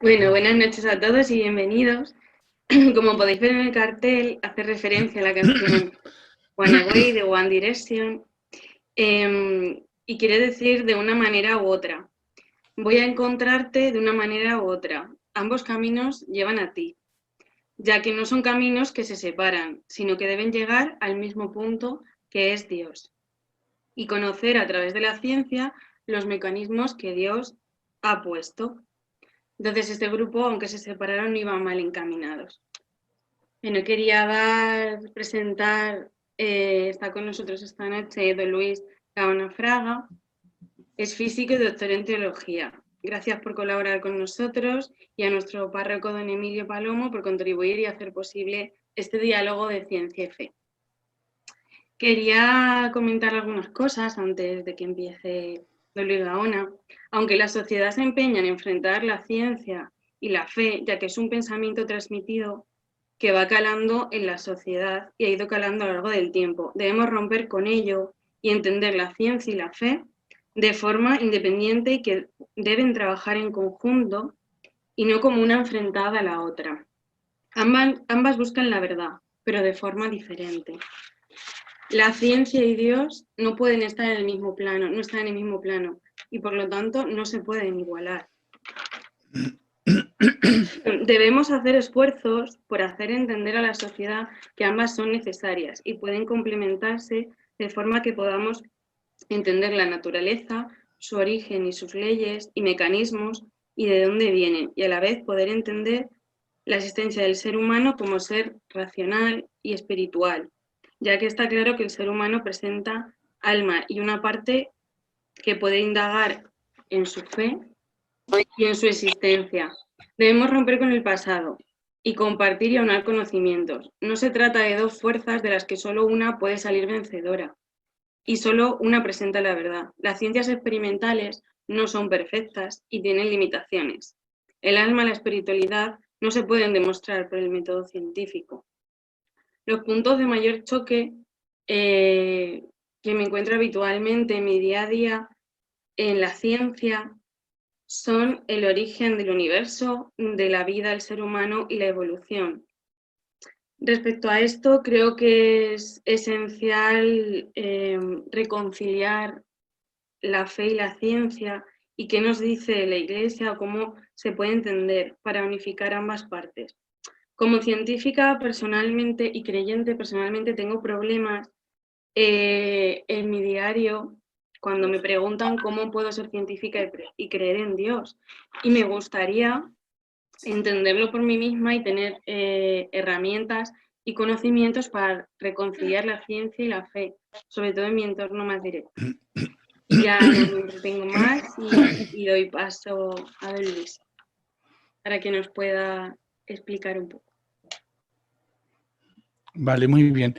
Bueno, buenas noches a todos y bienvenidos. Como podéis ver en el cartel, hace referencia a la canción One Away de One Direction y quiere decir de una manera u otra. Voy a encontrarte de una manera u otra. Ambos caminos llevan a ti, ya que no son caminos que se separan, sino que deben llegar al mismo punto que es Dios y conocer a través de la ciencia los mecanismos que Dios ha puesto. Entonces, este grupo, aunque se separaron, no iban mal encaminados. Bueno, quería presentar, está con nosotros esta noche don Luis Gaona Fraga, es físico y doctor en teología. Gracias por colaborar con nosotros y a nuestro párroco don Emilio Palomo por contribuir y hacer posible este diálogo de ciencia y fe. Quería comentar algunas cosas antes de que empiece don Luis Gaona. Aunque la sociedad se empeña en enfrentar la ciencia y la fe, ya que es un pensamiento transmitido que va calando en la sociedad y ha ido calando a lo largo del tiempo. Debemos romper con ello y entender la ciencia y la fe de forma independiente y que deben trabajar en conjunto y no como una enfrentada a la otra. Ambas buscan la verdad, pero de forma diferente. La ciencia y Dios no pueden estar en el mismo plano, no están en el mismo plano y por lo tanto no se pueden igualar. Debemos hacer esfuerzos por hacer entender a la sociedad que ambas son necesarias y pueden complementarse de forma que podamos entender la naturaleza, su origen y sus leyes y mecanismos y de dónde vienen, y a la vez poder entender la existencia del ser humano como ser racional y espiritual, ya que está claro que el ser humano presenta alma y una parte que puede indagar en su fe y en su existencia. Debemos romper con el pasado y compartir y aunar conocimientos. No se trata de dos fuerzas de las que solo una puede salir vencedora y solo una presenta la verdad. Las ciencias experimentales no son perfectas y tienen limitaciones. El alma y la espiritualidad no se pueden demostrar por el método científico. Los puntos de mayor choque que me encuentro habitualmente en mi día a día en la ciencia son el origen del universo, de la vida, el ser humano y la evolución. Respecto a esto, creo que es esencial reconciliar la fe y la ciencia y qué nos dice la Iglesia o cómo se puede entender para unificar ambas partes. Como científica personalmente y creyente personalmente tengo problemas en mi diario cuando me preguntan cómo puedo ser científica y creer en Dios. Y me gustaría entenderlo por mí misma y tener herramientas y conocimientos para reconciliar la ciencia y la fe, sobre todo en mi entorno más directo. Y ya no me entretengo más y doy paso a don Luis para que nos pueda explicar un poco. Vale, muy bien.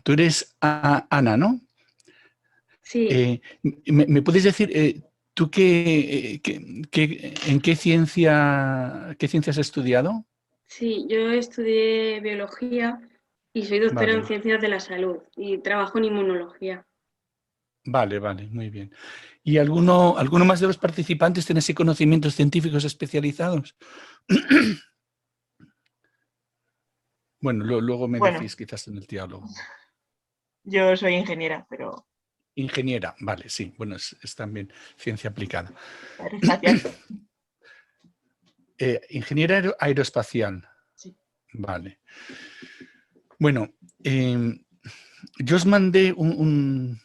Tú eres Ana, ¿no? Sí. ¿Me puedes decir, tú en qué ciencias has estudiado? Sí, yo estudié biología y soy doctora en Vale, ciencias de la salud y trabajo en inmunología. vale, muy bien. ¿Y alguno más de los participantes tiene ese conocimientos científicos especializados? Bueno, luego me decís quizás en el diálogo. Yo soy ingeniera, pero... Ingeniera, vale, sí. Bueno, es también ciencia aplicada. Aeroespacial. Ingeniera aeroespacial. Sí. Vale. Bueno, yo os mandé un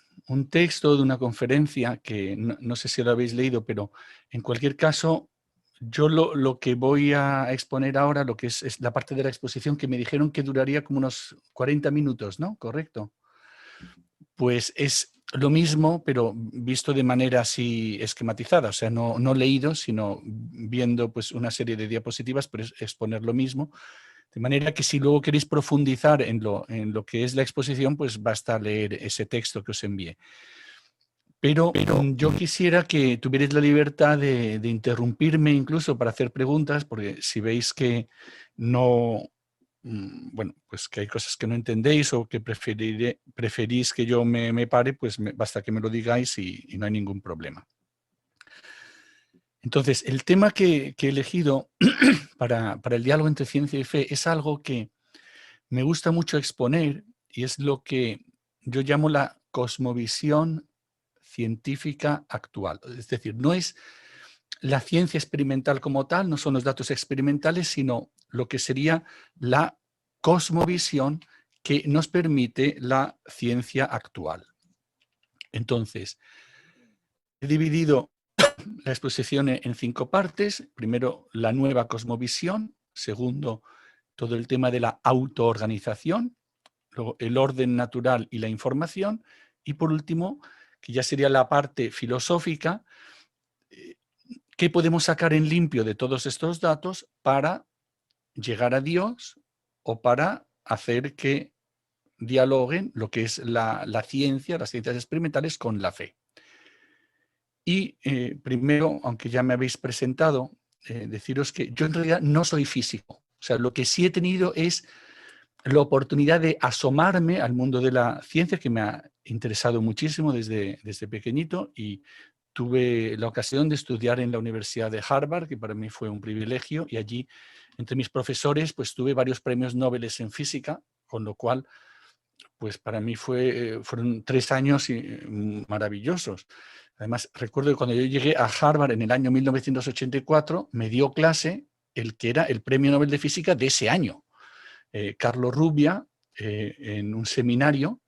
texto de una conferencia que no sé si lo habéis leído, pero en cualquier caso, yo lo que voy a exponer ahora, lo que es la parte de la exposición, que me dijeron que duraría como unos 40 minutos, ¿no? ¿Correcto? Pues es lo mismo, pero visto de manera así esquematizada, o sea, no leído, sino viendo pues, una serie de diapositivas, pero es exponer lo mismo. De manera que si luego queréis profundizar en lo que es la exposición, pues basta leer ese texto que os envié. Pero yo quisiera que tuvierais la libertad de interrumpirme incluso para hacer preguntas, porque si veis que no, bueno, pues que hay cosas que no entendéis o que preferís que yo me pare, pues basta que me lo digáis y no hay ningún problema. Entonces, el tema que he elegido para el diálogo entre ciencia y fe es algo que me gusta mucho exponer y es lo que yo llamo la cosmovisión científica actual. Es decir, no es la ciencia experimental como tal, no son los datos experimentales, sino lo que sería la cosmovisión que nos permite la ciencia actual. Entonces, he dividido la exposición en 5 partes. Primero, la nueva cosmovisión. Segundo, todo el tema de la autoorganización. Luego, el orden natural y la información. Y por último, que ya sería la parte filosófica, ¿qué podemos sacar en limpio de todos estos datos para llegar a Dios o para hacer que dialoguen lo que es la ciencia, las ciencias experimentales con la fe? Y primero, aunque ya me habéis presentado, deciros que yo en realidad no soy físico. O sea, lo que sí he tenido es la oportunidad de asomarme al mundo de la ciencia, que me ha interesado muchísimo desde pequeñito, y tuve la ocasión de estudiar en la Universidad de Harvard, que para mí fue un privilegio, y allí, entre mis profesores, pues tuve varios premios Nobel en física, con lo cual, pues para mí fueron 3 años maravillosos. Además, recuerdo que cuando yo llegué a Harvard en el año 1984, me dio clase el que era el premio Nobel de Física de ese año, Carlos Rubbia, en un seminario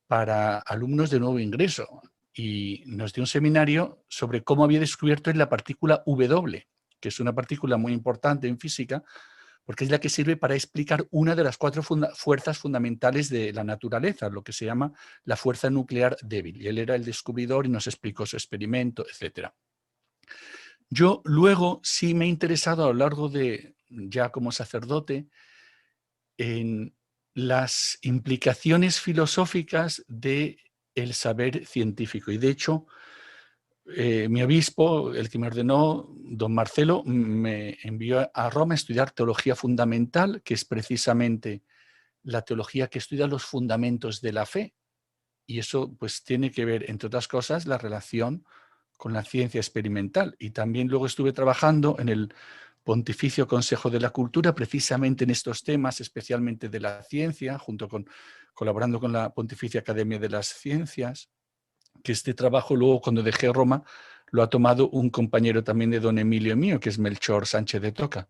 para alumnos de nuevo ingreso. Y nos dio un seminario sobre cómo había descubierto él la partícula W, que es una partícula muy importante en física, porque es la que sirve para explicar una de las 4 fuerzas fundamentales de la naturaleza, lo que se llama la fuerza nuclear débil. Y él era el descubridor y nos explicó su experimento, etc. Yo luego sí me he interesado a lo largo de, ya como sacerdote, en las implicaciones filosóficas del saber científico. Y de hecho, mi obispo, el que me ordenó, don Marcelo, me envió a Roma a estudiar teología fundamental, que es precisamente la teología que estudia los fundamentos de la fe. Y eso pues tiene que ver, entre otras cosas, la relación con la ciencia experimental. Y también luego estuve trabajando en el Pontificio Consejo de la Cultura, precisamente en estos temas, especialmente de la ciencia, colaborando con la Pontificia Academia de las Ciencias, que este trabajo luego, cuando dejé Roma, lo ha tomado un compañero también de don Emilio mío, que es Melchor Sánchez de Toca.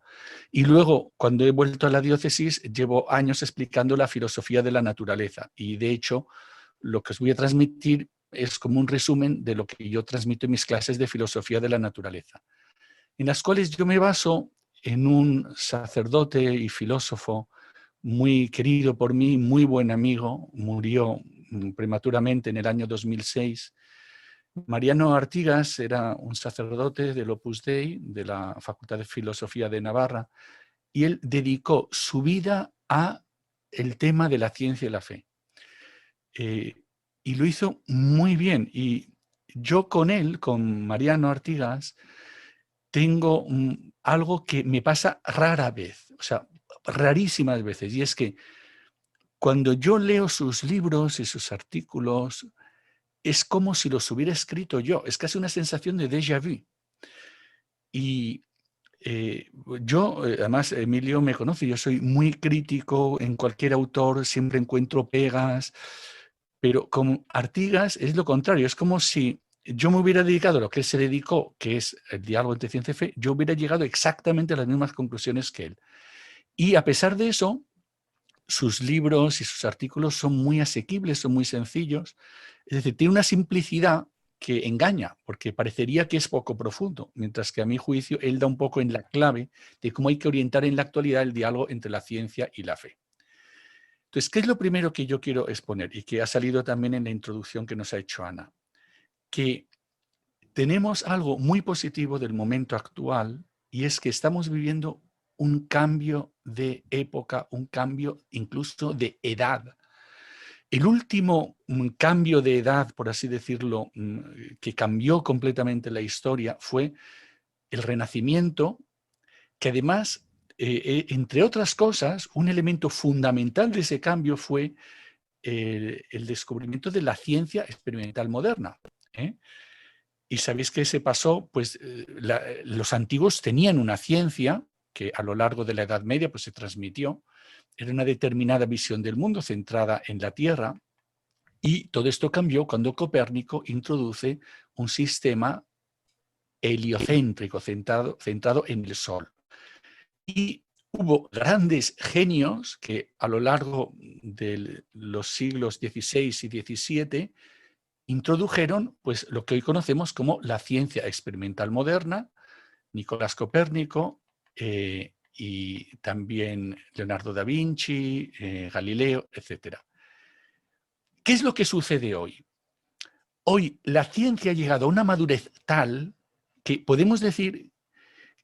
Y luego, cuando he vuelto a la diócesis, llevo años explicando la filosofía de la naturaleza. Y de hecho, lo que os voy a transmitir es como un resumen de lo que yo transmito en mis clases de filosofía de la naturaleza, en las cuales yo me baso en un sacerdote y filósofo muy querido por mí, muy buen amigo, murió prematuramente en el año 2006. Mariano Artigas era un sacerdote del Opus Dei, de la Facultad de Filosofía de Navarra, y él dedicó su vida a el tema de la ciencia y la fe. Y lo hizo muy bien. Y yo con él, con Mariano Artigas, tengo algo que me pasa rara vez, o sea, rarísimas veces, y es que cuando yo leo sus libros y sus artículos, es como si los hubiera escrito yo, es casi una sensación de déjà vu. Y yo, además, Emilio me conoce, yo soy muy crítico en cualquier autor, siempre encuentro pegas, pero con Artigas es lo contrario, es como si yo me hubiera dedicado a lo que él se dedicó, que es el diálogo entre ciencia y fe, yo hubiera llegado exactamente a las mismas conclusiones que él. Y a pesar de eso, sus libros y sus artículos son muy asequibles, son muy sencillos, es decir, tiene una simplicidad que engaña, porque parecería que es poco profundo, mientras que a mi juicio él da un poco en la clave de cómo hay que orientar en la actualidad el diálogo entre la ciencia y la fe. Entonces, ¿qué es lo primero que yo quiero exponer y que ha salido también en la introducción que nos ha hecho Ana? Que tenemos algo muy positivo del momento actual y es que estamos viviendo un cambio de época, un cambio incluso de edad. El último cambio de edad, por así decirlo, que cambió completamente la historia fue el Renacimiento, que además, entre otras cosas, un elemento fundamental de ese cambio fue el descubrimiento de la ciencia experimental moderna. Y sabéis que se pasó, pues los antiguos tenían una ciencia que a lo largo de la Edad Media pues, se transmitió. Era una determinada visión del mundo centrada en la Tierra, y todo esto cambió cuando Copérnico introduce un sistema heliocéntrico centrado en el Sol. Y hubo grandes genios que a lo largo de los siglos XVI y XVII introdujeron pues, lo que hoy conocemos como la ciencia experimental moderna, Nicolás Copérnico, y también Leonardo da Vinci, Galileo, etc. ¿Qué es lo que sucede hoy? Hoy la ciencia ha llegado a una madurez tal que podemos decir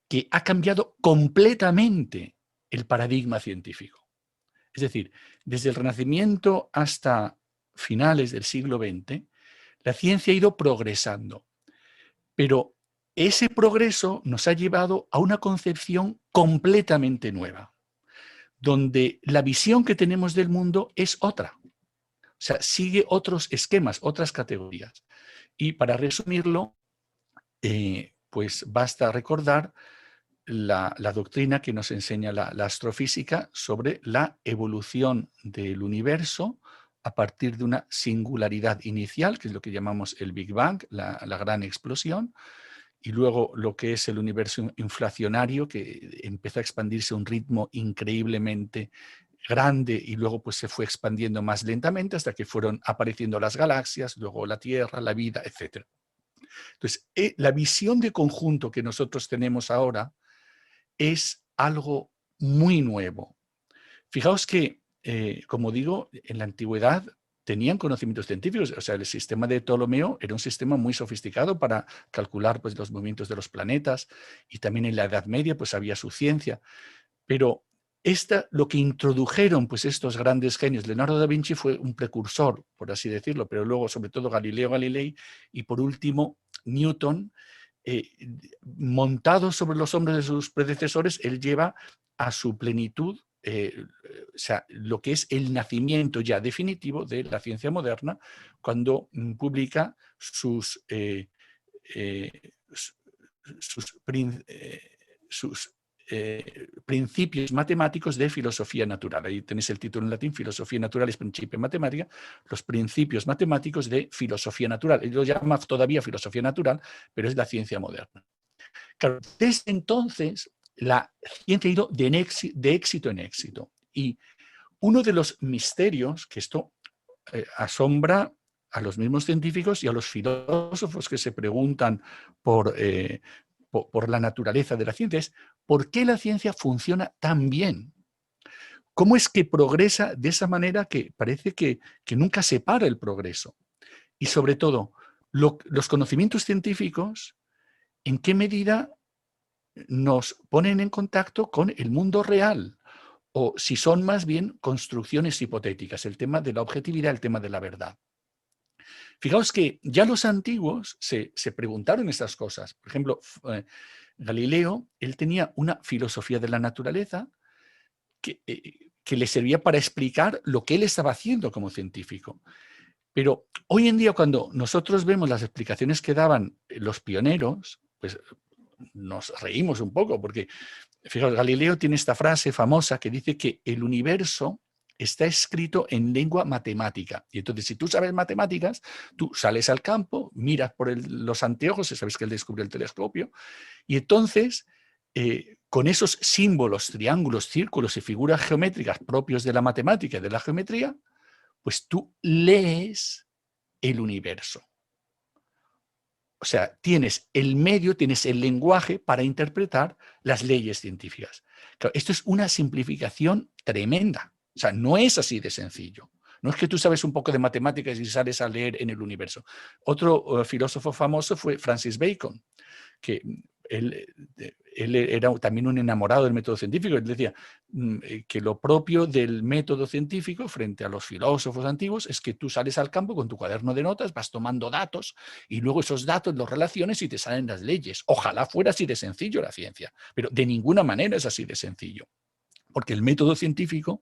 que ha cambiado completamente el paradigma científico. Es decir, desde el Renacimiento hasta finales del siglo XX, la ciencia ha ido progresando, pero ese progreso nos ha llevado a una concepción completamente nueva, donde la visión que tenemos del mundo es otra. O sea, sigue otros esquemas, otras categorías. Y para resumirlo, pues basta recordar la doctrina que nos enseña la astrofísica sobre la evolución del universo a partir de una singularidad inicial, que es lo que llamamos el Big Bang, la gran explosión, y luego lo que es el universo inflacionario, que empezó a expandirse a un ritmo increíblemente grande y luego pues se fue expandiendo más lentamente hasta que fueron apareciendo las galaxias, luego la Tierra, la vida, etc. Entonces, la visión de conjunto que nosotros tenemos ahora es algo muy nuevo. Fijaos que, como digo, en la antigüedad tenían conocimientos científicos. O sea, el sistema de Ptolomeo era un sistema muy sofisticado para calcular pues, los movimientos de los planetas, y también en la Edad Media pues, había su ciencia. Pero lo que introdujeron pues, estos grandes genios, Leonardo da Vinci fue un precursor, por así decirlo, pero luego sobre todo Galileo Galilei y por último Newton, montado sobre los hombros de sus predecesores, él lleva a su plenitud o sea, lo que es el nacimiento ya definitivo de la ciencia moderna, cuando publica sus principios matemáticos de filosofía natural. Ahí tenéis el título en latín, Filosofía Naturalis Principia Mathematica, los principios matemáticos de filosofía natural. Él lo llama todavía filosofía natural, pero es la ciencia moderna. Claro, desde entonces la ciencia ha ido de éxito en éxito. Y uno de los misterios, que esto asombra a los mismos científicos y a los filósofos que se preguntan por la naturaleza de la ciencia, es ¿por qué la ciencia funciona tan bien? ¿Cómo es que progresa de esa manera que parece que nunca se para el progreso? Y sobre todo, los conocimientos científicos, ¿en qué medida nos ponen en contacto con el mundo real? O si son más bien construcciones hipotéticas, el tema de la objetividad, el tema de la verdad. Fijaos que ya los antiguos se preguntaron estas cosas. Por ejemplo, Galileo, él tenía una filosofía de la naturaleza que le servía para explicar lo que él estaba haciendo como científico. Pero hoy en día, cuando nosotros vemos las explicaciones que daban los pioneros, pues nos reímos un poco, porque fijaos, Galileo tiene esta frase famosa que dice que el universo está escrito en lengua matemática. Y entonces, si tú sabes matemáticas, tú sales al campo, miras por los anteojos, sabes que él descubrió el telescopio, y entonces, con esos símbolos, triángulos, círculos y figuras geométricas propios de la matemática y de la geometría, pues tú lees el universo. O sea, tienes el medio, tienes el lenguaje para interpretar las leyes científicas. Claro, esto es una simplificación tremenda. O sea, no es así de sencillo. No es que tú sabes un poco de matemáticas y sales a leer en el universo. Otro filósofo famoso fue Francis Bacon, que él era también un enamorado del método científico. Él decía que lo propio del método científico frente a los filósofos antiguos es que tú sales al campo con tu cuaderno de notas, vas tomando datos y luego esos datos los relaciones y te salen las leyes. Ojalá fuera así de sencillo la ciencia, pero de ninguna manera es así de sencillo, porque el método científico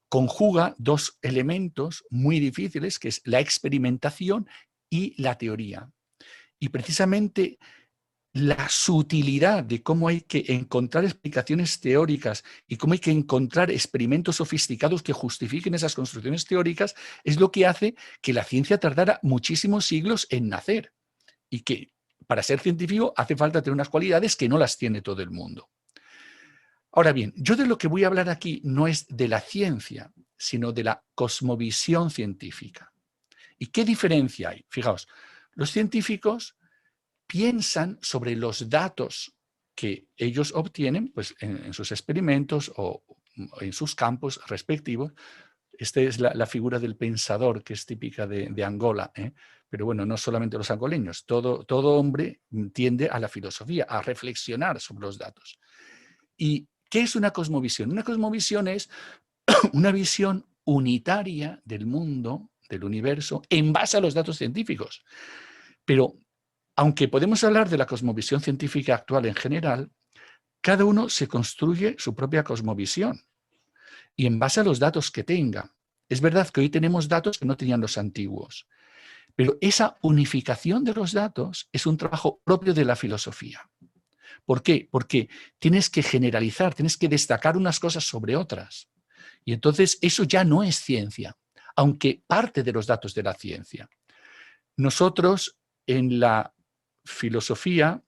conjuga dos elementos muy difíciles, que es la experimentación y la teoría. Y precisamente la sutilidad de cómo hay que encontrar explicaciones teóricas y cómo hay que encontrar experimentos sofisticados que justifiquen esas construcciones teóricas es lo que hace que la ciencia tardara muchísimos siglos en nacer y que para ser científico hace falta tener unas cualidades que no las tiene todo el mundo. Ahora bien, yo de lo que voy a hablar aquí no es de la ciencia, sino de la cosmovisión científica. ¿Y qué diferencia hay? Fijaos, los científicos piensan sobre los datos que ellos obtienen pues, en sus experimentos o en sus campos respectivos. Esta es la figura del pensador, que es típica de Angola, ¿eh? Pero bueno, no solamente los angoleños, todo hombre tiende a la filosofía, a reflexionar sobre los datos. ¿Y qué es una cosmovisión? Una cosmovisión es una visión unitaria del mundo, del universo, en base a los datos científicos. Pero aunque podemos hablar de la cosmovisión científica actual en general, cada uno se construye su propia cosmovisión y en base a los datos que tenga. Es verdad que hoy tenemos datos que no tenían los antiguos, pero esa unificación de los datos es un trabajo propio de la filosofía. ¿Por qué? Porque tienes que generalizar, tienes que destacar unas cosas sobre otras. Y entonces eso ya no es ciencia, aunque parte de los datos de la ciencia. Nosotros en la filosofía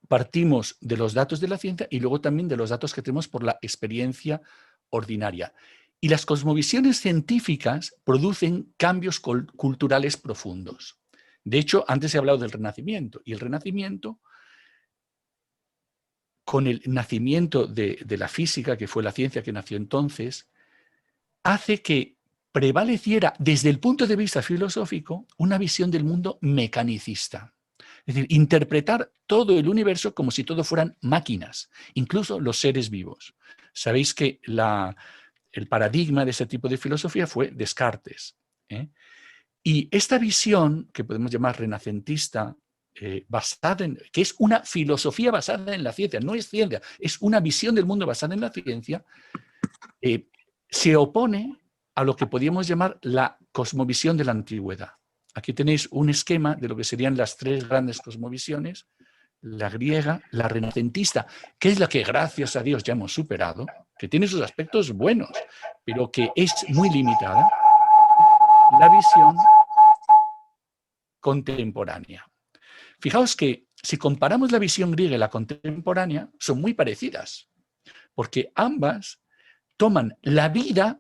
partimos de los datos de la ciencia y luego también de los datos que tenemos por la experiencia ordinaria. Y las cosmovisiones científicas producen cambios culturales profundos. De hecho, antes he hablado del Renacimiento, y el Renacimiento, con el nacimiento de la física, que fue la ciencia que nació entonces, hace que prevaleciera desde el punto de vista filosófico una visión del mundo mecanicista. Es decir, interpretar todo el universo como si todo fueran máquinas, incluso los seres vivos. Sabéis que el paradigma de ese tipo de filosofía fue Descartes, ¿eh? Y esta visión, que podemos llamar renacentista, que es una filosofía basada en la ciencia, no es ciencia, es una visión del mundo basada en la ciencia, se opone a lo que podríamos llamar la cosmovisión de la antigüedad. Aquí tenéis un esquema de lo que serían las tres grandes cosmovisiones: la griega, la renacentista, que es la que gracias a Dios ya hemos superado, que tiene sus aspectos buenos, pero que es muy limitada, la visión contemporánea. Fijaos que si comparamos la visión griega y la contemporánea, son muy parecidas, porque ambas toman la vida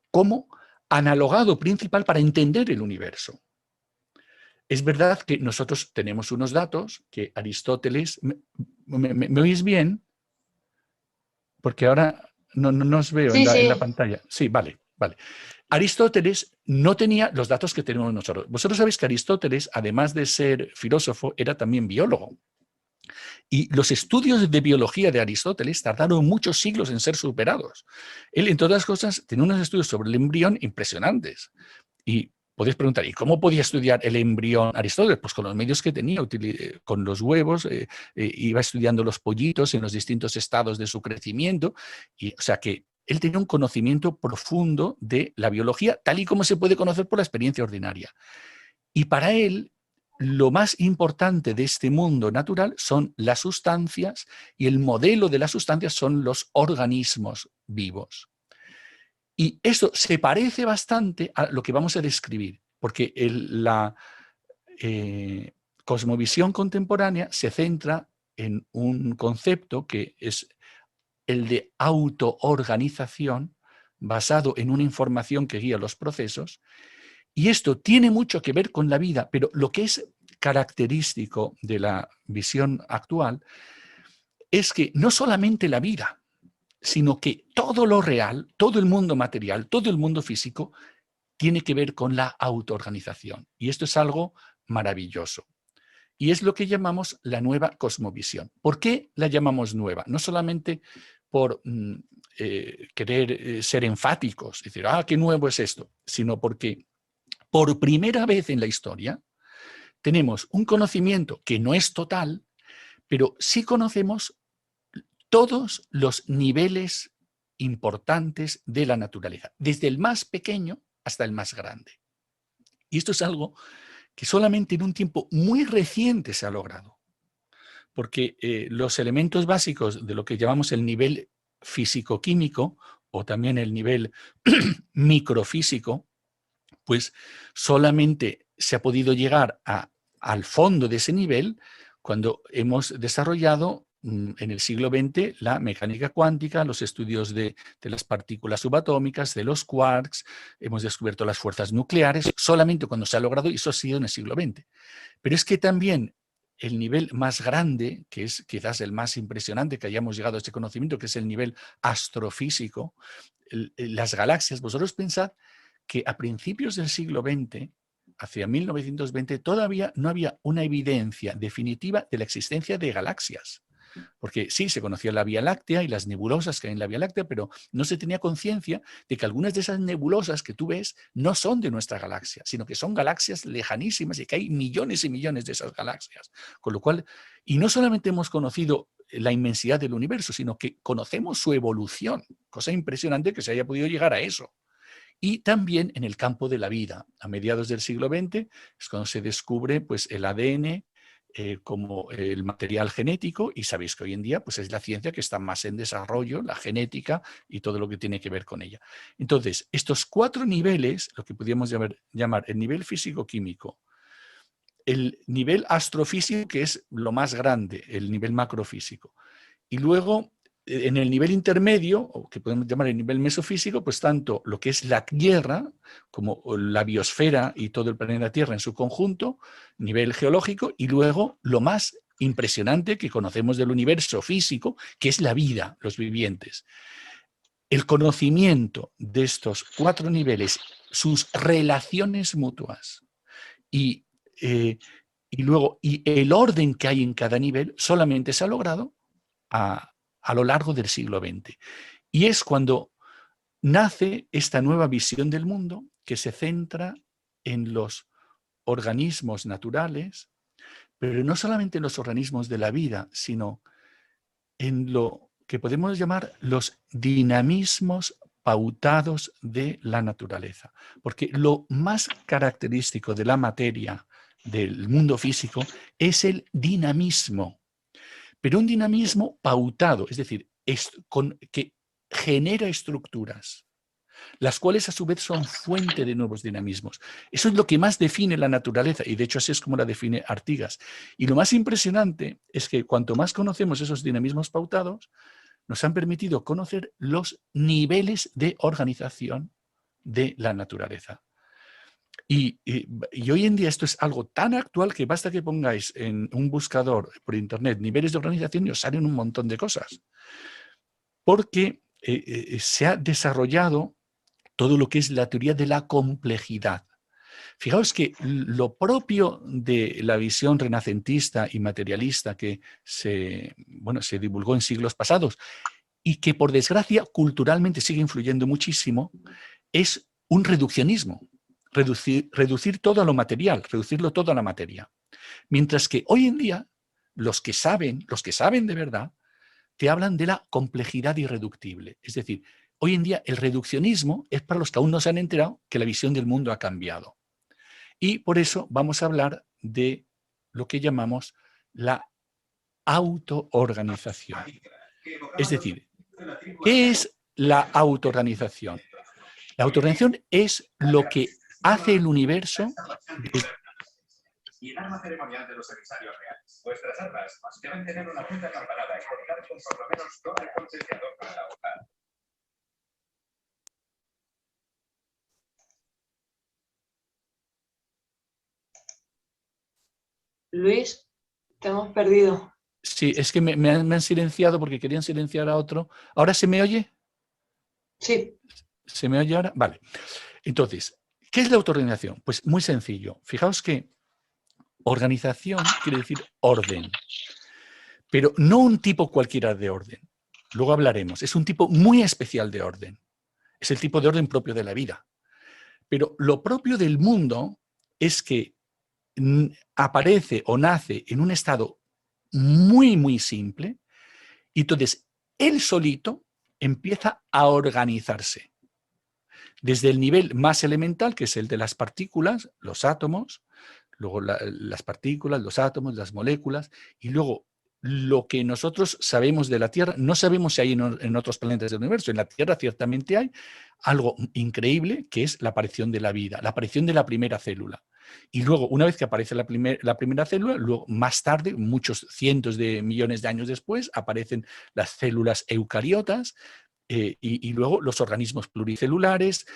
como analogado principal para entender el universo. Es verdad que nosotros tenemos unos datos que Aristóteles... ¿Me oís bien? Porque ahora no os veo Sí, en la sí. pantalla. Sí, vale. Aristóteles no tenía los datos que tenemos nosotros. Vosotros sabéis que Aristóteles, además de ser filósofo, era también biólogo. Y los estudios de biología de Aristóteles tardaron muchos siglos en ser superados. Él, entre otras cosas, tenía unos estudios sobre el embrión impresionantes. Y podéis preguntar, ¿y cómo podía estudiar el embrión Aristóteles? Pues con los medios que tenía, con los huevos, iba estudiando los pollitos en los distintos estados de su crecimiento. O sea que él tenía un conocimiento profundo de la biología, tal y como se puede conocer por la experiencia ordinaria. Y para él, lo más importante de este mundo natural son las sustancias, y el modelo de las sustancias son los organismos vivos. Y esto se parece bastante a lo que vamos a describir, porque la cosmovisión contemporánea se centra en un concepto que es el de autoorganización, basado en una información que guía los procesos, y esto tiene mucho que ver con la vida, pero lo que es característico de la visión actual es que no solamente la vida, sino que todo lo real, todo el mundo material, todo el mundo físico, tiene que ver con la autoorganización. Y esto es algo maravilloso. Y es lo que llamamos la nueva cosmovisión. ¿Por qué la llamamos nueva? No solamente por querer ser enfáticos, decir, qué nuevo es esto, sino porque por primera vez en la historia tenemos un conocimiento que no es total, pero sí conocemos todos los niveles importantes de la naturaleza, desde el más pequeño hasta el más grande. Y esto es algo que solamente en un tiempo muy reciente se ha logrado. Porque los elementos básicos de lo que llamamos el nivel físico-químico o también el nivel microfísico, pues solamente se ha podido llegar al fondo de ese nivel cuando hemos desarrollado en el siglo XX la mecánica cuántica, los estudios de las partículas subatómicas, de los quarks, hemos descubierto las fuerzas nucleares, solamente cuando se ha logrado, y eso ha sido en el siglo XX. Pero es que también el nivel más grande, que es quizás el más impresionante que hayamos llegado a este conocimiento, que es el nivel astrofísico, las galaxias, vosotros pensad que a principios del siglo XX, hacia 1920, todavía no había una evidencia definitiva de la existencia de galaxias. Porque sí, se conocía la Vía Láctea y las nebulosas que hay en la Vía Láctea, pero no se tenía conciencia de que algunas de esas nebulosas que tú ves no son de nuestra galaxia, sino que son galaxias lejanísimas y que hay millones y millones de esas galaxias. Con lo cual, y no solamente hemos conocido la inmensidad del universo, sino que conocemos su evolución. Cosa impresionante que se haya podido llegar a eso. Y también en el campo de la vida. A mediados del siglo XX es cuando se descubre pues, el ADN como el material genético, y sabéis que hoy en día pues, es la ciencia que está más en desarrollo, la genética y todo lo que tiene que ver con ella. Entonces, estos 4 niveles, lo que podríamos llamar el nivel físico-químico, el nivel astrofísico, que es lo más grande, el nivel macrofísico, y luego en el nivel intermedio, o que podemos llamar el nivel mesofísico, pues tanto lo que es la Tierra, como la biosfera y todo el planeta Tierra en su conjunto, nivel geológico, y luego lo más impresionante que conocemos del universo físico, que es la vida, los vivientes. El conocimiento de estos 4 niveles, sus relaciones mutuas y luego el orden que hay en cada nivel, solamente se ha logrado a lo largo del siglo XX. Y es cuando nace esta nueva visión del mundo que se centra en los organismos naturales, pero no solamente en los organismos de la vida, sino en lo que podemos llamar los dinamismos pautados de la naturaleza. Porque lo más característico de la materia, del mundo físico, es el dinamismo. Pero un dinamismo pautado, es decir, que genera estructuras, las cuales a su vez son fuente de nuevos dinamismos. Eso es lo que más define la naturaleza, y de hecho así es como la define Artigas. Y lo más impresionante es que cuanto más conocemos esos dinamismos pautados, nos han permitido conocer los niveles de organización de la naturaleza. Y hoy en día esto es algo tan actual que basta que pongáis en un buscador por internet niveles de organización y os salen un montón de cosas. Porque se ha desarrollado todo lo que es la teoría de la complejidad. Fijaos que lo propio de la visión renacentista y materialista que se divulgó en siglos pasados y que por desgracia culturalmente sigue influyendo muchísimo, es un reduccionismo. Reducir todo a lo material, reducirlo todo a la materia. Mientras que hoy en día, los que saben de verdad, te hablan de la complejidad irreductible. Es decir, hoy en día el reduccionismo es para los que aún no se han enterado que la visión del mundo ha cambiado. Y por eso vamos a hablar de lo que llamamos la autoorganización. Es decir, ¿qué es la autoorganización? La autoorganización es lo que hace el universo. Y el arma ceremonial de los emisarios reales. Vuestras armas deben tener una punta acampanada y contar con por lo menos 2 concienciador para la hoja. Luis, te hemos perdido. Sí, es que me han silenciado porque querían silenciar a otro. ¿Ahora se me oye? Sí. ¿Se me oye ahora? Vale. Entonces, ¿qué es la autoorganización? Pues muy sencillo. Fijaos que organización quiere decir orden, pero no un tipo cualquiera de orden. Luego hablaremos. Es un tipo muy especial de orden. Es el tipo de orden propio de la vida. Pero lo propio del mundo es que aparece o nace en un estado muy, muy simple, y entonces él solito empieza a organizarse. Desde el nivel más elemental, que es el de las partículas, los átomos, luego las partículas, los átomos, las moléculas, y luego lo que nosotros sabemos de la Tierra, no sabemos si hay en otros planetas del universo. En la Tierra ciertamente hay algo increíble, que es la aparición de la vida, la aparición de la primera célula. Y luego, una vez que aparece la primera célula, luego más tarde, muchos cientos de millones de años después, aparecen las células eucariotas, y luego los organismos pluricelulares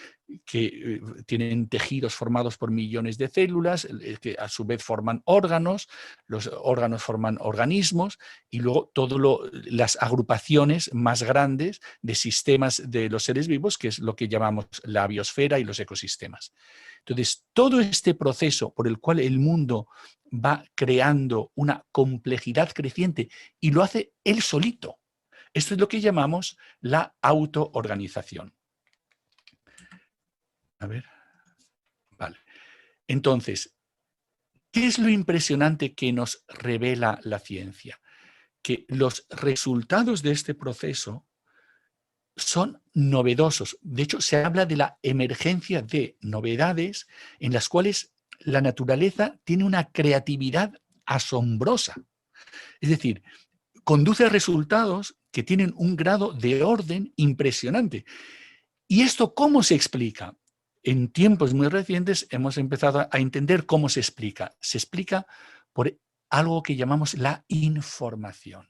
que tienen tejidos formados por millones de células, que a su vez forman órganos, los órganos forman organismos, y luego todas las agrupaciones más grandes de sistemas de los seres vivos, que es lo que llamamos la biosfera y los ecosistemas. Entonces, todo este proceso por el cual el mundo va creando una complejidad creciente y lo hace él solito. Esto es lo que llamamos la autoorganización. A ver. Vale. Entonces, ¿qué es lo impresionante que nos revela la ciencia? Que los resultados de este proceso son novedosos. De hecho, se habla de la emergencia de novedades en las cuales la naturaleza tiene una creatividad asombrosa. Es decir, conduce a resultados que tienen un grado de orden impresionante. ¿Y esto cómo se explica? En tiempos muy recientes hemos empezado a entender cómo se explica. Se explica por algo que llamamos la información.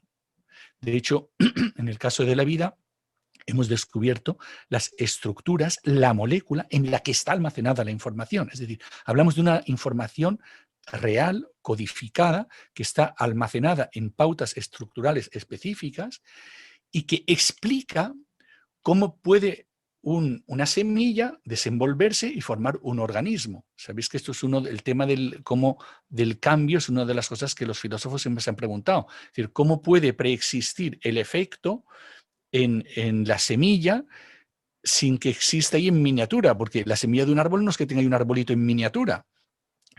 De hecho, en el caso de la vida, hemos descubierto las estructuras, la molécula en la que está almacenada la información. Es decir, hablamos de una información real, codificada, que está almacenada en pautas estructurales específicas y que explica cómo puede una semilla desenvolverse y formar un organismo. Sabéis que esto es el tema del cambio, es una de las cosas que los filósofos siempre se han preguntado. Es decir, ¿cómo puede preexistir el efecto en la semilla sin que exista ahí en miniatura? Porque la semilla de un árbol no es que tenga ahí un arbolito en miniatura.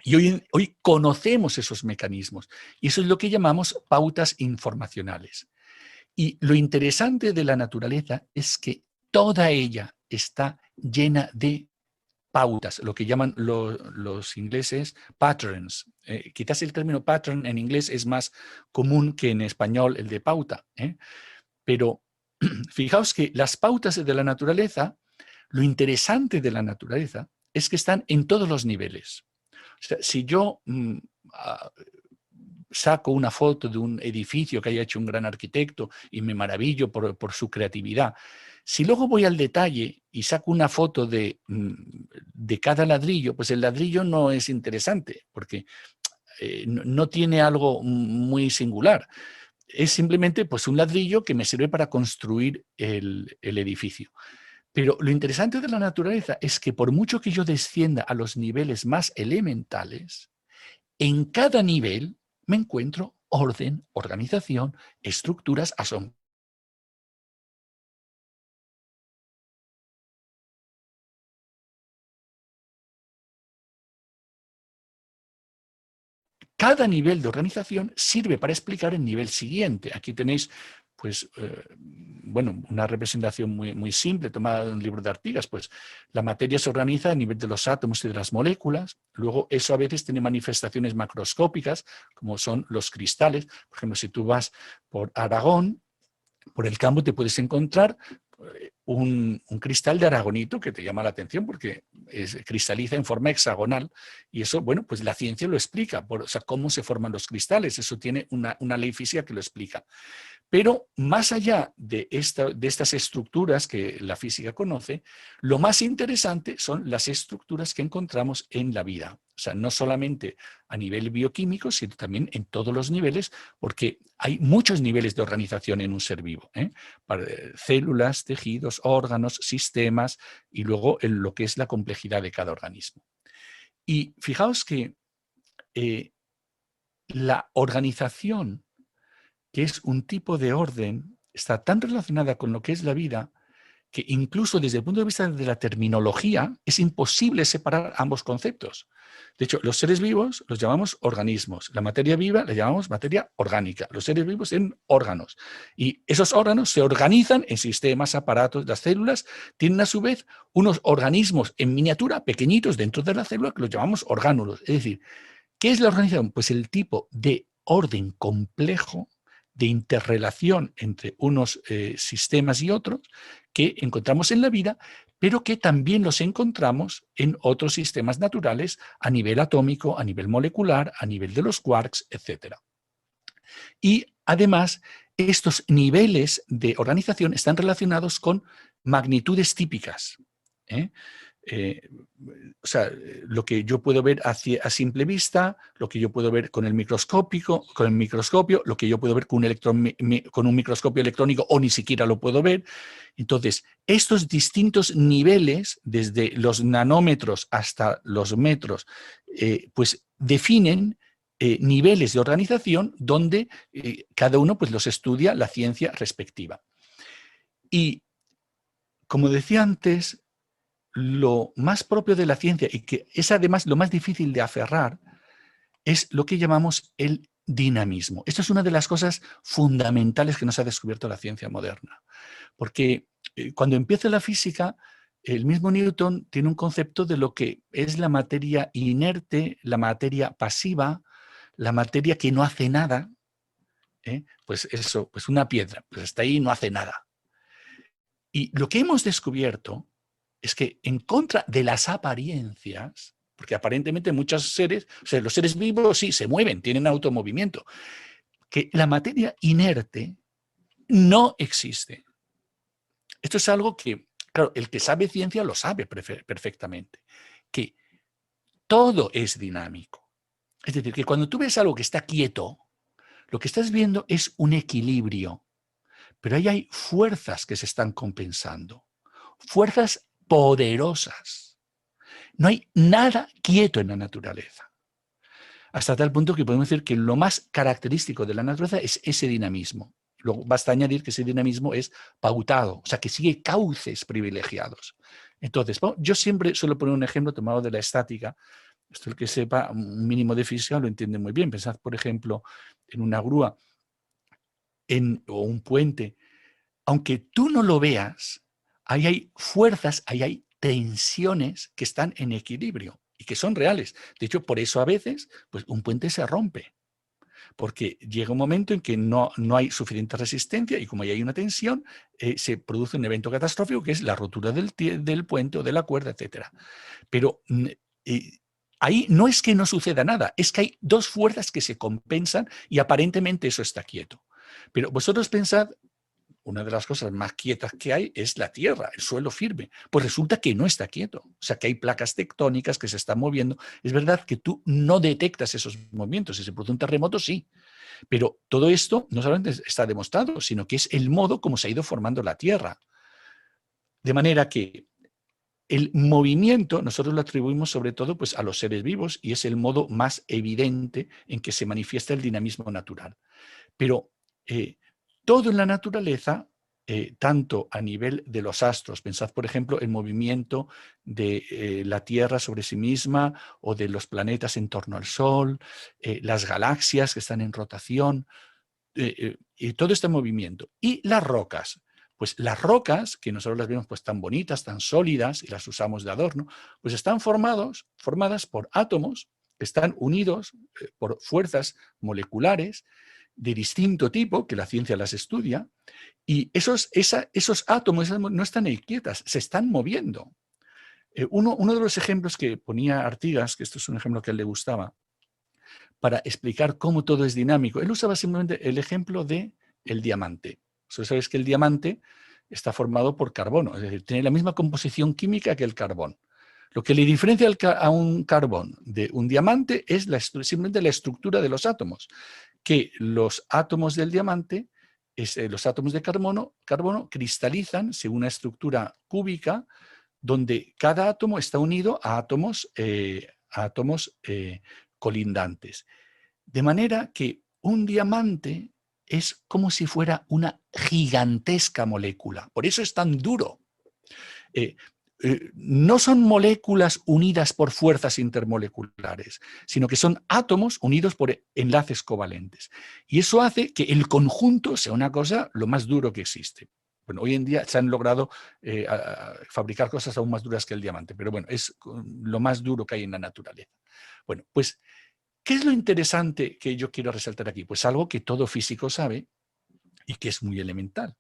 Y hoy conocemos esos mecanismos. Y eso es lo que llamamos pautas informacionales. Y lo interesante de la naturaleza es que toda ella está llena de pautas, lo que llaman los ingleses patterns. Quizás el término pattern en inglés es más común que en español el de pauta. Pero fijaos que las pautas de la naturaleza, lo interesante de la naturaleza es que están en todos los niveles. O sea, si yo saco una foto de un edificio que haya hecho un gran arquitecto y me maravillo por su creatividad, si luego voy al detalle y saco una foto de cada ladrillo, pues el ladrillo no es interesante porque no tiene algo muy singular. Es simplemente pues, un ladrillo que me sirve para construir el edificio. Pero lo interesante de la naturaleza es que por mucho que yo descienda a los niveles más elementales, en cada nivel me encuentro orden, organización, estructuras, asombro. Cada nivel de organización sirve para explicar el nivel siguiente. Aquí tenéis pues, una representación muy simple, tomada de un libro de Artigas. Pues la materia se organiza a nivel de los átomos y de las moléculas. Luego eso a veces tiene manifestaciones macroscópicas, como son los cristales. Por ejemplo, si tú vas por Aragón, por el campo te puedes encontrar un cristal de aragonito que te llama la atención porque cristaliza en forma hexagonal y eso, bueno, pues la ciencia lo explica, o sea, cómo se forman los cristales, eso tiene una ley física que lo explica. Pero más allá de estas estructuras que la física conoce, lo más interesante son las estructuras que encontramos en la vida. O sea, no solamente a nivel bioquímico, sino también en todos los niveles, porque hay muchos niveles de organización en un ser vivo. Para células, tejidos, órganos, sistemas y luego lo que es la complejidad de cada organismo. Y fijaos que la organización, que es un tipo de orden, está tan relacionada con lo que es la vida, que incluso desde el punto de vista de la terminología es imposible separar ambos conceptos. De hecho, los seres vivos los llamamos organismos, la materia viva la llamamos materia orgánica, los seres vivos en órganos. Y esos órganos se organizan en sistemas, aparatos, las células tienen a su vez unos organismos en miniatura, pequeñitos dentro de la célula, que los llamamos orgánulos. Es decir, ¿Qué es la organización? Pues el tipo de orden complejo de interrelación entre unos sistemas y otros que encontramos en la vida, pero que también los encontramos en otros sistemas naturales a nivel atómico, a nivel molecular, a nivel de los quarks, etc. Y además, estos niveles de organización están relacionados con magnitudes típicas. O sea, lo que yo puedo ver a simple vista, lo que yo puedo ver con el microscopio, lo que yo puedo ver con un microscopio electrónico o ni siquiera lo puedo ver. Entonces, estos distintos niveles, desde los nanómetros hasta los metros, pues definen niveles de organización donde cada uno pues, los estudia la ciencia respectiva. Y, como decía antes, lo más propio de la ciencia, y que es además lo más difícil de aferrar, es lo que llamamos el dinamismo. Esto es una de las cosas fundamentales que nos ha descubierto la ciencia moderna. Porque cuando empieza la física, el mismo Newton tiene un concepto de lo que es la materia inerte, la materia pasiva, la materia que no hace nada. Pues eso, pues una piedra, pues está ahí y no hace nada. Y lo que hemos descubierto es que en contra de las apariencias, porque aparentemente muchos seres, o sea, los seres vivos sí se mueven, tienen automovimiento, que la materia inerte no existe. Esto es algo que, claro, el que sabe ciencia lo sabe perfectamente, que todo es dinámico. Es decir, que cuando tú ves algo que está quieto, lo que estás viendo es un equilibrio, pero ahí hay fuerzas que se están compensando, fuerzas poderosas. No hay nada quieto en la naturaleza. Hasta tal punto que podemos decir que lo más característico de la naturaleza es ese dinamismo. Luego basta añadir que ese dinamismo es pautado, o sea, que sigue cauces privilegiados. Entonces, bueno, yo siempre suelo poner un ejemplo tomado de la estática. Esto el que sepa un mínimo de física lo entiende muy bien. Pensad, por ejemplo, en una grúa o un puente. Aunque tú no lo veas, ahí hay fuerzas, ahí hay tensiones que están en equilibrio y que son reales. De hecho, por eso a veces pues, un puente se rompe, porque llega un momento en que no hay suficiente resistencia y como ahí hay una tensión, se produce un evento catastrófico que es la rotura del puente o de la cuerda, etc. Pero ahí no es que no suceda nada, es que hay dos fuerzas que se compensan y aparentemente eso está quieto. Pero vosotros pensad, una de las cosas más quietas que hay es la tierra, el suelo firme. Pues resulta que no está quieto. O sea, que hay placas tectónicas que se están moviendo. Es verdad que tú no detectas esos movimientos. Si se produce un terremoto, sí. Pero todo esto no solamente está demostrado, sino que es el modo como se ha ido formando la tierra. De manera que el movimiento nosotros lo atribuimos sobre todo pues, a los seres vivos y es el modo más evidente en que se manifiesta el dinamismo natural. Pero todo en la naturaleza, tanto a nivel de los astros, pensad por ejemplo el movimiento de la Tierra sobre sí misma o de los planetas en torno al Sol, las galaxias que están en rotación, y todo este movimiento. Y las rocas. Pues las rocas, que nosotros las vemos pues, tan bonitas, tan sólidas, y las usamos de adorno, pues están formadas por átomos que están unidos por fuerzas moleculares de distinto tipo, que la ciencia las estudia, y esos átomos no están ahí quietas, se están moviendo. Uno de los ejemplos que ponía Artigas, que esto es un ejemplo que a él le gustaba, para explicar cómo todo es dinámico, él usaba simplemente el ejemplo del diamante. Ustedes sabéis que el diamante está formado por carbono, es decir, tiene la misma composición química que el carbón. Lo que le diferencia a un carbón de un diamante es simplemente la estructura de los átomos, que los átomos del diamante, los átomos de carbono cristalizan según una estructura cúbica donde cada átomo está unido a átomos colindantes. De manera que un diamante es como si fuera una gigantesca molécula. Por eso es tan duro. No son moléculas unidas por fuerzas intermoleculares, sino que son átomos unidos por enlaces covalentes. Y eso hace que el conjunto sea una cosa lo más duro que existe. Bueno, hoy en día se han logrado fabricar cosas aún más duras que el diamante, pero bueno, es lo más duro que hay en la naturaleza. Bueno, pues ¿Qué es lo interesante que yo quiero resaltar aquí? Pues algo que todo físico sabe y que es muy elemental.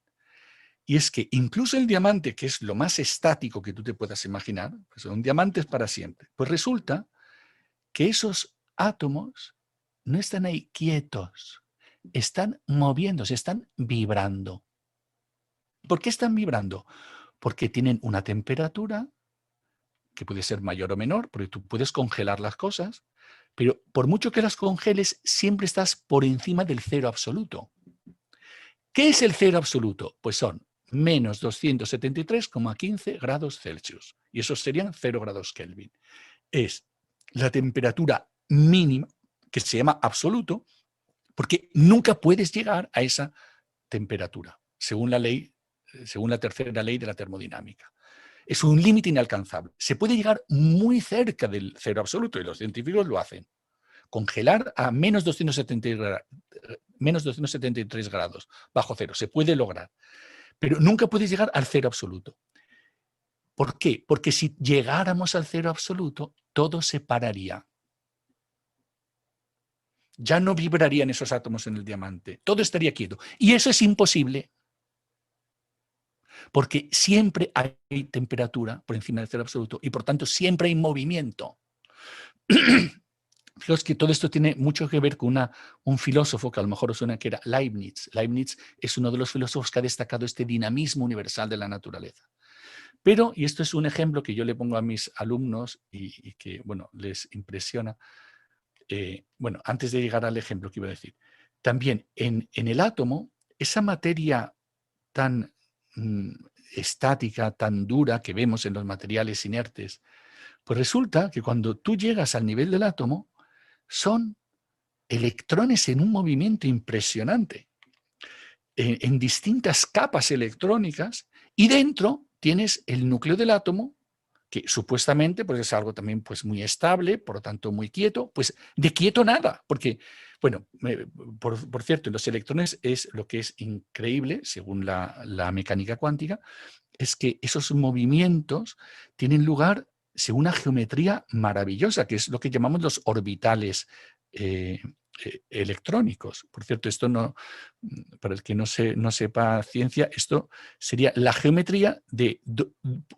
Y es que incluso el diamante, que es lo más estático que tú te puedas imaginar, pues un diamante es para siempre, pues resulta que esos átomos no están ahí quietos, están moviéndose, están vibrando. ¿Por qué están vibrando? Porque tienen una temperatura que puede ser mayor o menor, porque tú puedes congelar las cosas, pero por mucho que las congeles, siempre estás por encima del cero absoluto. ¿Qué es el cero absoluto? Pues son menos 273,15 grados Celsius. Y esos serían 0 grados Kelvin. Es la temperatura mínima, que se llama absoluto, porque nunca puedes llegar a esa temperatura, según la ley, según la tercera ley de la termodinámica. Es un límite inalcanzable. Se puede llegar muy cerca del cero absoluto y los científicos lo hacen. Congelar a menos 273 grados bajo cero. Se puede lograr. Pero nunca puedes llegar al cero absoluto. ¿Por qué? Porque si llegáramos al cero absoluto, todo se pararía. Ya no vibrarían esos átomos en el diamante. Todo estaría quieto. Y eso es imposible. Porque siempre hay temperatura por encima del cero absoluto y por tanto siempre hay movimiento. Fijaos que todo esto tiene mucho que ver con un filósofo que a lo mejor os suena, que era Leibniz. Leibniz es uno de los filósofos que ha destacado este dinamismo universal de la naturaleza. Pero, y esto es un ejemplo que yo le pongo a mis alumnos y que, bueno, les impresiona. Bueno, antes de llegar al ejemplo que iba a decir, también en el átomo, esa materia tan estática, tan dura que vemos en los materiales inertes, pues resulta que cuando tú llegas al nivel del átomo, son electrones en un movimiento impresionante, en distintas capas electrónicas, y dentro tienes el núcleo del átomo, que supuestamente pues es algo también pues muy estable, por lo tanto muy quieto, pues de quieto nada, porque, bueno, por cierto, los electrones es lo que es increíble, según la mecánica cuántica, es que esos movimientos tienen lugar según una geometría maravillosa, que es lo que llamamos los orbitales electrónicos. Por cierto, esto no, para el que no sepa ciencia, esto sería la geometría de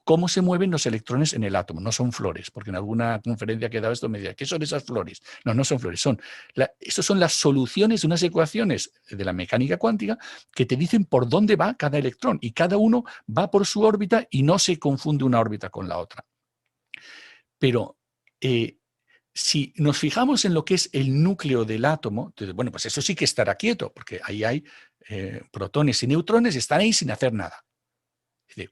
cómo se mueven los electrones en el átomo. No son flores, porque en alguna conferencia que he dado esto me decía, ¿qué son esas flores? No, no son flores, estas son las soluciones de unas ecuaciones de la mecánica cuántica que te dicen por dónde va cada electrón, y cada uno va por su órbita y no se confunde una órbita con la otra. Pero si nos fijamos en lo que es el núcleo del átomo, entonces, bueno, pues eso sí que estará quieto, porque ahí hay protones y neutrones, están ahí sin hacer nada.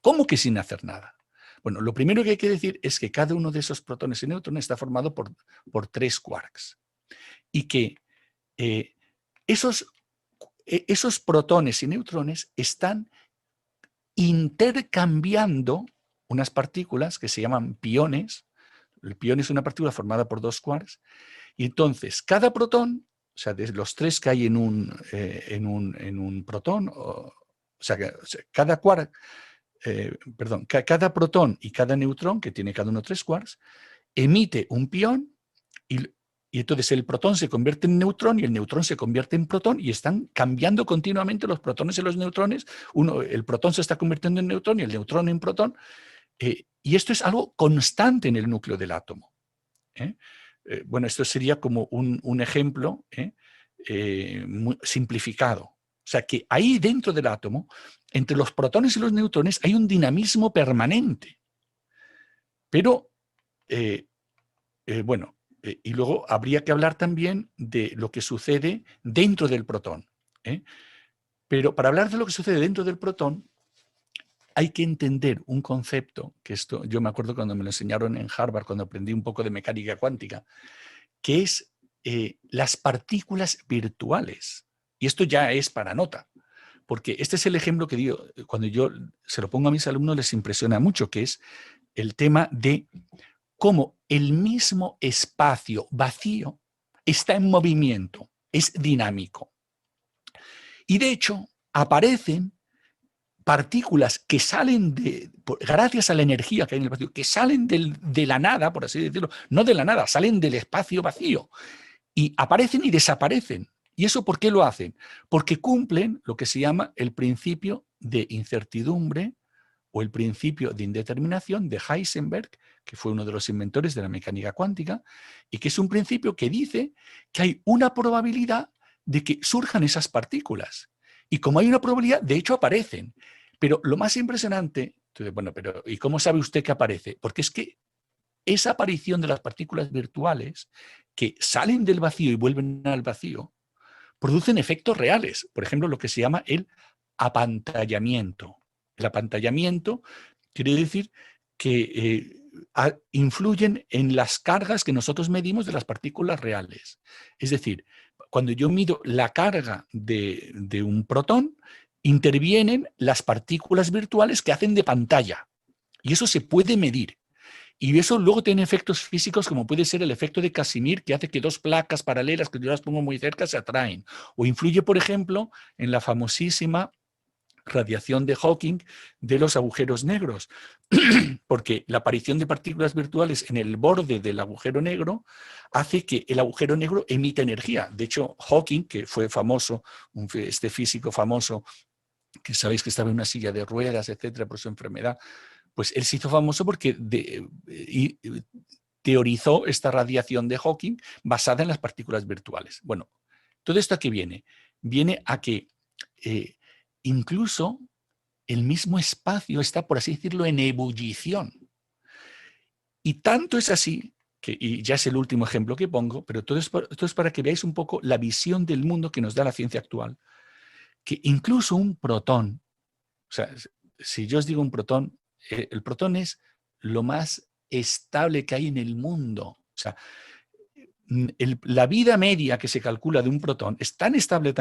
¿Cómo que sin hacer nada? Bueno, lo primero que hay que decir es que cada uno de esos protones y neutrones está formado por 3 quarks. Y que esos protones y neutrones están intercambiando unas partículas que se llaman piones. El pión es una partícula formada por 2 quarks, y entonces cada protón, o sea, de los 3 que hay en un protón, cada quark, cada protón y cada neutrón, que tiene cada uno 3 quarks, emite un pión, y entonces el protón se convierte en neutrón y el neutrón se convierte en protón, y están cambiando continuamente los protones y los neutrones. El protón se está convirtiendo en neutrón y el neutrón en protón. Y esto es algo constante en el núcleo del átomo. Bueno, esto sería como un ejemplo muy simplificado. O sea, que ahí dentro del átomo, entre los protones y los neutrones, hay un dinamismo permanente. Pero, bueno, y luego habría que hablar también de lo que sucede dentro del protón. Pero para hablar de lo que sucede dentro del protón, hay que entender un concepto, que esto yo me acuerdo cuando me lo enseñaron en Harvard, cuando aprendí un poco de mecánica cuántica, que es las partículas virtuales. Y esto ya es para nota, porque este es el ejemplo que digo, cuando yo se lo pongo a mis alumnos les impresiona mucho, que es el tema de cómo el mismo espacio vacío está en movimiento, es dinámico. Y de hecho aparecen partículas que salen gracias a la energía que hay en el vacío, que salen de la nada, por así decirlo, no de la nada, salen del espacio vacío. y aparecen y desaparecen. ¿Y eso por qué lo hacen? Porque cumplen lo que se llama el principio de incertidumbre o el principio de indeterminación de Heisenberg, que fue uno de los inventores de la mecánica cuántica, y que es un principio que dice que hay una probabilidad de que surjan esas partículas. Y como hay una probabilidad, de hecho aparecen. Pero lo más impresionante, entonces, bueno, pero ¿y cómo sabe usted que aparece? Porque es que esa aparición de las partículas virtuales que salen del vacío y vuelven al vacío, producen efectos reales. Por ejemplo, lo que se llama el apantallamiento. El apantallamiento quiere decir que influyen en las cargas que nosotros medimos de las partículas reales. Es decir, cuando yo mido la carga de un protón, intervienen las partículas virtuales que hacen de pantalla. Y eso se puede medir. Y eso luego tiene efectos físicos como puede ser el efecto de Casimir, que hace que dos placas paralelas que yo las pongo muy cerca se atraen. O influye, por ejemplo, en la famosísima radiación de Hawking de los agujeros negros, porque la aparición de partículas virtuales en el borde del agujero negro hace que el agujero negro emita energía. De hecho, Hawking, que fue famoso, este físico famoso, que sabéis que estaba en una silla de ruedas, etcétera, por su enfermedad, pues él se hizo famoso porque teorizó esta radiación de Hawking basada en las partículas virtuales. Bueno, ¿todo esto a qué viene? Viene a que incluso el mismo espacio está, por así decirlo, en ebullición. Y tanto es así, que, y ya es el último ejemplo que pongo, pero todo es para que veáis un poco la visión del mundo que nos da la ciencia actual, que incluso un protón, o sea, si yo os digo un protón, el protón es lo más estable que hay en el mundo. O sea, la vida media que se calcula de un protón es tan estable,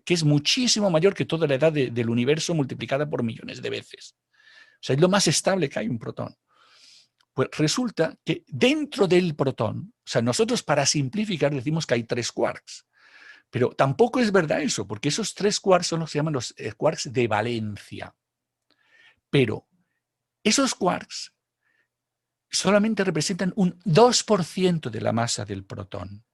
que es muchísimo mayor que toda la edad del universo multiplicada por millones de veces. O sea, es lo más estable que hay un protón. Pues resulta que dentro del protón, o sea, nosotros para simplificar decimos que hay 3 quarks, pero tampoco es verdad eso, porque esos 3 quarks son los que se llaman los quarks de valencia. Pero esos quarks solamente representan un 2% de la masa del protón.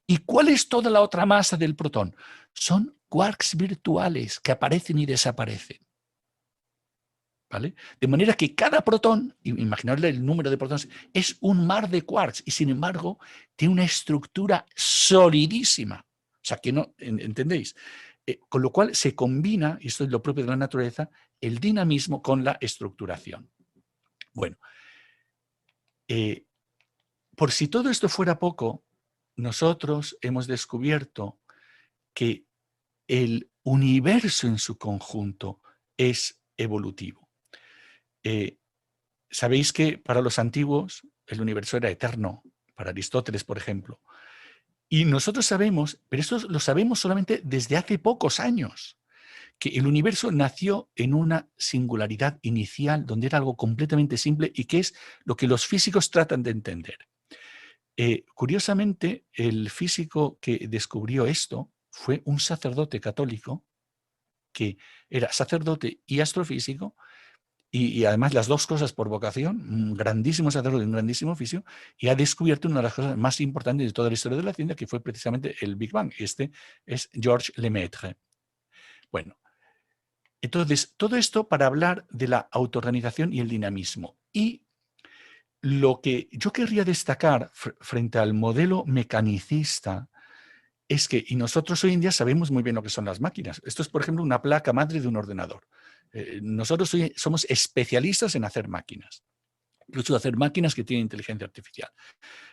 ¿Y cuál es toda la otra masa del protón? Son quarks virtuales que aparecen y desaparecen. ¿Vale? De manera que cada protón, imaginadle el número de protones, es un mar de quarks y sin embargo tiene una estructura solidísima. O sea, que no, ¿entendéis? Con lo cual se combina, y esto es lo propio de la naturaleza, el dinamismo con la estructuración. Bueno, por si todo esto fuera poco, nosotros hemos descubierto que el universo en su conjunto es evolutivo. Sabéis que para los antiguos el universo era eterno, para Aristóteles, por ejemplo. Y nosotros sabemos, pero esto lo sabemos solamente desde hace pocos años, que el universo nació en una singularidad inicial donde era algo completamente simple y que es lo que los físicos tratan de entender. Curiosamente, el físico que descubrió esto fue un sacerdote católico que era sacerdote y astrofísico, y además las dos cosas por vocación, un grandísimo sacerdote, un grandísimo oficio, y ha descubierto una de las cosas más importantes de toda la historia de la ciencia, que fue precisamente el Big Bang. Este es Georges Lemaitre. Bueno, entonces, todo esto para hablar de la autoorganización y el dinamismo. Y lo que yo querría destacar frente al modelo mecanicista es que, y nosotros hoy en día sabemos muy bien lo que son las máquinas. Esto es, por ejemplo, una placa madre de un ordenador. Nosotros hoy somos especialistas en hacer máquinas, incluso hacer máquinas que tienen inteligencia artificial.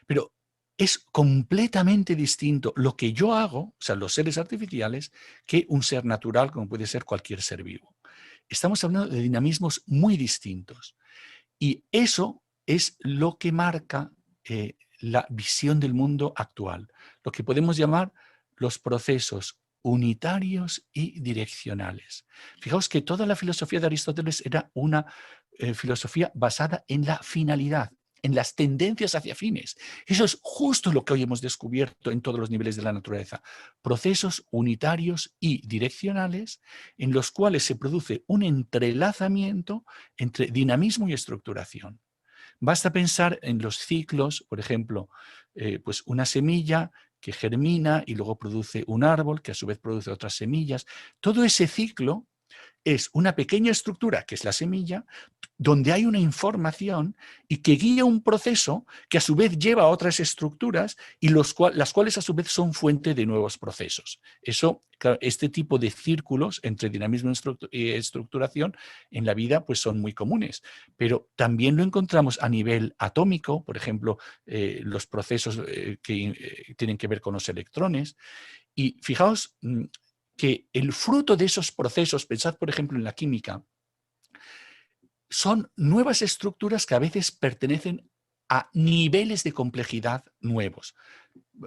Pero es completamente distinto lo que yo hago, o sea, los seres artificiales, que un ser natural como puede ser cualquier ser vivo. Estamos hablando de dinamismos muy distintos. Y eso es lo que marca la visión del mundo actual, lo que podemos llamar los procesos unitarios y direccionales. Fijaos que toda la filosofía de Aristóteles era una filosofía basada en la finalidad, en las tendencias hacia fines. Eso es justo lo que hoy hemos descubierto en todos los niveles de la naturaleza. Procesos unitarios y direccionales en los cuales se produce un entrelazamiento entre dinamismo y estructuración. Basta pensar en los ciclos, por ejemplo, pues una semilla que germina y luego produce un árbol, que a su vez produce otras semillas. Todo ese ciclo es una pequeña estructura, que es la semilla, donde hay una información y que guía un proceso que a su vez lleva a otras estructuras y las cuales a su vez son fuente de nuevos procesos. Eso, claro, este tipo de círculos entre dinamismo y estructuración en la vida pues son muy comunes, pero también lo encontramos a nivel atómico, por ejemplo, los procesos que tienen que ver con los electrones. Y fijaos que el fruto de esos procesos, pensad por ejemplo en la química, son nuevas estructuras que a veces pertenecen a niveles de complejidad nuevos.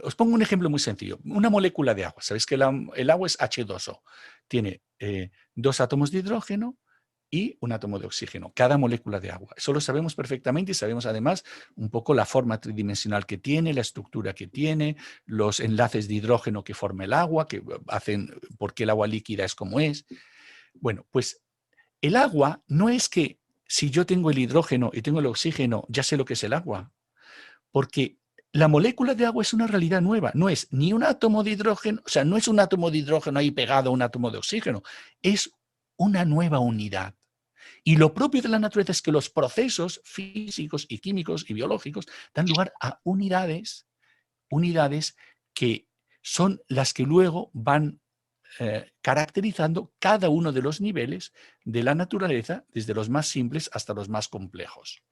Os pongo un ejemplo muy sencillo. Una molécula de agua. Sabéis que el agua es H2O. Tiene 2 átomos de hidrógeno y un átomo de oxígeno, cada molécula de agua. Eso lo sabemos perfectamente y sabemos además un poco la forma tridimensional que tiene, la estructura que tiene, los enlaces de hidrógeno que forma el agua, que hacen por qué el agua líquida es como es. Bueno, pues el agua no es que si yo tengo el hidrógeno y tengo el oxígeno, ya sé lo que es el agua, porque la molécula de agua es una realidad nueva, no es ni un átomo de hidrógeno, o sea, no es un átomo de hidrógeno ahí pegado a un átomo de oxígeno, es una nueva unidad. Y lo propio de la naturaleza es que los procesos físicos y químicos y biológicos dan lugar a unidades que son las que luego van caracterizando cada uno de los niveles de la naturaleza, desde los más simples hasta los más complejos.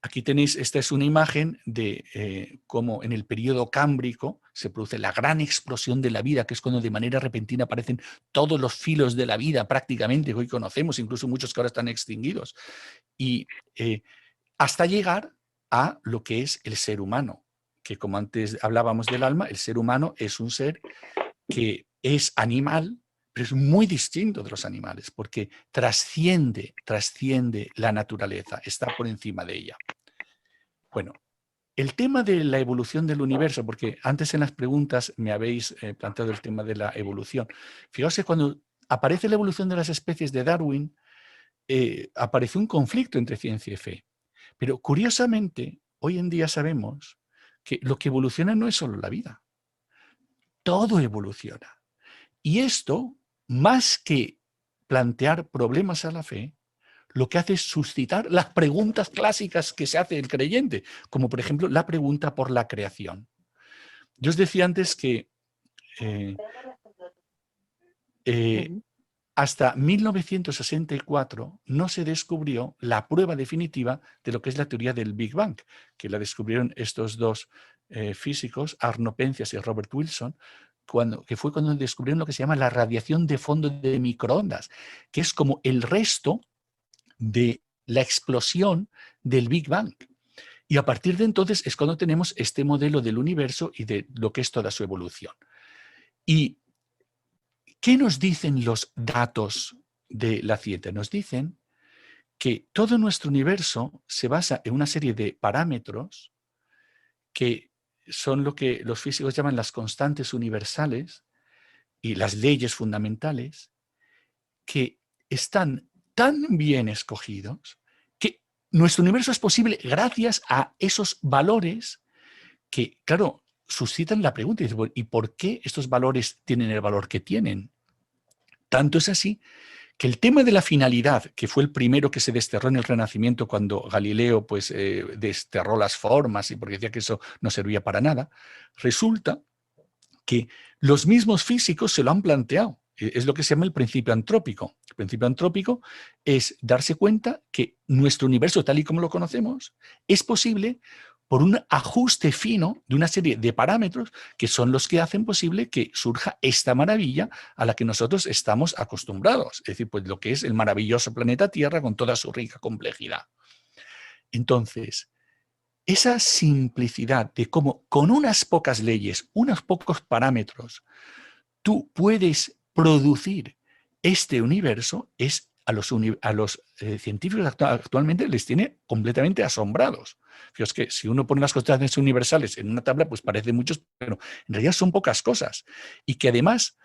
Aquí tenéis, esta es una imagen de cómo en el periodo cámbrico se produce la gran explosión de la vida, que es cuando de manera repentina aparecen todos los filos de la vida prácticamente que hoy conocemos, incluso muchos que ahora están extinguidos, y hasta llegar a lo que es el ser humano, que como antes hablábamos del alma, el ser humano es un ser que es animal, pero es muy distinto de los animales, porque trasciende la naturaleza, está por encima de ella. Bueno, el tema de la evolución del universo, porque antes en las preguntas me habéis planteado el tema de la evolución. Fijaos que cuando aparece la evolución de las especies de Darwin, apareció un conflicto entre ciencia y fe. Pero curiosamente, hoy en día sabemos que lo que evoluciona no es solo la vida. Todo evoluciona. Y esto, más que plantear problemas a la fe, lo que hace es suscitar las preguntas clásicas que se hace el creyente, como por ejemplo la pregunta por la creación. Yo os decía antes que hasta 1964 no se descubrió la prueba definitiva de lo que es la teoría del Big Bang, que la descubrieron estos dos físicos, Arno Penzias y Robert Wilson, que fue cuando descubrieron lo que se llama la radiación de fondo de microondas, que es como el resto de la explosión del Big Bang. Y a partir de entonces es cuando tenemos este modelo del universo y de lo que es toda su evolución. ¿Y qué nos dicen los datos de la ciencia? Nos dicen que todo nuestro universo se basa en una serie de parámetros que son lo que los físicos llaman las constantes universales y las leyes fundamentales, que están tan bien escogidos que nuestro universo es posible gracias a esos valores que, claro, suscitan la pregunta, ¿y por qué estos valores tienen el valor que tienen? Tanto es así que el tema de la finalidad, que fue el primero que se desterró en el Renacimiento cuando Galileo pues, desterró las formas y porque decía que eso no servía para nada, resulta que los mismos físicos se lo han planteado. Es lo que se llama el principio antrópico. El principio antrópico es darse cuenta que nuestro universo, tal y como lo conocemos, es posible por un ajuste fino de una serie de parámetros que son los que hacen posible que surja esta maravilla a la que nosotros estamos acostumbrados. Es decir, pues lo que es el maravilloso planeta Tierra con toda su rica complejidad. Entonces, esa simplicidad de cómo con unas pocas leyes, unos pocos parámetros, tú puedes producir este universo, es a los científicos actualmente les tiene completamente asombrados. Fijaos que si uno pone las constantes universales en una tabla, pues parece muchos, pero en realidad son pocas cosas. Y que además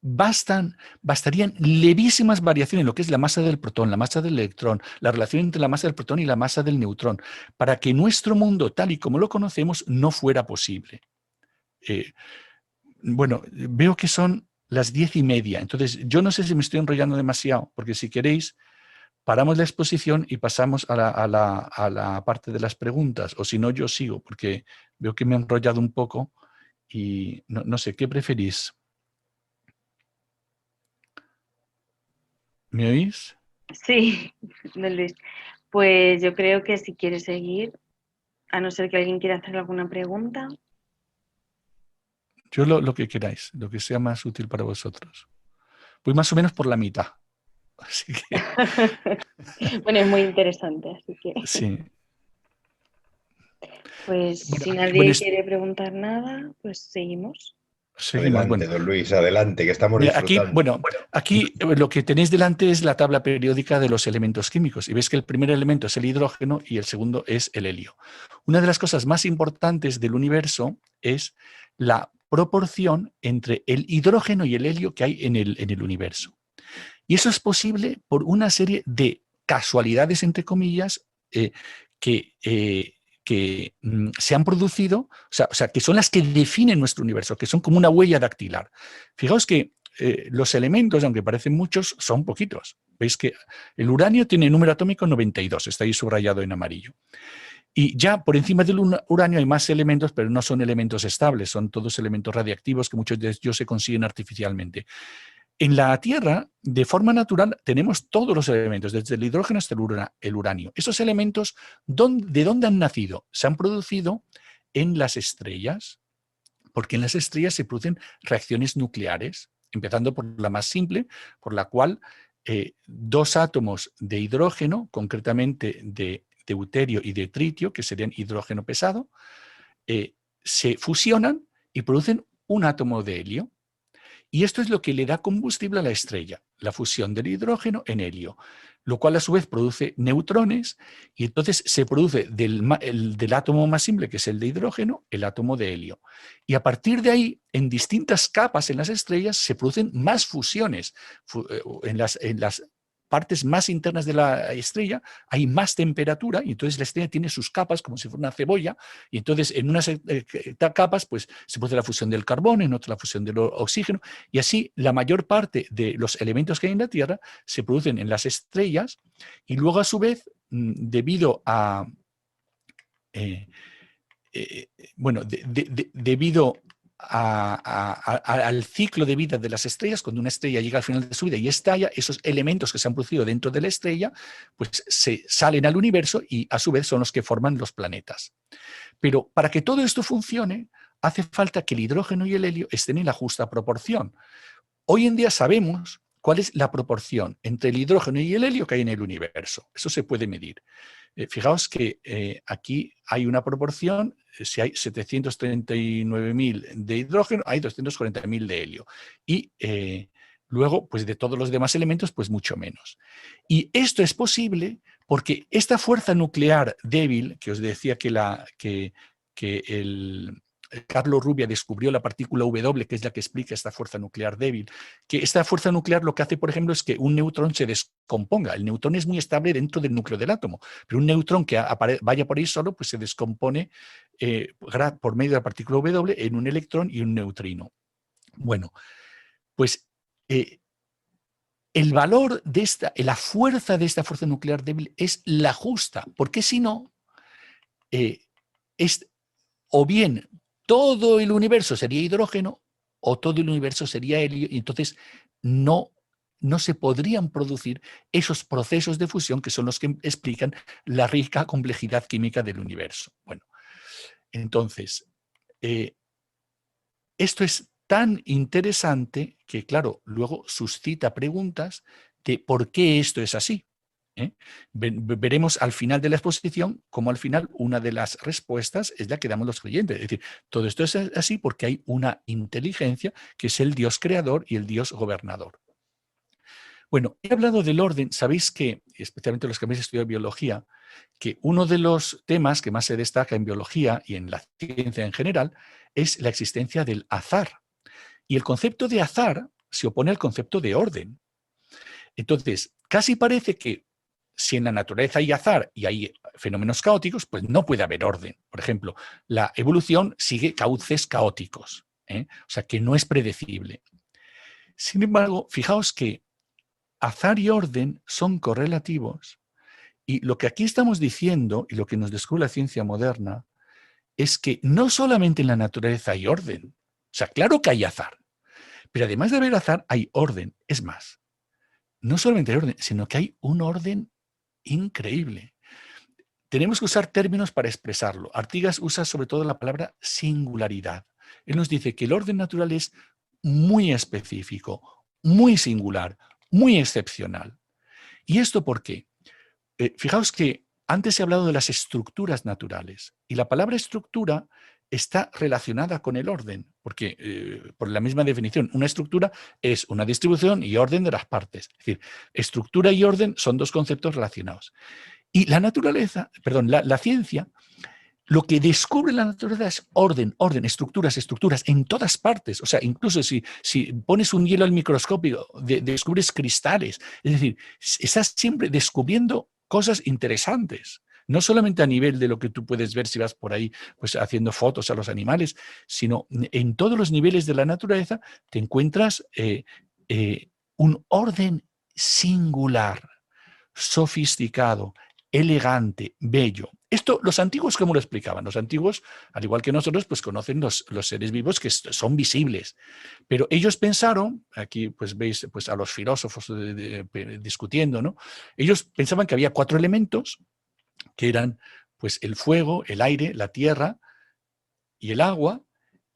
bastarían levísimas variaciones en lo que es la masa del protón, la masa del electrón, la relación entre la masa del protón y la masa del neutrón, para que nuestro mundo, tal y como lo conocemos, no fuera posible. Bueno, veo que son las 10:30, entonces yo no sé si me estoy enrollando demasiado, porque si queréis, paramos la exposición y pasamos a la parte de las preguntas, o si no, yo sigo, porque veo que me he enrollado un poco y no sé, ¿qué preferís? ¿Me oís? Sí, don Luis. Pues yo creo que si quieres seguir, a no ser que alguien quiera hacer alguna pregunta. Yo lo que queráis, lo que sea más útil para vosotros. Voy más o menos por la mitad. Así que, Bueno, es muy interesante, así que sí. pues Bueno, si bueno, nadie quiere preguntar nada, pues seguimos. seguimos. Adelante, Bueno, don Luis, adelante, que estamos mira, aquí, disfrutando. lo que tenéis delante es la tabla periódica de los elementos químicos. Y veis que el primer elemento es el hidrógeno y el segundo es el helio. Una de las cosas más importantes del universo es la proporción entre el hidrógeno y el helio que hay en el universo. Y eso es posible por una serie de casualidades, entre comillas, que se han producido, o sea, que son las que definen nuestro universo, que son como una huella dactilar. Fijaos que los elementos, aunque parecen muchos, son poquitos. Veis que el uranio tiene número atómico 92, está ahí subrayado en amarillo. Y ya por encima del uranio hay más elementos, pero no son elementos estables, son todos elementos radiactivos que muchos de ellos se consiguen artificialmente. En la Tierra, de forma natural, tenemos todos los elementos, desde el hidrógeno hasta el uranio. Esos elementos, ¿de dónde han nacido? Se han producido en las estrellas, porque en las estrellas se producen reacciones nucleares, empezando por la más simple, por la cual dos átomos de hidrógeno, concretamente de deuterio y de tritio, que serían hidrógeno pesado, se fusionan y producen un átomo de helio. Y esto es lo que le da combustible a la estrella, la fusión del hidrógeno en helio, lo cual a su vez produce neutrones y entonces se produce del átomo más simple, que es el de hidrógeno, el átomo de helio. Y a partir de ahí, en distintas capas en las estrellas, se producen más fusiones. En las partes más internas de la estrella hay más temperatura y entonces la estrella tiene sus capas como si fuera una cebolla y entonces en unas capas pues se produce la fusión del carbono, en otras la fusión del oxígeno y así la mayor parte de los elementos que hay en la Tierra se producen en las estrellas y luego a su vez debido a debido al ciclo de vida de las estrellas, cuando una estrella llega al final de su vida y estalla, esos elementos que se han producido dentro de la estrella, pues se salen al universo y a su vez son los que forman los planetas. Pero para que todo esto funcione, hace falta que el hidrógeno y el helio estén en la justa proporción. Hoy en día sabemos cuál es la proporción entre el hidrógeno y el helio que hay en el universo. Eso se puede medir. Fijaos que aquí hay una proporción, si hay 739.000 de hidrógeno, hay 240.000 de helio. Y luego, pues de todos los demás elementos, pues mucho menos. Y esto es posible porque esta fuerza nuclear débil, que os decía que Carlo Rubbia descubrió la partícula W, que es la que explica esta fuerza nuclear débil, que esta fuerza nuclear lo que hace, por ejemplo, es que un neutrón se descomponga. El neutrón es muy estable dentro del núcleo del átomo, pero un neutrón que vaya por ahí solo, pues se descompone por medio de la partícula W en un electrón y un neutrino. Bueno, pues el valor de la fuerza de esta fuerza nuclear débil es la justa, porque si no, o bien todo el universo sería hidrógeno o todo el universo sería helio y entonces no se podrían producir esos procesos de fusión que son los que explican la rica complejidad química del universo. Bueno, entonces, esto es tan interesante que, claro, luego suscita preguntas de por qué esto es así. Veremos al final de la exposición cómo al final una de las respuestas es la que damos los creyentes. Es decir, todo esto es así porque hay una inteligencia que es el Dios creador y el Dios gobernador. Bueno, he hablado del orden. Sabéis que, especialmente los que habéis estudiado biología, que uno de los temas que más se destaca en biología y en la ciencia en general es la existencia del azar. Y el concepto de azar se opone al concepto de orden. Entonces, casi parece que si en la naturaleza hay azar y hay fenómenos caóticos, pues no puede haber orden. Por ejemplo, la evolución sigue cauces caóticos, ¿eh? O sea, que no es predecible. Sin embargo, fijaos que azar y orden son correlativos y lo que aquí estamos diciendo y lo que nos descubre la ciencia moderna es que no solamente en la naturaleza hay orden, o sea, claro que hay azar, pero además de haber azar hay orden. Es más, no solamente hay orden, sino que hay un orden increíble. Tenemos que usar términos para expresarlo. Artigas usa sobre todo la palabra singularidad. Él nos dice que el orden natural es muy específico, muy singular, muy excepcional. ¿Y esto por qué? Fijaos que antes he hablado de las estructuras naturales y la palabra estructura está relacionada con el orden, porque por la misma definición, una estructura es una distribución y orden de las partes. Es decir, estructura y orden son dos conceptos relacionados. Y la naturaleza, perdón, la ciencia, lo que descubre la naturaleza es orden, orden, estructuras, estructuras, en todas partes. O sea, incluso si pones un hielo al microscopio, descubres cristales. Es decir, estás siempre descubriendo cosas interesantes. No solamente a nivel de lo que tú puedes ver si vas por ahí pues, haciendo fotos a los animales, sino en todos los niveles de la naturaleza te encuentras un orden singular, sofisticado, elegante, bello. Esto, los antiguos, ¿cómo lo explicaban? Los antiguos, al igual que nosotros, pues conocen los seres vivos que son visibles. Pero ellos pensaron, aquí pues veis pues, a los filósofos discutiendo, ¿no? Ellos pensaban que había 4 elementos, que eran pues el fuego, el aire, la tierra y el agua,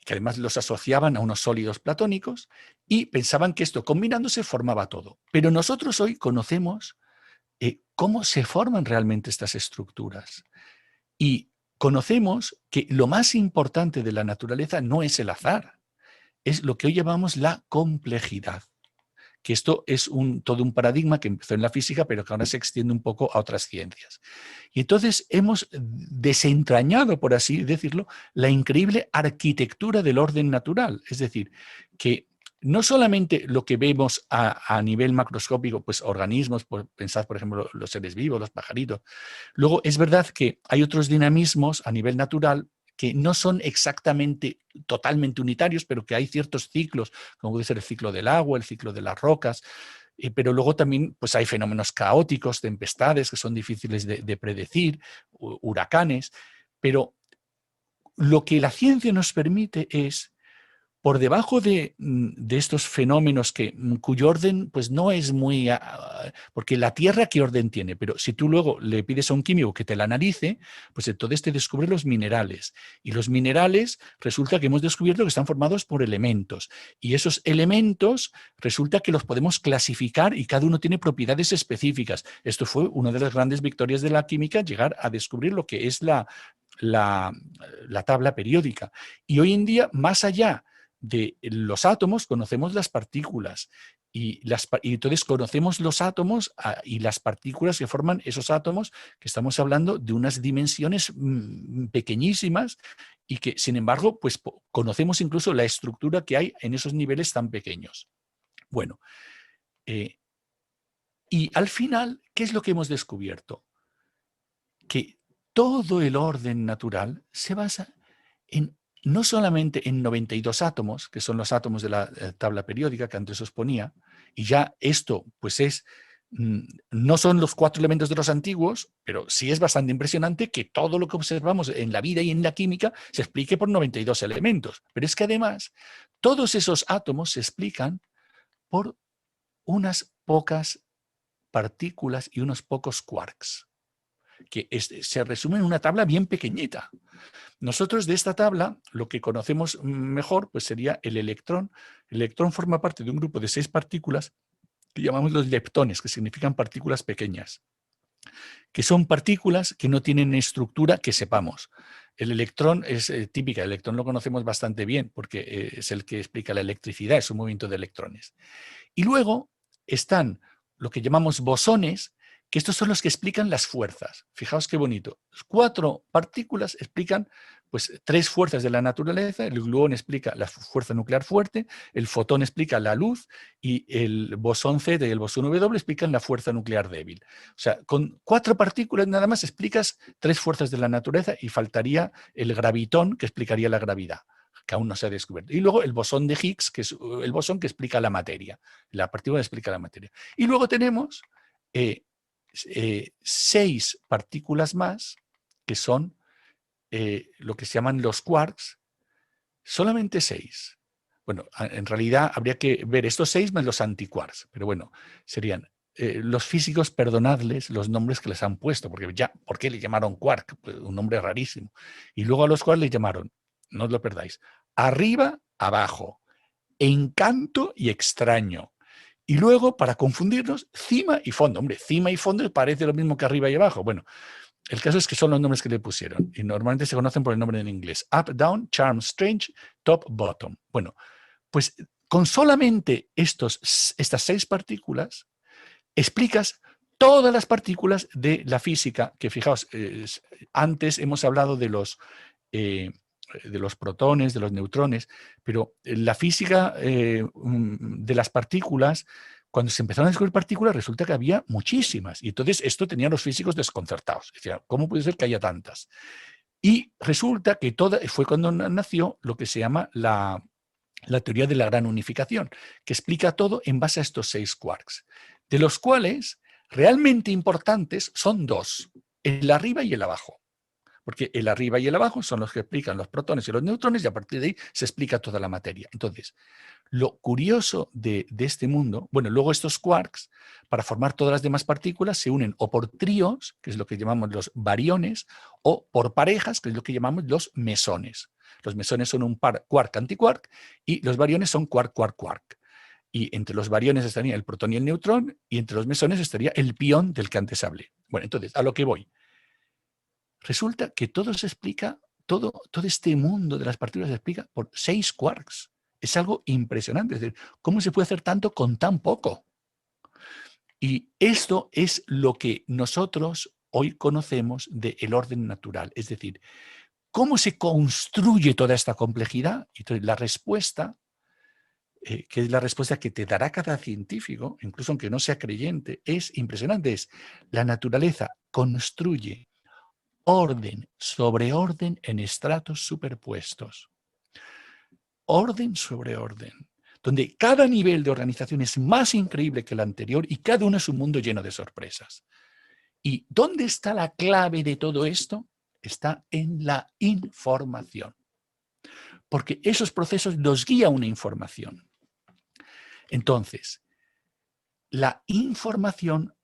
que además los asociaban a unos sólidos platónicos, y pensaban que esto combinándose formaba todo. Pero nosotros hoy conocemos cómo se forman realmente estas estructuras. Y conocemos que lo más importante de la naturaleza no es el azar, es lo que hoy llamamos la complejidad. Que esto es todo un paradigma que empezó en la física, pero que ahora se extiende un poco a otras ciencias. Y entonces hemos desentrañado, por así decirlo, la increíble arquitectura del orden natural. Es decir, que no solamente lo que vemos a nivel macroscópico, pues organismos, pensad por ejemplo los seres vivos, los pajaritos. Luego es verdad que hay otros dinamismos a nivel natural que no son exactamente totalmente unitarios, pero que hay ciertos ciclos, como puede ser el ciclo del agua, el ciclo de las rocas, pero luego también pues hay fenómenos caóticos, tempestades que son difíciles de predecir, huracanes, pero lo que la ciencia nos permite es, por debajo de estos fenómenos cuyo orden pues no es muy... porque la Tierra, ¿qué orden tiene? Pero si tú luego le pides a un químico que te la analice, pues entonces te descubre los minerales. Y los minerales resulta que hemos descubierto que están formados por elementos. Y esos elementos resulta que los podemos clasificar y cada uno tiene propiedades específicas. Esto fue una de las grandes victorias de la química, llegar a descubrir lo que es la tabla periódica. Y hoy en día, más allá de los átomos, conocemos las partículas y entonces conocemos los átomos y las partículas que forman esos átomos, que estamos hablando de unas dimensiones pequeñísimas y que, sin embargo, pues conocemos incluso la estructura que hay en esos niveles tan pequeños. Bueno, y al final, ¿qué es lo que hemos descubierto? Que todo el orden natural se basa no solamente en 92 átomos, que son los átomos de la tabla periódica que antes os ponía, y ya esto pues no son los 4 elementos de los antiguos, pero sí es bastante impresionante que todo lo que observamos en la vida y en la química se explique por 92 elementos. Pero es que además todos esos átomos se explican por unas pocas partículas y unos pocos quarks, que se resume en una tabla bien pequeñita. Nosotros de esta tabla, lo que conocemos mejor pues sería el electrón. El electrón forma parte de un grupo de 6 partículas que llamamos los leptones, que significan partículas pequeñas, que son partículas que no tienen estructura que sepamos. El electrón es típica, el electrón lo conocemos bastante bien porque es el que explica la electricidad, es un movimiento de electrones. Y luego están lo que llamamos bosones, que estos son los que explican las fuerzas. Fijaos qué bonito. 4 partículas explican pues 3 fuerzas de la naturaleza. El gluón explica la fuerza nuclear fuerte, el fotón explica la luz y el bosón Z y el bosón W explican la fuerza nuclear débil. O sea, con 4 partículas nada más explicas 3 fuerzas de la naturaleza y faltaría el gravitón que explicaría la gravedad, que aún no se ha descubierto. Y luego el bosón de Higgs, que es el bosón que explica la materia. La partícula que explica la materia. Y luego tenemos 6 partículas más, que son lo que se llaman los quarks, solamente 6. Bueno, en realidad habría que ver estos 6 más los antiquarks, pero bueno, serían los físicos, perdonadles los nombres que les han puesto, porque ya, ¿por qué le llamaron quark? Pues un nombre rarísimo. Y luego a los quarks le llamaron, no os lo perdáis, arriba, abajo, encanto y extraño. Y luego, para confundirnos, cima y fondo. Hombre, cima y fondo parece lo mismo que arriba y abajo. Bueno, el caso es que son los nombres que le pusieron. Y normalmente se conocen por el nombre en inglés. Up, down, charm, strange, top, bottom. Bueno, pues con solamente estas 6 partículas, explicas todas las partículas de la física, que fijaos, antes hemos hablado de los protones, de los neutrones, pero la física de las partículas, cuando se empezaron a descubrir partículas, resulta que había muchísimas. Y entonces esto tenía a los físicos desconcertados. Decían, ¿cómo puede ser que haya tantas? Y resulta que fue cuando nació lo que se llama la teoría de la gran unificación, que explica todo en base a estos 6 quarks, de los cuales realmente importantes son 2, el arriba y el abajo. Porque el arriba y el abajo son los que explican los protones y los neutrones y a partir de ahí se explica toda la materia. Entonces, lo curioso de este mundo, bueno, luego estos quarks, para formar todas las demás partículas, se unen o por tríos, que es lo que llamamos los bariones, o por parejas, que es lo que llamamos los mesones. Los mesones son un par quark-antiquark y los bariones son quark-quark-quark. Y entre los bariones estaría el protón y el neutrón y entre los mesones estaría el pión del que antes hablé. Bueno, entonces, a lo que voy. Resulta que todo se explica, todo este mundo de las partículas se explica por 6 quarks. Es algo impresionante. Es decir, ¿cómo se puede hacer tanto con tan poco? Y esto es lo que nosotros hoy conocemos del orden natural. Es decir, ¿cómo se construye toda esta complejidad? Entonces, la respuesta, que es la respuesta que te dará cada científico, incluso aunque no sea creyente, es impresionante. Es la naturaleza construye orden sobre orden en estratos superpuestos. Orden sobre orden, donde cada nivel de organización es más increíble que el anterior y cada uno es un mundo lleno de sorpresas. ¿Y dónde está la clave de todo esto? Está en la información. Porque esos procesos nos guía una información. Entonces, la información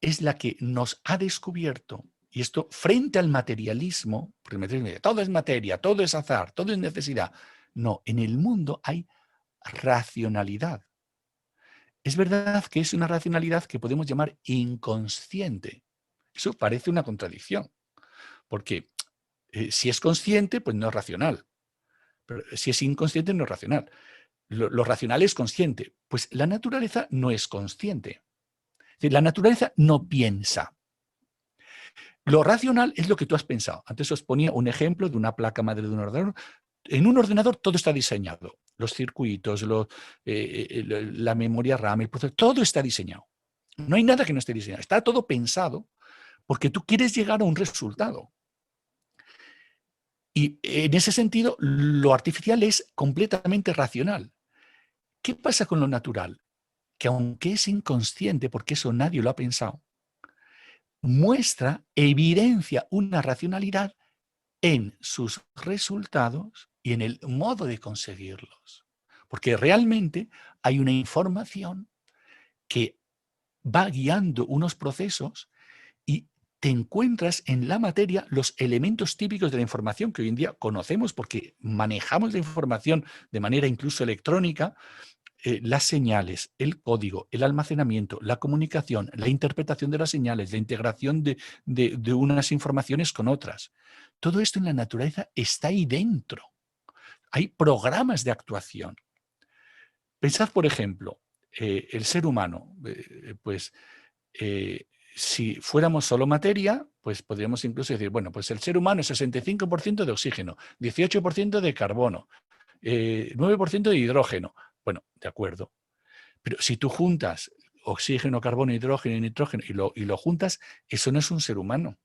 es la que nos ha descubierto. Y esto frente al materialismo, porque el materialismo dice, todo es materia, todo es azar, todo es necesidad. No, en el mundo hay racionalidad. Es verdad que es una racionalidad que podemos llamar inconsciente. Eso parece una contradicción, porque si es consciente, pues no es racional. Pero si es inconsciente, no es racional. Lo racional es consciente. Pues la naturaleza no es consciente. Es decir, la naturaleza no piensa. Lo racional es lo que tú has pensado. Antes os ponía un ejemplo de una placa madre de un ordenador. En un ordenador todo está diseñado. Los circuitos, la memoria RAM, el procesador, todo está diseñado. No hay nada que no esté diseñado. Está todo pensado porque tú quieres llegar a un resultado. Y en ese sentido, lo artificial es completamente racional. ¿Qué pasa con lo natural? Que aunque es inconsciente, porque eso nadie lo ha pensado, muestra, evidencia una racionalidad en sus resultados y en el modo de conseguirlos. Porque realmente hay una información que va guiando unos procesos y te encuentras en la materia los elementos típicos de la información que hoy en día conocemos porque manejamos la información de manera incluso electrónica, las señales, el código, el almacenamiento, la comunicación, la interpretación de las señales, la integración de unas informaciones con otras. Todo esto en la naturaleza está ahí dentro. Hay programas de actuación. Pensad, por ejemplo, el ser humano, si fuéramos solo materia, pues podríamos incluso decir, bueno, pues el ser humano es 65% de oxígeno, 18% de carbono, 9% de hidrógeno. Bueno, de acuerdo. Pero si tú juntas oxígeno, carbono, hidrógeno y nitrógeno y lo juntas, eso no es un ser humano.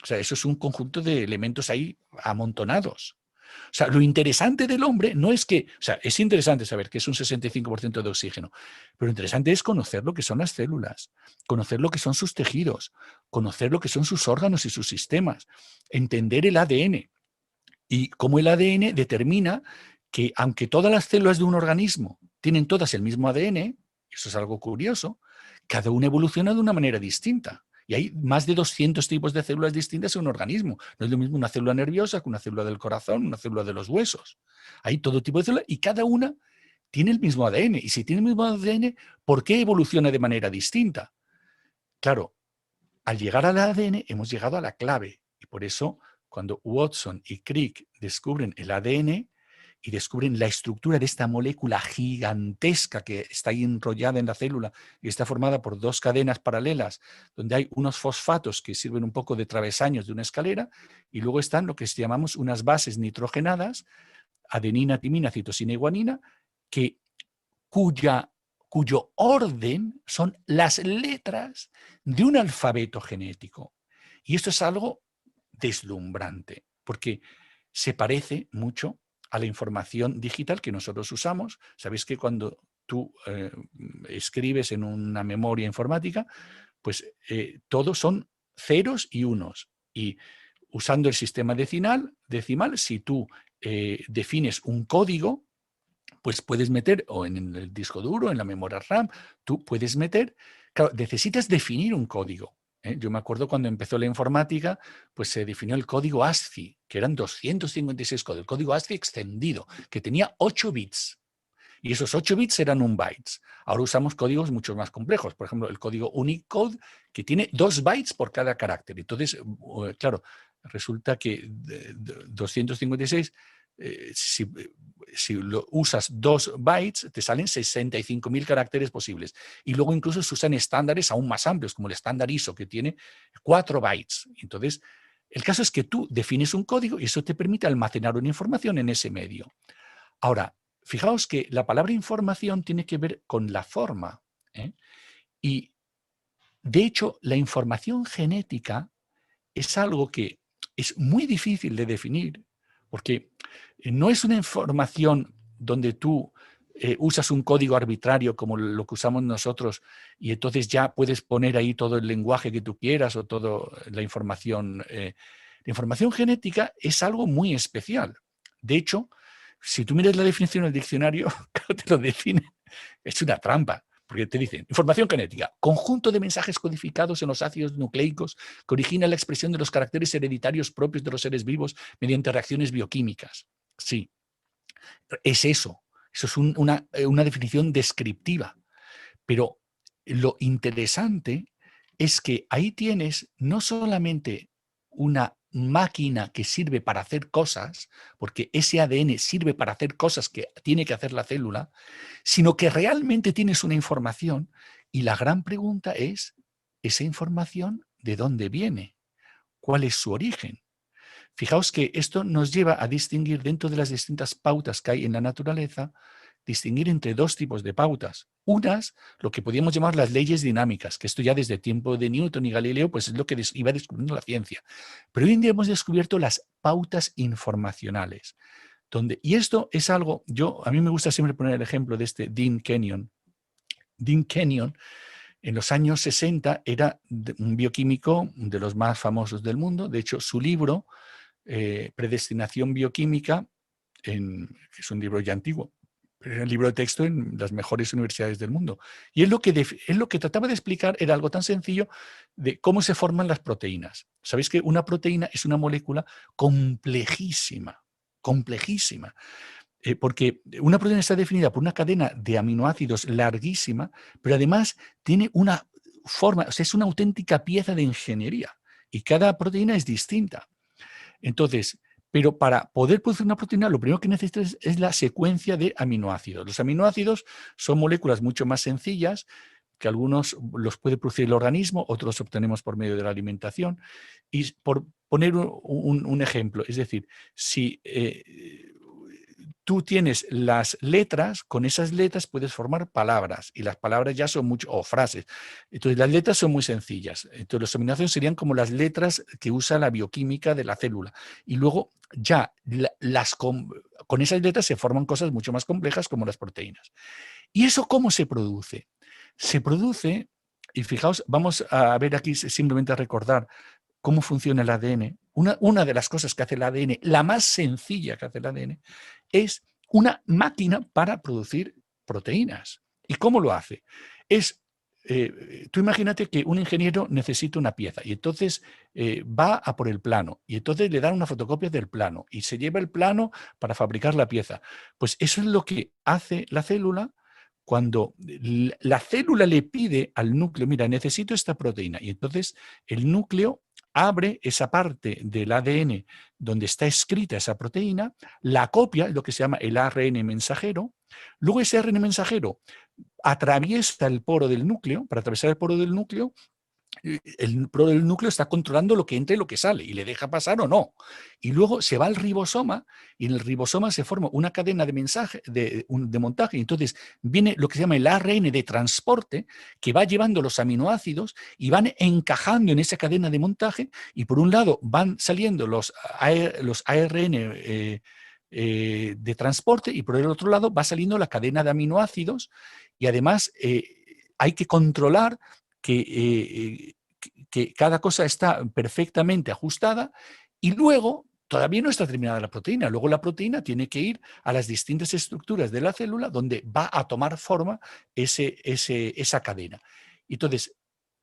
O sea, eso es un conjunto de elementos ahí amontonados. O sea, lo interesante del hombre no es que, o sea, es interesante saber que es un 65% de oxígeno, pero lo interesante es conocer lo que son las células, conocer lo que son sus tejidos, conocer lo que son sus órganos y sus sistemas, entender el ADN y cómo el ADN determina que aunque todas las células de un organismo tienen todas el mismo ADN, eso es algo curioso, cada una evoluciona de una manera distinta. Y hay más de 200 tipos de células distintas en un organismo. No es lo mismo una célula nerviosa que una célula del corazón, una célula de los huesos. Hay todo tipo de células y cada una tiene el mismo ADN. Y si tiene el mismo ADN, ¿por qué evoluciona de manera distinta? Claro, al llegar al ADN hemos llegado a la clave. Y por eso, cuando Watson y Crick descubren el ADN, y descubren la estructura de esta molécula gigantesca que está ahí enrollada en la célula y está formada por dos cadenas paralelas, donde hay unos fosfatos que sirven un poco de travesaños de una escalera, y luego están lo que llamamos unas bases nitrogenadas, adenina, timina, citosina y guanina, cuyo orden son las letras de un alfabeto genético. Y esto es algo deslumbrante, porque se parece mucho a la información digital que nosotros usamos. Sabéis que cuando tú escribes en una memoria informática, pues todos son ceros y unos. Y usando el sistema decimal, si tú defines un código, pues puedes meter, o en el disco duro, en la memoria RAM, tú puedes meter, claro, necesitas definir un código. Yo me acuerdo cuando empezó la informática, pues se definió el código ASCII, que eran 256 códigos, el código ASCII extendido, que tenía 8 bits. Y esos 8 bits eran 1 byte. Ahora usamos códigos mucho más complejos. Por ejemplo, el código Unicode, que tiene 2 bytes por cada carácter. Entonces, claro, resulta que 256, si lo usas 2 bytes, te salen 65.000 caracteres posibles. Y luego incluso se usan estándares aún más amplios, como el estándar ISO, que tiene 4 bytes. Entonces, el caso es que tú defines un código y eso te permite almacenar una información en ese medio. Ahora, fijaos que la palabra información tiene que ver con la forma. Y, de hecho, la información genética es algo que es muy difícil de definir, porque no es una información donde tú usas un código arbitrario como lo que usamos nosotros y entonces ya puedes poner ahí todo el lenguaje que tú quieras o toda la información. La información genética es algo muy especial. De hecho, si tú miras la definición del diccionario, te lo define, es una trampa, porque te dicen, información genética, conjunto de mensajes codificados en los ácidos nucleicos que origina la expresión de los caracteres hereditarios propios de los seres vivos mediante reacciones bioquímicas. Sí, es eso. Eso es una definición descriptiva. Pero lo interesante es que ahí tienes no solamente una máquina que sirve para hacer cosas, porque ese ADN sirve para hacer cosas que tiene que hacer la célula, sino que realmente tienes una información y la gran pregunta es, ¿esa información de dónde viene? ¿Cuál es su origen? Fijaos que esto nos lleva a distinguir dentro de las distintas pautas que hay en la naturaleza, distinguir entre dos tipos de pautas. Unas, lo que podríamos llamar las leyes dinámicas, que esto ya desde el tiempo de Newton y Galileo, pues es lo que iba descubriendo la ciencia. Pero hoy en día hemos descubierto las pautas informacionales. Y esto es algo, a mí me gusta siempre poner el ejemplo de este Dean Kenyon. Dean Kenyon, en los años 60, era un bioquímico de los más famosos del mundo. De hecho, su libro, Predestinación Bioquímica, que es un libro ya antiguo, pero era el libro de texto en las mejores universidades del mundo. Y él lo que trataba de explicar era algo tan sencillo de cómo se forman las proteínas. Sabéis que una proteína es una molécula complejísima, complejísima. Porque una proteína está definida por una cadena de aminoácidos larguísima, pero además tiene una forma, o sea, es una auténtica pieza de ingeniería. Y cada proteína es distinta. Entonces, pero para poder producir una proteína, lo primero que necesitas es la secuencia de aminoácidos. Los aminoácidos son moléculas mucho más sencillas que algunos los puede producir el organismo, otros obtenemos por medio de la alimentación. Y por poner un ejemplo, es decir, si tú tienes las letras, con esas letras puedes formar palabras, y las palabras ya son mucho, o frases. Entonces las letras son muy sencillas. Entonces los aminoácidos serían como las letras que usa la bioquímica de la célula. Y luego ya con esas letras se forman cosas mucho más complejas como las proteínas. ¿Y eso cómo se produce? Se produce, y fijaos, vamos a ver aquí simplemente a recordar cómo funciona el ADN. Una de las cosas que hace el ADN, la más sencilla que hace el ADN, es una máquina para producir proteínas. ¿Y cómo lo hace? Tú imagínate que un ingeniero necesita una pieza y entonces va a por el plano y entonces le dan una fotocopia del plano y se lleva el plano para fabricar la pieza. Pues eso es lo que hace la célula cuando la célula le pide al núcleo, mira, necesito esta proteína, y entonces el núcleo abre esa parte del ADN donde está escrita esa proteína, la copia, lo que se llama el ARN mensajero, luego ese ARN mensajero atraviesa el poro del núcleo, para atravesar el poro del núcleo, el poro del núcleo está controlando lo que entra y lo que sale, y le deja pasar o no. Y luego se va al ribosoma, y en el ribosoma se forma una cadena de mensaje, de montaje, y entonces viene lo que se llama el ARN de transporte, que va llevando los aminoácidos y van encajando en esa cadena de montaje, y por un lado van saliendo los ARN de transporte, y por el otro lado va saliendo la cadena de aminoácidos, y además hay que controlar que cada cosa está perfectamente ajustada, y luego todavía no está terminada la proteína. Luego la proteína tiene que ir a las distintas estructuras de la célula donde va a tomar forma esa cadena. Entonces,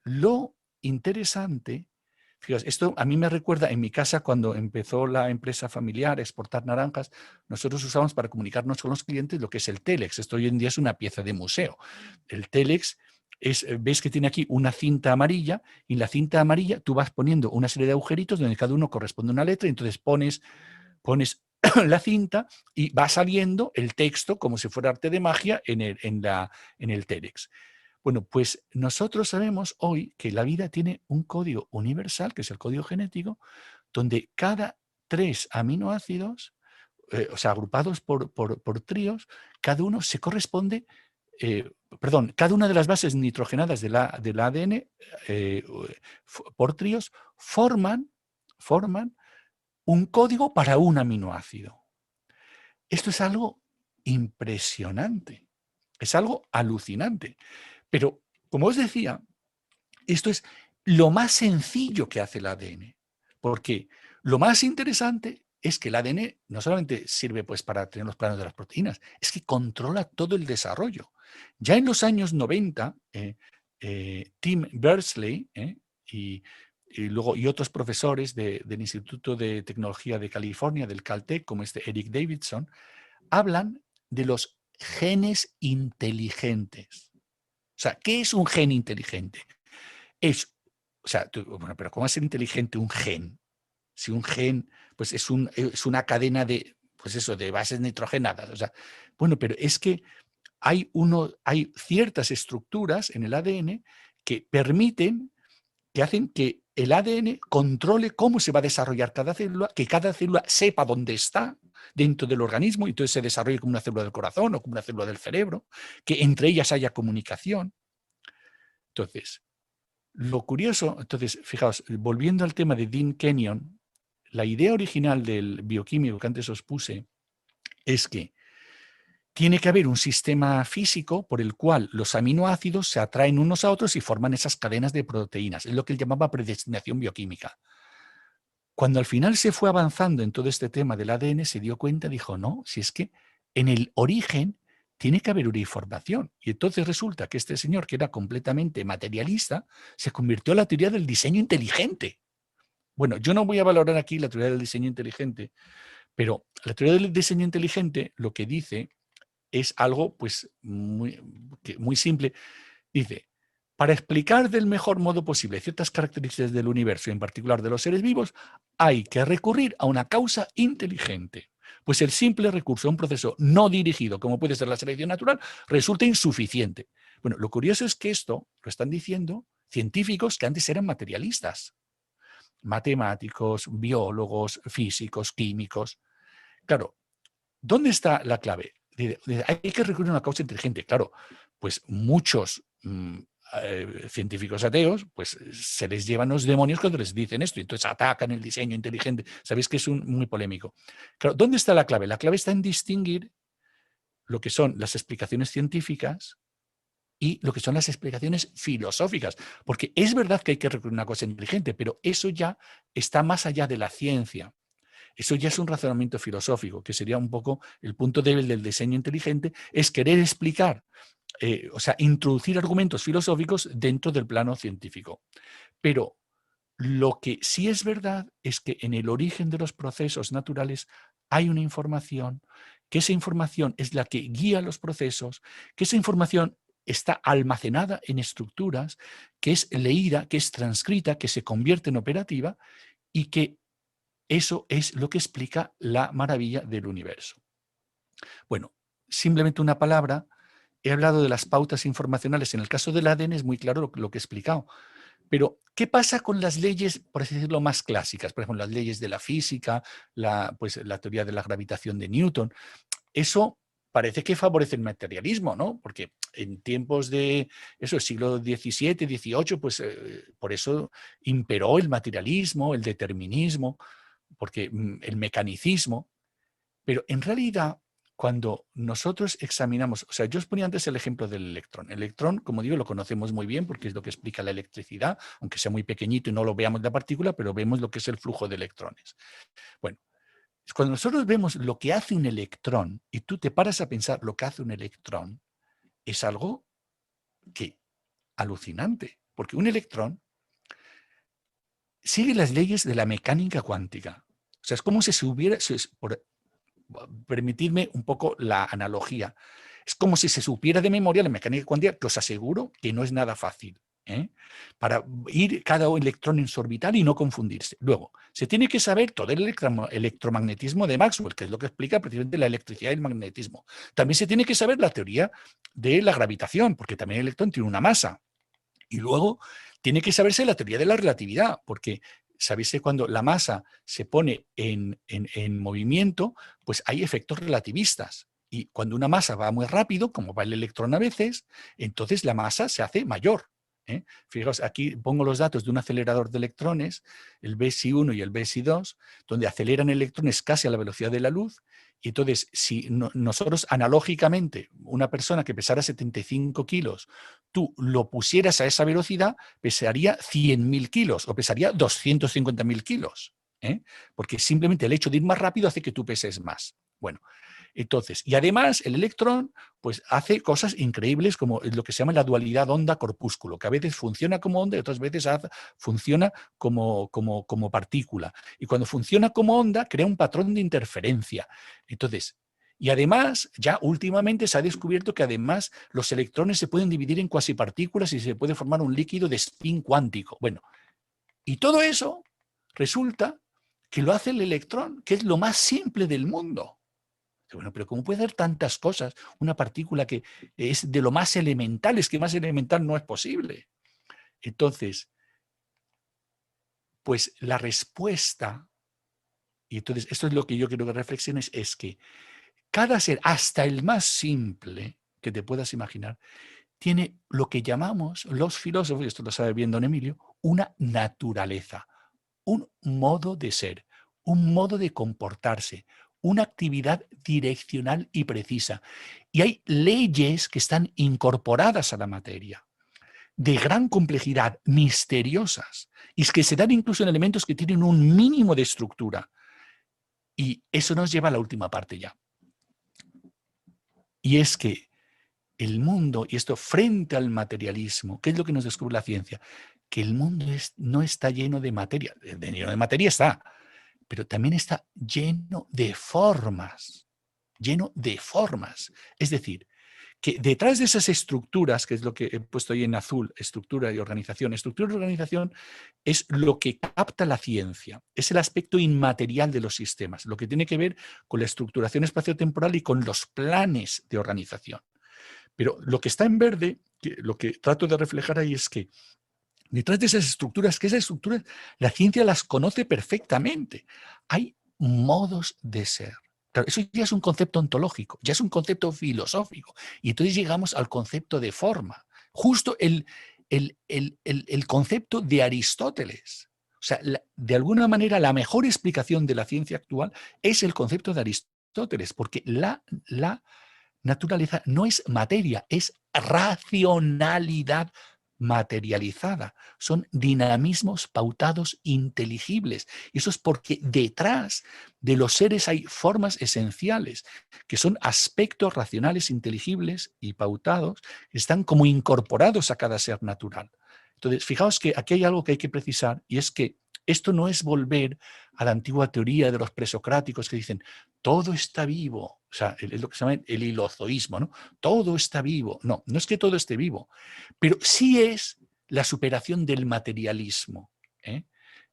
lo interesante, fíjate, esto a mí me recuerda en mi casa cuando empezó la empresa familiar a exportar naranjas. Nosotros usamos para comunicarnos con los clientes lo que es el télex. Esto hoy en día es una pieza de museo. El télex veis que tiene aquí una cinta amarilla, y en la cinta amarilla tú vas poniendo una serie de agujeritos donde cada uno corresponde a una letra, y entonces pones la cinta y va saliendo el texto como si fuera arte de magia en el télex. Bueno, pues nosotros sabemos hoy que la vida tiene un código universal, que es el código genético, donde cada 3 aminoácidos, o sea, agrupados por tríos, cada uno se corresponde, cada una de las bases nitrogenadas del ADN por tríos forman un código para un aminoácido. Esto es algo impresionante, es algo alucinante. Pero, como os decía, esto es lo más sencillo que hace el ADN, porque lo más interesante es que el ADN no solamente sirve pues, para tener los planos de las proteínas, es que controla todo el desarrollo. Ya en los años 90, Tim Berners-Lee y otros profesores del Instituto de Tecnología de California, del Caltech, como Eric Davidson, hablan de los genes inteligentes. O sea, ¿qué es un gen inteligente? Pero ¿cómo es ser inteligente un gen? Si un gen pues es una cadena de, pues eso, de bases nitrogenadas. O sea, bueno, pero es que hay ciertas estructuras en el ADN que hacen que el ADN controle cómo se va a desarrollar cada célula, que cada célula sepa dónde está dentro del organismo, y entonces se desarrolle como una célula del corazón o como una célula del cerebro, que entre ellas haya comunicación. Entonces, lo curioso, fijaos, volviendo al tema de Dean Kenyon, la idea original del bioquímico que antes os puse es que tiene que haber un sistema físico por el cual los aminoácidos se atraen unos a otros y forman esas cadenas de proteínas. Es lo que él llamaba predestinación bioquímica. Cuando al final se fue avanzando en todo este tema del ADN, se dio cuenta, dijo, no, si es que en el origen tiene que haber una información. Y entonces resulta que este señor, que era completamente materialista, se convirtió en la teoría del diseño inteligente. Bueno, yo no voy a valorar aquí la teoría del diseño inteligente, pero la teoría del diseño inteligente lo que dice es algo pues muy simple. Dice, para explicar del mejor modo posible ciertas características del universo, y en particular de los seres vivos, hay que recurrir a una causa inteligente. Pues el simple recurso a un proceso no dirigido, como puede ser la selección natural, resulta insuficiente. Bueno, lo curioso es que esto lo están diciendo científicos que antes eran materialistas, matemáticos, biólogos, físicos, químicos. Claro, ¿dónde está la clave? Hay que recurrir a una causa inteligente. Claro, pues muchos científicos ateos, pues se les llevan los demonios cuando les dicen esto, y entonces atacan el diseño inteligente. Sabéis que es muy polémico. Claro, ¿dónde está la clave? La clave está en distinguir lo que son las explicaciones científicas y lo que son las explicaciones filosóficas. Porque es verdad que hay que recurrir a una cosa inteligente, pero eso ya está más allá de la ciencia. Eso ya es un razonamiento filosófico, que sería un poco el punto débil del diseño inteligente, es querer explicar, o sea, introducir argumentos filosóficos dentro del plano científico. Pero lo que sí es verdad es que en el origen de los procesos naturales hay una información, que esa información es la que guía los procesos, que esa información está almacenada en estructuras, que es leída, que es transcrita, que se convierte en operativa y que eso es lo que explica la maravilla del universo. Bueno, simplemente una palabra. He hablado de las pautas informacionales. En el caso del ADN es muy claro lo que he explicado. Pero, ¿qué pasa con las leyes, por así decirlo, más clásicas? Por ejemplo, las leyes de la física, pues, la teoría de la gravitación de Newton. Eso parece que favorece el materialismo, ¿no? Porque en tiempos de eso, el siglo XVII, XVIII, pues por eso imperó el materialismo, el determinismo, porque el mecanicismo. Pero en realidad, cuando nosotros examinamos, o sea, yo os ponía antes el ejemplo del electrón. El electrón, como digo, lo conocemos muy bien porque es lo que explica la electricidad, aunque sea muy pequeñito y no lo veamos la partícula, pero vemos lo que es el flujo de electrones. Bueno, cuando nosotros vemos lo que hace un electrón y tú te paras a pensar lo que hace un electrón, es algo que alucinante, porque un electrón sigue las leyes de la mecánica cuántica. O sea, es como si se hubiera, permitidme un poco la analogía, es como si se supiera de memoria la mecánica cuántica, que os aseguro que no es nada fácil, para ir cada electrón en su orbital y no confundirse. Luego, se tiene que saber todo el electromagnetismo de Maxwell, que es lo que explica precisamente la electricidad y el magnetismo. También se tiene que saber la teoría de la gravitación, porque también el electrón tiene una masa. Y luego tiene que saberse la teoría de la relatividad, porque sabéis que cuando la masa se pone en movimiento, pues hay efectos relativistas. Y cuando una masa va muy rápido, como va el electrón a veces, entonces la masa se hace mayor. Fijaos, aquí pongo los datos de un acelerador de electrones, el BSI-1 y el BSI-2, donde aceleran electrones casi a la velocidad de la luz. Y entonces, si nosotros analógicamente, una persona que pesara 75 kilos, tú lo pusieras a esa velocidad, pesaría 100.000 kilos o pesaría 250.000 kilos. Porque simplemente el hecho de ir más rápido hace que tú peses más. Bueno, entonces, y además el electrón pues hace cosas increíbles como lo que se llama la dualidad onda-corpúsculo, que a veces funciona como onda y otras veces funciona como partícula. Y cuando funciona como onda, crea un patrón de interferencia. Entonces, y además, ya últimamente se ha descubierto que además los electrones se pueden dividir en cuasipartículas y se puede formar un líquido de spin cuántico. Bueno, y todo eso resulta que lo hace el electrón, que es lo más simple del mundo. Bueno, pero ¿cómo puede hacer tantas cosas una partícula que es de lo más elemental? Es que más elemental no es posible. Entonces, pues la respuesta, y entonces esto es lo que yo quiero que reflexiones, es que cada ser, hasta el más simple que te puedas imaginar, tiene lo que llamamos los filósofos, y esto lo sabe bien don Emilio, una naturaleza, un modo de ser, un modo de comportarse, una actividad direccional y precisa. Y hay leyes que están incorporadas a la materia, de gran complejidad, misteriosas, y que se dan incluso en elementos que tienen un mínimo de estructura. Y eso nos lleva a la última parte ya. Y es que el mundo, y esto frente al materialismo, ¿qué es lo que nos descubre la ciencia? Que el mundo no está lleno de materia. Lleno de materia está, pero también está lleno de formas. Lleno de formas. Es decir, que detrás de esas estructuras, que es lo que he puesto ahí en azul, estructura y organización es lo que capta la ciencia, es el aspecto inmaterial de los sistemas, lo que tiene que ver con la estructuración espaciotemporal y con los planes de organización. Pero lo que está en verde, lo que trato de reflejar ahí es que detrás de esas estructuras, la ciencia las conoce perfectamente. Hay modos de ser. Claro, eso ya es un concepto ontológico, ya es un concepto filosófico. Y entonces llegamos al concepto de forma. Justo el concepto de Aristóteles. O sea, de alguna manera la mejor explicación de la ciencia actual es el concepto de Aristóteles, porque la naturaleza no es materia, es racionalidad materializada. Son dinamismos pautados inteligibles. Y eso es porque detrás de los seres hay formas esenciales, que son aspectos racionales, inteligibles y pautados, que están como incorporados a cada ser natural. Entonces, fijaos que aquí hay algo que hay que precisar, y es que esto no es volver a la antigua teoría de los presocráticos que dicen todo está vivo, o sea, es lo que se llama el hilozoísmo, ¿no? Todo está vivo. No, no es que todo esté vivo, pero sí es la superación del materialismo. ¿Eh?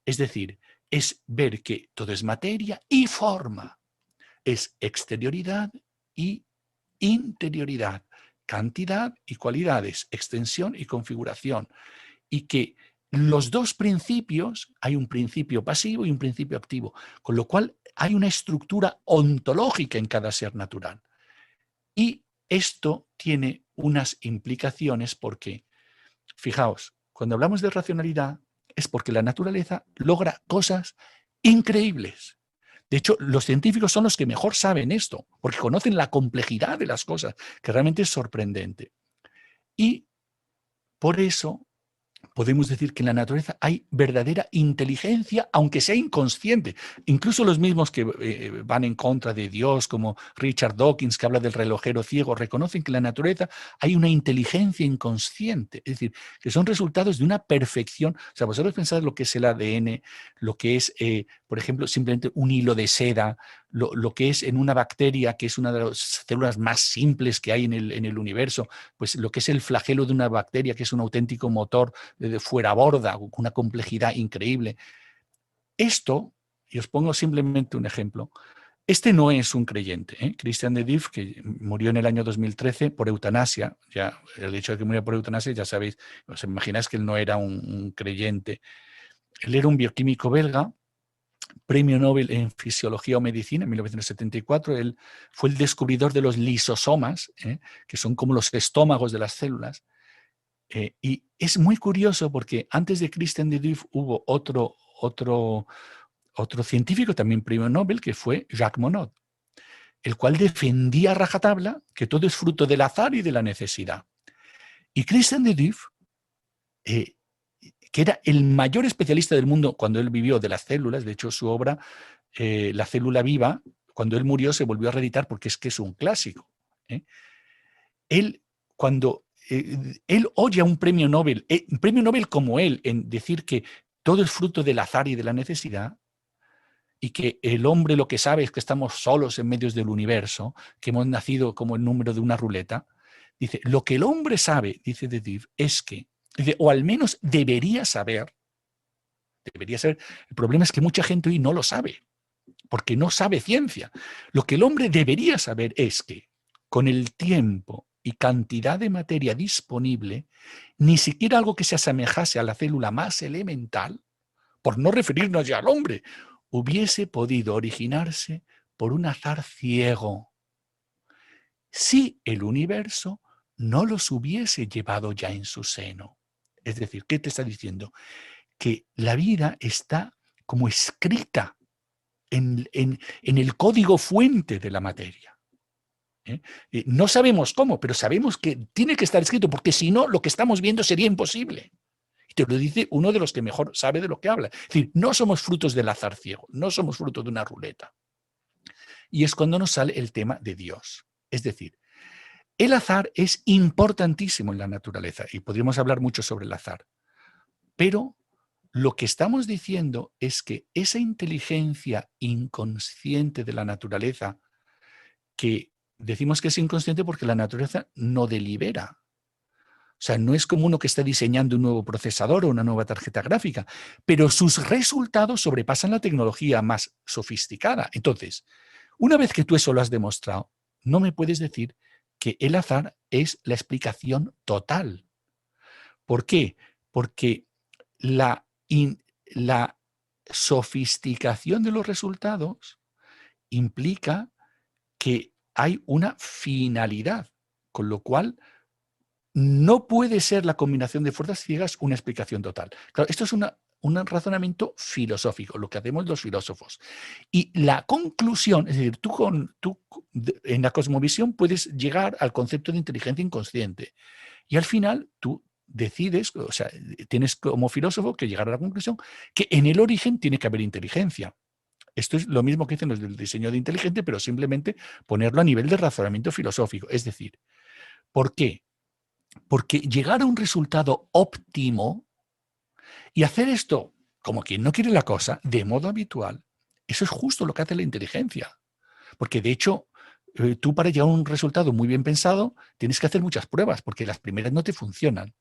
Es decir, es ver que todo es materia y forma, es exterioridad y interioridad, cantidad y cualidades, extensión y configuración, y que los dos principios, hay un principio pasivo y un principio activo, con lo cual hay una estructura ontológica en cada ser natural. Y esto tiene unas implicaciones porque, fijaos, cuando hablamos de racionalidad es porque la naturaleza logra cosas increíbles. De hecho, los científicos son los que mejor saben esto, porque conocen la complejidad de las cosas, que realmente es sorprendente. Y por eso podemos decir que en la naturaleza hay verdadera inteligencia, aunque sea inconsciente. Incluso los mismos que van en contra de Dios, como Richard Dawkins, que habla del relojero ciego, reconocen que en la naturaleza hay una inteligencia inconsciente, es decir, que son resultados de una perfección. O sea, vosotros pensáis lo que es el ADN, lo que es, por ejemplo, simplemente un hilo de seda, lo que es en una bacteria, que es una de las células más simples que hay en el universo, pues lo que es el flagelo de una bacteria, que es un auténtico motor de fuera borda, con una complejidad increíble. Esto, y os pongo simplemente un ejemplo, este no es un creyente, ¿eh? Christian de Dief, que murió en el año 2013 por eutanasia, ya el hecho de que muriera por eutanasia, ya sabéis, os imagináis que él no era un creyente. Él era un bioquímico belga, premio Nobel en Fisiología o Medicina en 1974. Él fue el descubridor de los lisosomas, que son como los estómagos de las células. Y es muy curioso porque antes de Christian de Duve hubo otro científico, también premio Nobel, que fue Jacques Monod, el cual defendía a rajatabla que todo es fruto del azar y de la necesidad. Y Christian de Duve, que era el mayor especialista del mundo cuando él vivió de las células, de hecho su obra, La célula viva, cuando él murió se volvió a reeditar porque es que es un clásico. Él, cuando él oye a un premio Nobel como él, en decir que todo es fruto del azar y de la necesidad, y que el hombre lo que sabe es que estamos solos en medio del universo, que hemos nacido como el número de una ruleta, dice, lo que el hombre sabe, dice de Div, es que, dice, o al menos debería saber, el problema es que mucha gente hoy no lo sabe, porque no sabe ciencia. Lo que el hombre debería saber es que con el tiempo y cantidad de materia disponible, ni siquiera algo que se asemejase a la célula más elemental, por no referirnos ya al hombre, hubiese podido originarse por un azar ciego, si el universo no los hubiese llevado ya en su seno. Es decir, ¿qué te está diciendo? Que la vida está como escrita en el código fuente de la materia. No sabemos cómo, pero sabemos que tiene que estar escrito, porque si no, lo que estamos viendo sería imposible. Y te lo dice uno de los que mejor sabe de lo que habla. Es decir, no somos frutos del azar ciego, no somos frutos de una ruleta. Y es cuando nos sale el tema de Dios. Es decir, el azar es importantísimo en la naturaleza y podríamos hablar mucho sobre el azar. Pero lo que estamos diciendo es que esa inteligencia inconsciente de la naturaleza, que decimos que es inconsciente porque la naturaleza no delibera. O sea, no es como uno que está diseñando un nuevo procesador o una nueva tarjeta gráfica, pero sus resultados sobrepasan la tecnología más sofisticada. Entonces, una vez que tú eso lo has demostrado, no me puedes decir que el azar es la explicación total. ¿Por qué? Porque la sofisticación de los resultados implica que hay una finalidad, con lo cual no puede ser la combinación de fuerzas ciegas una explicación total. Claro, esto es un razonamiento filosófico, lo que hacemos los filósofos. Y la conclusión, es decir, tú en la cosmovisión puedes llegar al concepto de inteligencia inconsciente y al final tú decides, o sea, tienes como filósofo que llegar a la conclusión que en el origen tiene que haber inteligencia. Esto es lo mismo que dicen los del diseño de inteligente, pero simplemente ponerlo a nivel de razonamiento filosófico. Es decir, ¿por qué? Porque llegar a un resultado óptimo y hacer esto como quien no quiere la cosa, de modo habitual, eso es justo lo que hace la inteligencia. Porque de hecho, tú para llegar a un resultado muy bien pensado, tienes que hacer muchas pruebas, porque las primeras no te funcionan.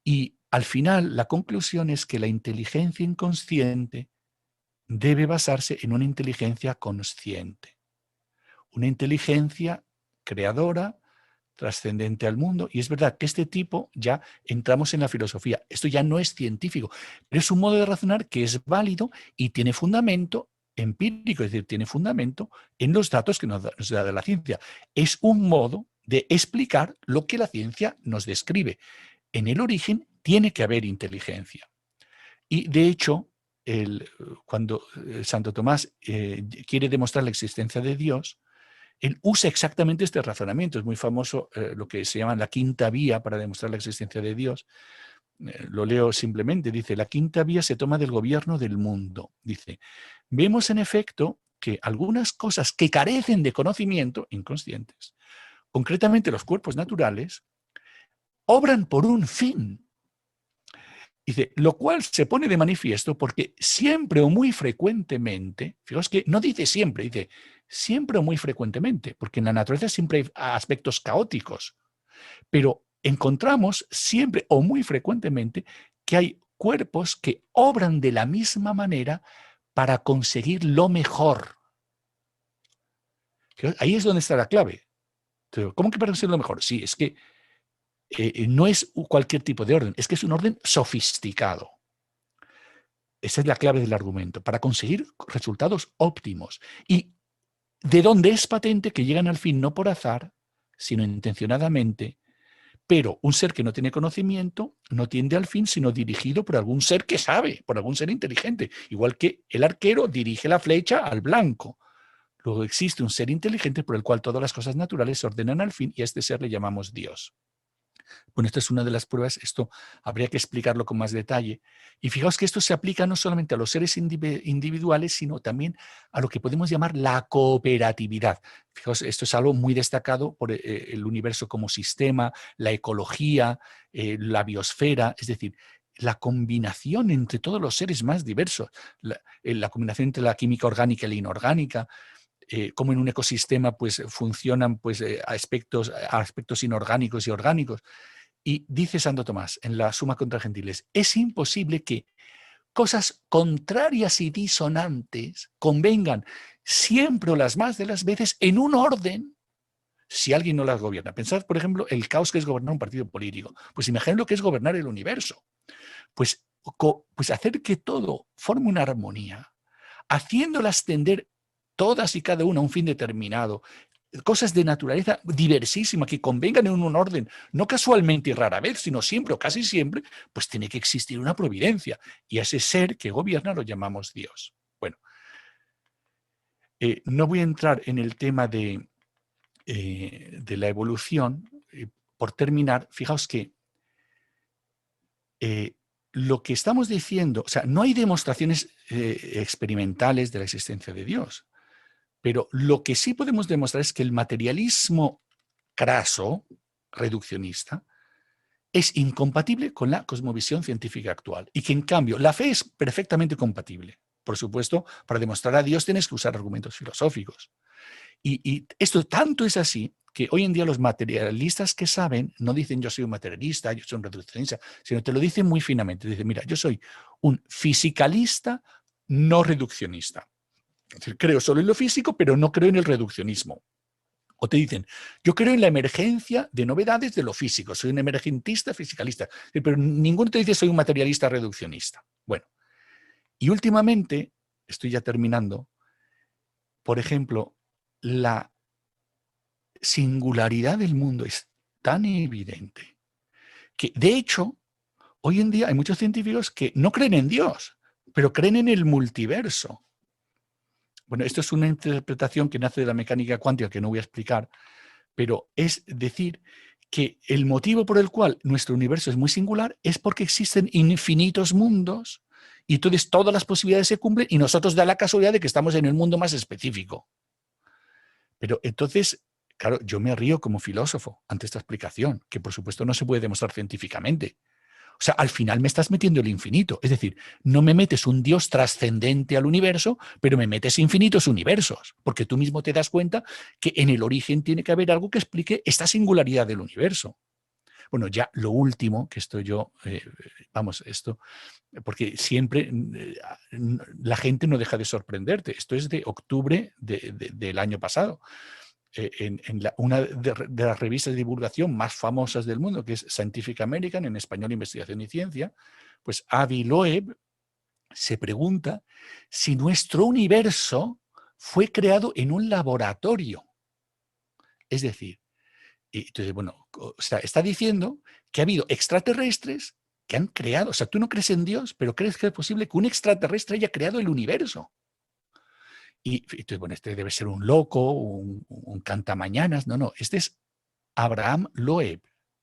Y al final, la conclusión es que la inteligencia inconsciente debe basarse en una inteligencia consciente. Una inteligencia creadora, trascendente al mundo. Y es verdad que este tipo ya entramos en la filosofía. Esto ya no es científico, pero es un modo de razonar que es válido y tiene fundamento empírico, es decir, tiene fundamento en los datos que nos da la ciencia. Es un modo de explicar lo que la ciencia nos describe. En el origen tiene que haber inteligencia. Y de hecho, cuando Santo Tomás quiere demostrar la existencia de Dios, él usa exactamente este razonamiento. Es muy famoso lo que se llama la quinta vía para demostrar la existencia de Dios. Lo leo simplemente. Dice, la quinta vía se toma del gobierno del mundo. Dice, vemos en efecto que algunas cosas que carecen de conocimiento, inconscientes, concretamente los cuerpos naturales, obran por un fin. Dice, lo cual se pone de manifiesto porque siempre o muy frecuentemente, fijaos que no dice siempre, dice siempre o muy frecuentemente, porque en la naturaleza siempre hay aspectos caóticos, pero encontramos siempre o muy frecuentemente que hay cuerpos que obran de la misma manera para conseguir lo mejor. Ahí es donde está la clave. ¿Cómo que para conseguir lo mejor? Sí, es que no es cualquier tipo de orden, es que es un orden sofisticado. Esa es la clave del argumento, para conseguir resultados óptimos. Y de donde es patente que llegan al fin no por azar, sino intencionadamente, pero un ser que no tiene conocimiento no tiende al fin, sino dirigido por algún ser que sabe, por algún ser inteligente. Igual que el arquero dirige la flecha al blanco. Luego existe un ser inteligente por el cual todas las cosas naturales se ordenan al fin y a este ser le llamamos Dios. Bueno, esta es una de las pruebas, esto habría que explicarlo con más detalle. Y fijaos que esto se aplica no solamente a los seres individuales, sino también a lo que podemos llamar la cooperatividad. Fijaos, esto es algo muy destacado por el universo como sistema, la ecología, la biosfera, es decir, la combinación entre todos los seres más diversos, la combinación entre la química orgánica y la inorgánica, cómo en un ecosistema pues, funcionan pues, aspectos inorgánicos y orgánicos. Y dice Santo Tomás en la Suma contra Gentiles, es imposible que cosas contrarias y disonantes convengan siempre o las más de las veces en un orden si alguien no las gobierna. Pensad, por ejemplo, el caos que es gobernar un partido político. Pues imaginen lo que es gobernar el universo. Pues hacer que todo forme una armonía, haciéndolas tender todas y cada una a un fin determinado, cosas de naturaleza diversísima que convengan en un orden, no casualmente y rara vez, sino siempre o casi siempre, pues tiene que existir una providencia. Y a ese ser que gobierna lo llamamos Dios. Bueno, no voy a entrar en el tema de la evolución. Por terminar, fijaos que lo que estamos diciendo, o sea, no hay demostraciones experimentales de la existencia de Dios. Pero lo que sí podemos demostrar es que el materialismo craso, reduccionista, es incompatible con la cosmovisión científica actual y que en cambio la fe es perfectamente compatible. Por supuesto, para demostrar a Dios tienes que usar argumentos filosóficos. Y esto tanto es así que hoy en día los materialistas que saben no dicen yo soy un materialista, yo soy un reduccionista, sino te lo dicen muy finamente. Dicen, mira, yo soy un fisicalista no reduccionista. Es decir, creo solo en lo físico, pero no creo en el reduccionismo. O te dicen, yo creo en la emergencia de novedades de lo físico, soy un emergentista fisicalista, pero ninguno te dice soy un materialista reduccionista. Bueno, y últimamente, estoy ya terminando, por ejemplo, la singularidad del mundo es tan evidente que, de hecho, hoy en día hay muchos científicos que no creen en Dios, pero creen en el multiverso. Bueno, esto es una interpretación que nace de la mecánica cuántica que no voy a explicar, pero es decir que el motivo por el cual nuestro universo es muy singular es porque existen infinitos mundos y entonces todas las posibilidades se cumplen y nosotros da la casualidad de que estamos en el mundo más específico. Pero entonces, claro, yo me río como filósofo ante esta explicación, que por supuesto no se puede demostrar científicamente. O sea, al final me estás metiendo el infinito. Es decir, no me metes un Dios trascendente al universo, pero me metes infinitos universos, porque tú mismo te das cuenta que en el origen tiene que haber algo que explique esta singularidad del universo. Bueno, ya lo último, que esto yo, esto, porque siempre la gente no deja de sorprenderte. Esto es de octubre del año pasado. Una de las revistas de divulgación más famosas del mundo, que es Scientific American, en español Investigación y Ciencia, pues Avi Loeb se pregunta si nuestro universo fue creado en un laboratorio. Es decir, entonces, bueno, o sea, está diciendo que ha habido extraterrestres que han creado, o sea, tú no crees en Dios, pero crees que es posible que un extraterrestre haya creado el universo. Y entonces, bueno, este debe ser un loco, un cantamañanas. No, este es Abraham Loeb.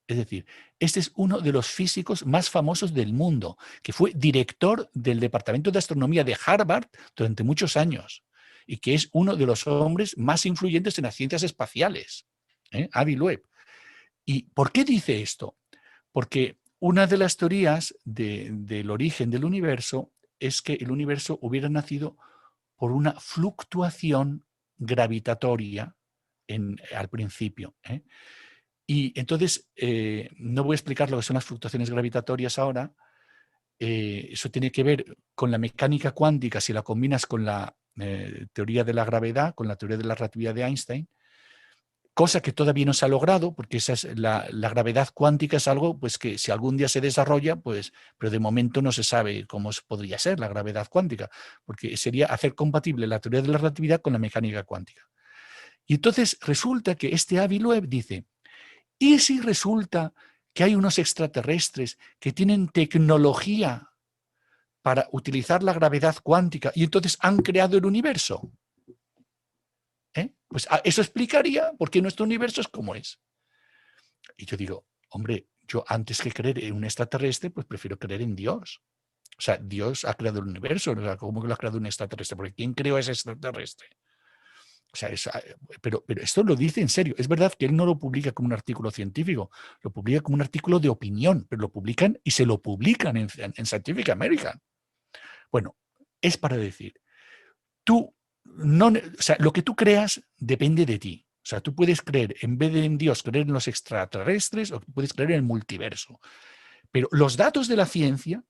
Es decir, este es uno de los físicos más famosos del mundo, que fue director del Departamento de Astronomía de Harvard durante muchos años y que es uno de los hombres más influyentes en las ciencias espaciales, Avi Loeb. ¿Y por qué dice esto? Porque una de las teorías del origen del universo es que el universo hubiera nacido por una fluctuación gravitatoria al principio. Y entonces, no voy a explicar lo que son las fluctuaciones gravitatorias ahora. Eso tiene que ver con la mecánica cuántica, si la combinas con la teoría de la gravedad, con la teoría de la relatividad de Einstein, cosa que todavía no se ha logrado, porque esa es la gravedad cuántica es algo pues, que si algún día se desarrolla, pues, pero de momento no se sabe cómo podría ser la gravedad cuántica, porque sería hacer compatible la teoría de la relatividad con la mecánica cuántica. Y entonces resulta que este Avi Loeb dice, ¿y si resulta que hay unos extraterrestres que tienen tecnología para utilizar la gravedad cuántica y entonces han creado el universo? Pues eso explicaría por qué nuestro universo es como es. Y yo digo, hombre, yo antes que creer en un extraterrestre, pues prefiero creer en Dios. O sea, Dios ha creado el universo, o sea, ¿cómo que lo ha creado un extraterrestre? Porque ¿quién creó a ese extraterrestre? O sea, pero esto lo dice en serio. Es verdad que él no lo publica como un artículo científico, lo publica como un artículo de opinión, pero lo publican y se lo publican en Scientific American. Bueno, es para decir, tú no, o sea, lo que tú creas depende de ti. O sea, tú puedes creer, en vez de en Dios, creer en los extraterrestres o puedes creer en el multiverso. Pero los datos de la ciencia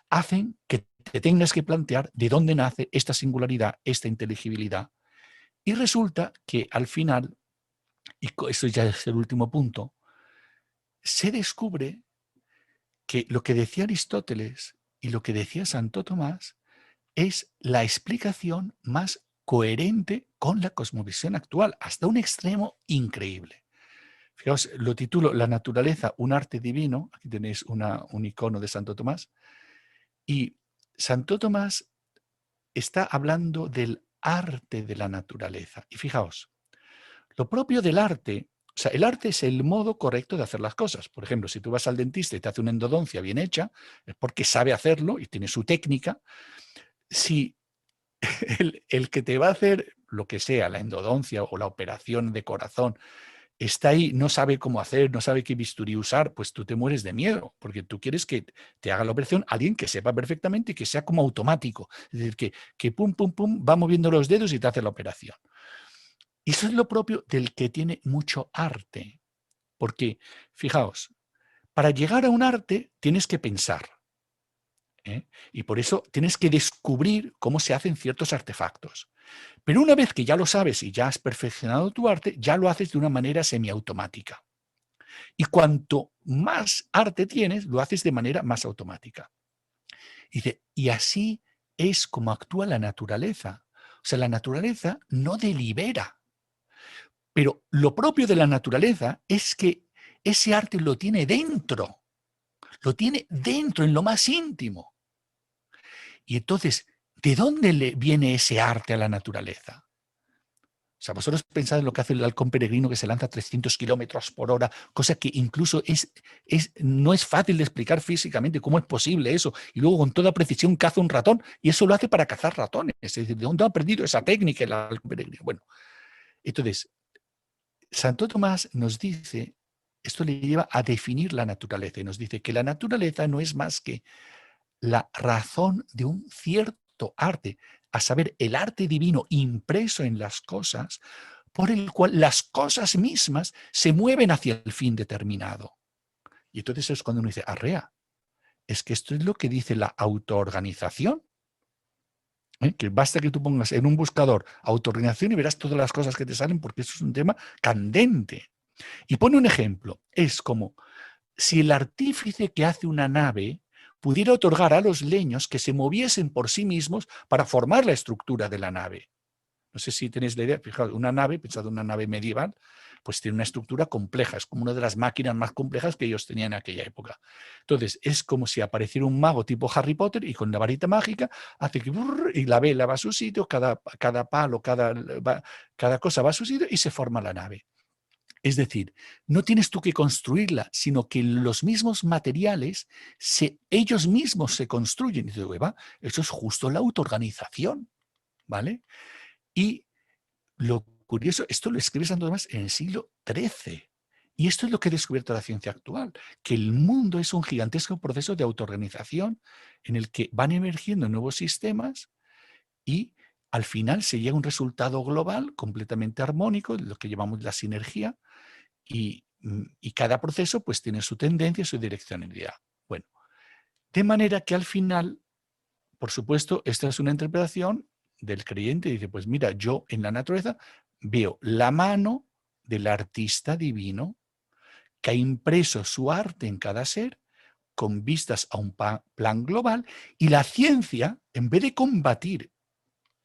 hacen que te tengas que plantear de dónde nace esta singularidad, esta inteligibilidad. Y resulta que al final, y eso ya es el último punto, se descubre que lo que decía Aristóteles y lo que decía Santo Tomás es la explicación más coherente con la cosmovisión actual, hasta un extremo increíble. Fijaos, lo titulo La naturaleza, un arte divino. Aquí tenéis un icono de Santo Tomás. Y Santo Tomás está hablando del arte de la naturaleza. Y fijaos, lo propio del arte, o sea, el arte es el modo correcto de hacer las cosas. Por ejemplo, si tú vas al dentista y te hace una endodoncia bien hecha, es porque sabe hacerlo y tiene su técnica. Si el que te va a hacer lo que sea, la endodoncia o la operación de corazón, está ahí, no sabe cómo hacer, no sabe qué bisturí usar, pues tú te mueres de miedo, porque tú quieres que te haga la operación alguien que sepa perfectamente y que sea como automático. Es decir, que pum, pum, pum, va moviendo los dedos y te hace la operación. Y eso es lo propio del que tiene mucho arte. Porque, fijaos, para llegar a un arte tienes que pensar. Y por eso tienes que descubrir cómo se hacen ciertos artefactos. Pero una vez que ya lo sabes y ya has perfeccionado tu arte, ya lo haces de una manera semiautomática. Y cuanto más arte tienes, lo haces de manera más automática. Dice, y así es como actúa la naturaleza. O sea, la naturaleza no delibera. Pero lo propio de la naturaleza es que ese arte lo tiene dentro. Lo tiene dentro, en lo más íntimo. Y entonces, ¿de dónde le viene ese arte a la naturaleza? O sea, vosotros pensáis en lo que hace el halcón peregrino que se lanza a 300 kilómetros por hora, cosa que incluso no es fácil de explicar físicamente cómo es posible eso. Y luego con toda precisión caza un ratón y eso lo hace para cazar ratones. Es decir, ¿de dónde ha aprendido esa técnica el halcón peregrino? Bueno, entonces, Santo Tomás nos dice, esto le lleva a definir la naturaleza y nos dice que la naturaleza no es más que la razón de un cierto arte, a saber, el arte divino impreso en las cosas, por el cual las cosas mismas se mueven hacia el fin determinado. Y entonces es cuando uno dice, arrea, es que esto es lo que dice la autoorganización. Que basta que tú pongas en un buscador autoorganización y verás todas las cosas que te salen porque eso es un tema candente. Y pone un ejemplo, es como si el artífice que hace una nave pudiera otorgar a los leños que se moviesen por sí mismos para formar la estructura de la nave. No sé si tenéis la idea, fijaos, una nave, pensad en una nave medieval, pues tiene una estructura compleja, es como una de las máquinas más complejas que ellos tenían en aquella época. Entonces, es como si apareciera un mago tipo Harry Potter y con la varita mágica hace que y la vela va a su sitio, cada palo, cada cosa va a su sitio y se forma la nave. Es decir, no tienes tú que construirla, sino que los mismos materiales, ellos mismos se construyen. Y dices, eso es justo la autoorganización, ¿vale? Y lo curioso, esto lo escribe Santo Tomás en el siglo XIII. Y esto es lo que ha descubierto la ciencia actual, que el mundo es un gigantesco proceso de autoorganización en el que van emergiendo nuevos sistemas y al final se llega a un resultado global completamente armónico, lo que llamamos la sinergia, y cada proceso pues tiene su tendencia y su direccionalidad. Bueno, de manera que al final, por supuesto, esta es una interpretación del creyente. Dice, pues mira, yo en la naturaleza veo la mano del artista divino que ha impreso su arte en cada ser con vistas a un plan global, y la ciencia, en vez de combatir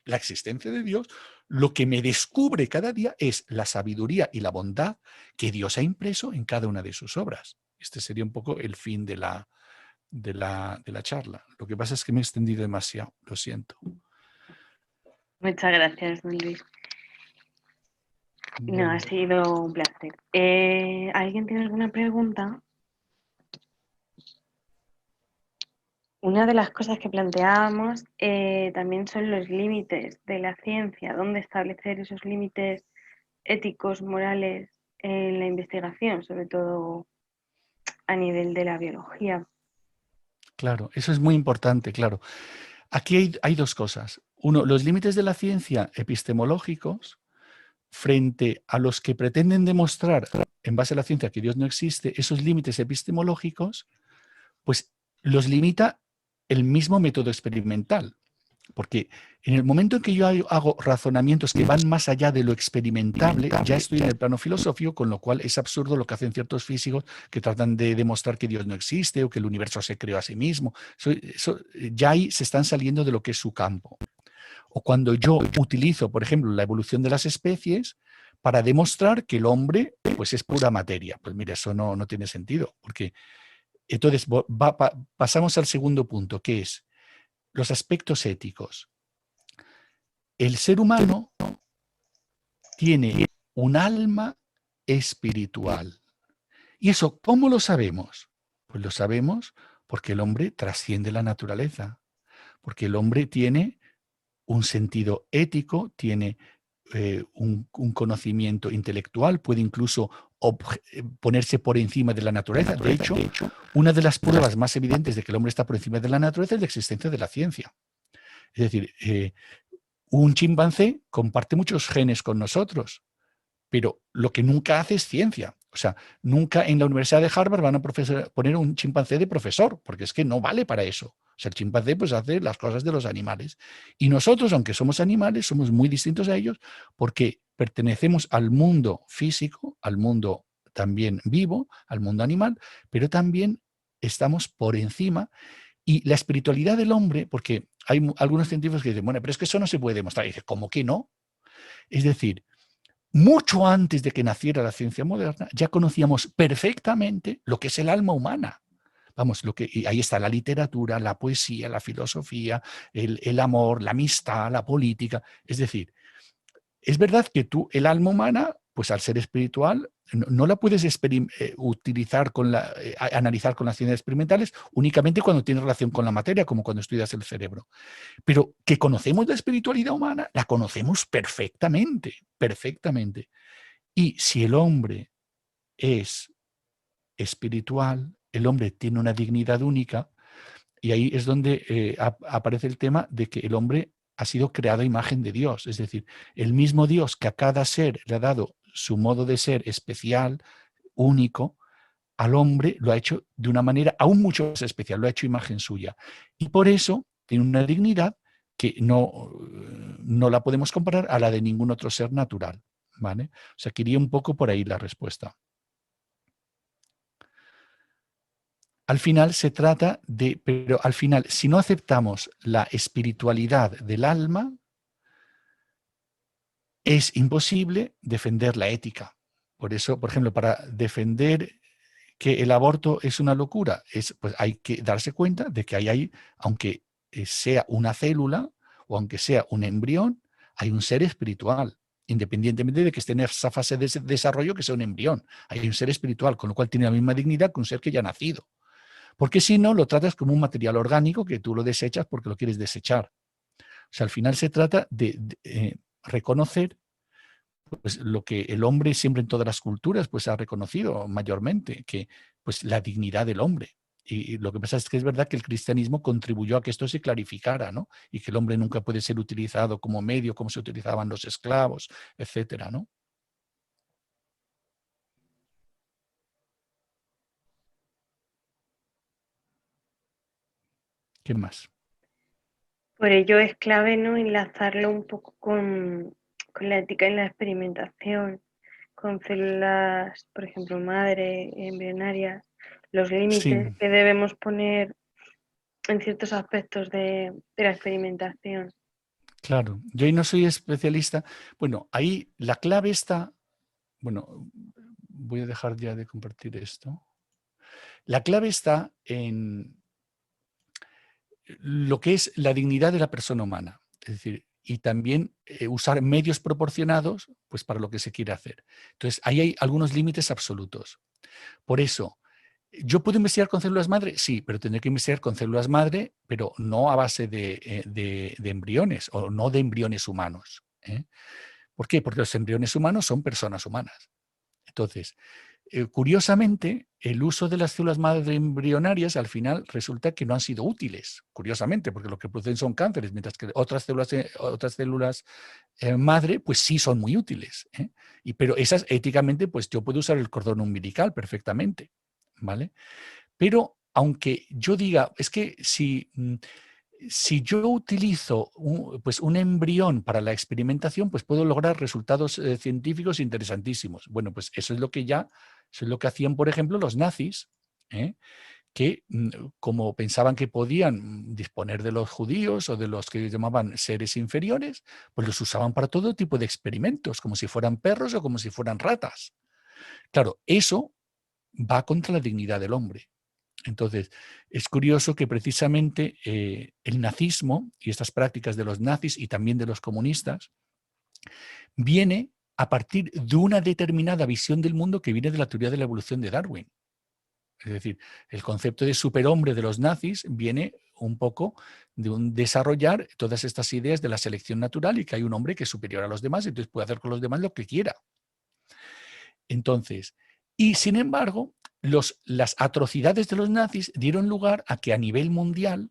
la existencia de Dios, lo que me descubre cada día es la sabiduría y la bondad que Dios ha impreso en cada una de sus obras. Este sería un poco el fin de la charla. Lo que pasa es que me he extendido demasiado, lo siento. Muchas gracias, don Luis. No, ha sido un placer. ¿Alguien tiene alguna pregunta? Una de las cosas que planteábamos también son los límites de la ciencia, dónde establecer esos límites éticos, morales en la investigación, sobre todo a nivel de la biología. Claro, eso es muy importante, claro. Aquí hay dos cosas. Uno, los límites de la ciencia epistemológicos frente a los que pretenden demostrar en base a la ciencia que Dios no existe, esos límites epistemológicos, pues los limita el mismo método experimental. Porque en el momento en que yo hago razonamientos que van más allá de lo experimentable, ya estoy en el plano filosófico, con lo cual es absurdo lo que hacen ciertos físicos que tratan de demostrar que Dios no existe o que el universo se creó a sí mismo. Ya ahí se están saliendo de lo que es su campo. O cuando yo utilizo, por ejemplo, la evolución de las especies para demostrar que el hombre pues, es pura materia. Pues mira, eso no tiene sentido. Porque entonces pasamos al segundo punto, que es los aspectos éticos. El ser humano tiene un alma espiritual. ¿Y eso cómo lo sabemos? Pues lo sabemos porque el hombre trasciende la naturaleza, porque el hombre tiene un sentido ético, tiene un conocimiento intelectual, puede incluso ponerse por encima de la naturaleza. De hecho, una de las pruebas más evidentes de que el hombre está por encima de la naturaleza es la existencia de la ciencia. Es decir, un chimpancé comparte muchos genes con nosotros, pero lo que nunca hace es ciencia. O sea, nunca en la Universidad de Harvard van a poner un chimpancé de profesor, porque es que no vale para eso. O sea, el chimpancé pues hace las cosas de los animales. Y nosotros, aunque somos animales, somos muy distintos a ellos porque pertenecemos al mundo físico, al mundo también vivo, al mundo animal, pero también estamos por encima. Y la espiritualidad del hombre, porque hay algunos científicos que dicen, bueno, pero es que eso no se puede demostrar. Y dice, ¿cómo que no? Es decir, mucho antes de que naciera la ciencia moderna, ya conocíamos perfectamente lo que es el alma humana. Vamos, y ahí está la literatura, la poesía, la filosofía, el amor, la amistad, la política. Es decir, es verdad que tú, el alma humana, pues al ser espiritual, no la puedes utilizar analizar con las ciencias experimentales únicamente cuando tiene relación con la materia, como cuando estudias el cerebro. Pero que conocemos la espiritualidad humana, la conocemos perfectamente, perfectamente. Y si el hombre es espiritual, el hombre tiene una dignidad única, y ahí es donde aparece el tema de que el hombre ha sido creado a imagen de Dios. Es decir, el mismo Dios que a cada ser le ha dado su modo de ser especial, único, al hombre lo ha hecho de una manera aún mucho más especial, lo ha hecho imagen suya. Y por eso tiene una dignidad que no la podemos comparar a la de ningún otro ser natural. ¿Vale? O sea, quería un poco por ahí la respuesta. Al final se trata de, pero al final, si no aceptamos la espiritualidad del alma, es imposible defender la ética. Por eso, por ejemplo, para defender que el aborto es una locura, pues hay que darse cuenta de que hay, aunque sea una célula o aunque sea un embrión, hay un ser espiritual, independientemente de que esté en esa fase de desarrollo que sea un embrión. Hay un ser espiritual, con lo cual tiene la misma dignidad que un ser que ya ha nacido. Porque si no, lo tratas como un material orgánico que tú lo desechas porque lo quieres desechar. O sea, al final se trata de reconocer pues, lo que el hombre siempre en todas las culturas pues, ha reconocido mayormente, que pues, la dignidad del hombre. Y lo que pasa es que es verdad que el cristianismo contribuyó a que esto se clarificara, ¿no? Y que el hombre nunca puede ser utilizado como medio, como se utilizaban los esclavos, etcétera, ¿no? ¿Qué más? Por ello es clave, ¿no?, enlazarlo un poco con la ética y la experimentación, con células, por ejemplo, madre, embrionarias, los límites Sí, que debemos poner en ciertos aspectos de la experimentación. claro. Yo ahí no soy especialista. Bueno, ahí la clave está. Bueno, voy a dejar ya de compartir esto. La clave está en lo que es la dignidad de la persona humana. Es decir, y también usar medios proporcionados pues, para lo que se quiere hacer. Entonces, ahí hay algunos límites absolutos. Por eso, ¿yo puedo investigar con células madre? Sí, pero tendré que investigar con células madre, pero no a base de embriones o no de embriones humanos. ¿Por qué? Porque los embriones humanos son personas humanas. Entonces, curiosamente, el uso de las células madre embrionarias al final resulta que no han sido útiles, curiosamente, porque lo que producen son cánceres, mientras que otras células madre, pues sí son muy útiles. Pero esas éticamente, pues yo puedo usar el cordón umbilical perfectamente, ¿vale? Pero aunque yo diga, es que si yo utilizo pues un embrión para la experimentación, pues puedo lograr resultados científicos interesantísimos. Bueno, pues eso es lo que hacían, por ejemplo, los nazis, que como pensaban que podían disponer de los judíos o de los que llamaban seres inferiores, pues los usaban para todo tipo de experimentos, como si fueran perros o como si fueran ratas. Claro, eso va contra la dignidad del hombre. Entonces, es curioso que precisamente el nazismo y estas prácticas de los nazis y también de los comunistas viene a partir de una determinada visión del mundo que viene de la teoría de la evolución de Darwin. Es decir, el concepto de superhombre de los nazis viene un poco de un desarrollar todas estas ideas de la selección natural y que hay un hombre que es superior a los demás y entonces puede hacer con los demás lo que quiera. Entonces, y sin embargo, las atrocidades de los nazis dieron lugar a que a nivel mundial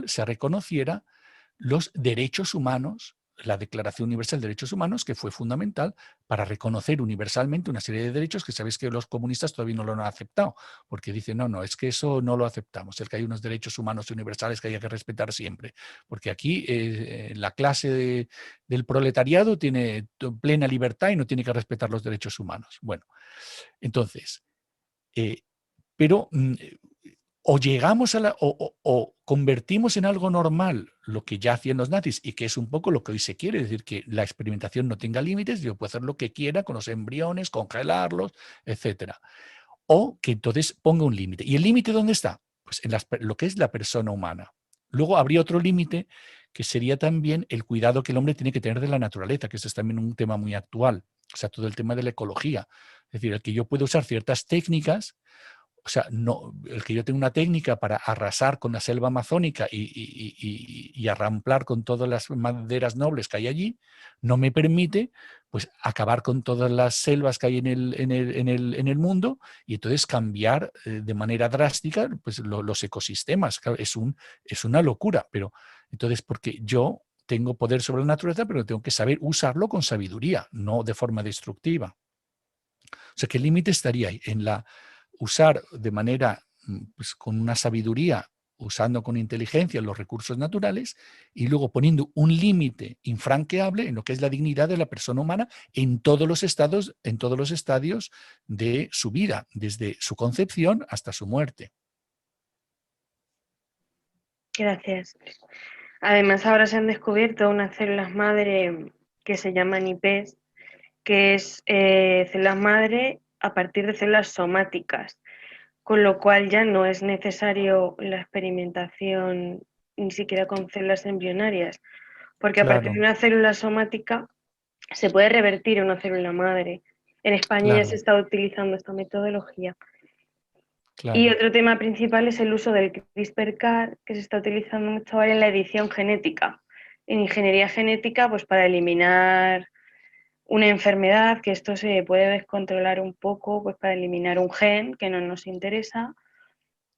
se reconociera los derechos humanos, la Declaración Universal de Derechos Humanos, que fue fundamental para reconocer universalmente una serie de derechos que sabéis que los comunistas todavía no lo han aceptado, porque dicen, no, es que eso no lo aceptamos, el que hay unos derechos humanos universales que hay que respetar siempre, porque aquí la clase del proletariado tiene plena libertad y no tiene que respetar los derechos humanos. Bueno, entonces, pero o llegamos a o convertimos en algo normal lo que ya hacían los nazis y que es un poco lo que hoy se quiere, es decir, que la experimentación no tenga límites, yo puedo hacer lo que quiera con los embriones, congelarlos, etcétera. O que entonces ponga un límite. ¿Y el límite dónde está? Pues en lo que es la persona humana. Luego habría otro límite que sería también el cuidado que el hombre tiene que tener de la naturaleza, que eso es también un tema muy actual. O sea, todo el tema de la ecología. Es decir, el que yo puedo usar ciertas técnicas. O sea, no, el que yo tenga una técnica para arrasar con la selva amazónica y arramplar con todas las maderas nobles que hay allí, no me permite pues, acabar con todas las selvas que hay en el mundo y entonces cambiar de manera drástica pues, los ecosistemas. Claro, es una locura, pero entonces porque yo tengo poder sobre la naturaleza, pero tengo que saber usarlo con sabiduría, no de forma destructiva. O sea, ¿qué límite estaría ahí? En la usar de manera, pues, con una sabiduría, usando con inteligencia los recursos naturales y luego poniendo un límite infranqueable en lo que es la dignidad de la persona humana en todos los estadios de su vida, desde su concepción hasta su muerte. Gracias. Además, ahora se han descubierto unas células madre que se llaman IPs, que es células madre a partir de células somáticas, con lo cual ya no es necesario la experimentación ni siquiera con células embrionarias, porque a partir de una célula somática se puede revertir en una célula madre. En España ya se está utilizando esta metodología. Y otro tema principal es el uso del CRISPR-Cas, que se está utilizando mucho ahora en la edición genética. En ingeniería genética, pues para eliminar una enfermedad, que esto se puede descontrolar un poco, pues para eliminar un gen que no nos interesa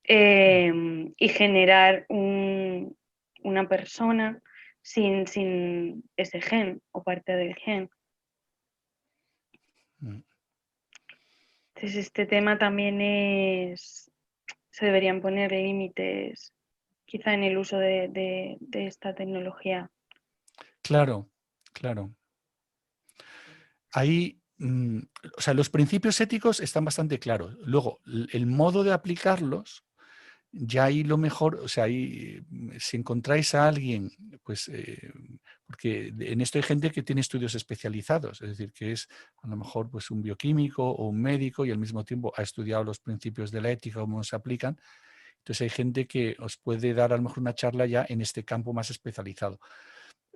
y generar una persona sin ese gen o parte del gen. Entonces este tema también se deberían poner límites quizá en el uso de esta tecnología. Claro, claro. Ahí, o sea, los principios éticos están bastante claros. Luego, el modo de aplicarlos, ya ahí lo mejor, o sea, ahí si encontráis a alguien, pues, porque en esto hay gente que tiene estudios especializados, es decir, que es a lo mejor pues un bioquímico o un médico y al mismo tiempo ha estudiado los principios de la ética, cómo se aplican. Entonces hay gente que os puede dar a lo mejor una charla ya en este campo más especializado.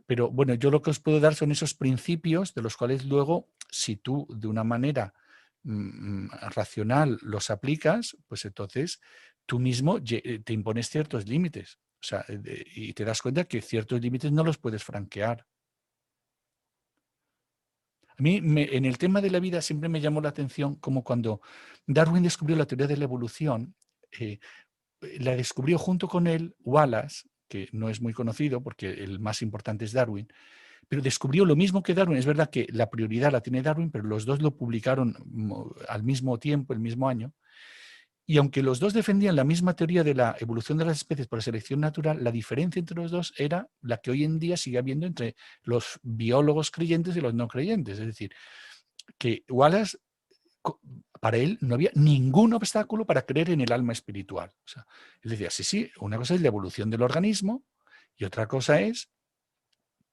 Pero bueno, yo lo que os puedo dar son esos principios de los cuales luego, si tú de una manera racional los aplicas, pues entonces tú mismo te impones ciertos límites. O sea, y te das cuenta que ciertos límites no los puedes franquear. A mí, en el tema de la vida siempre me llamó la atención como cuando Darwin descubrió la teoría de la evolución, la descubrió junto con él Wallace, que no es muy conocido porque el más importante es Darwin, pero descubrió lo mismo que Darwin. Es verdad que la prioridad la tiene Darwin, pero los dos lo publicaron al mismo tiempo, el mismo año. Y aunque los dos defendían la misma teoría de la evolución de las especies por selección natural, la diferencia entre los dos era la que hoy en día sigue habiendo entre los biólogos creyentes y los no creyentes. Es decir, que Wallace, para él no había ningún obstáculo para creer en el alma espiritual. O sea, él decía, sí, una cosa es la evolución del organismo y otra cosa es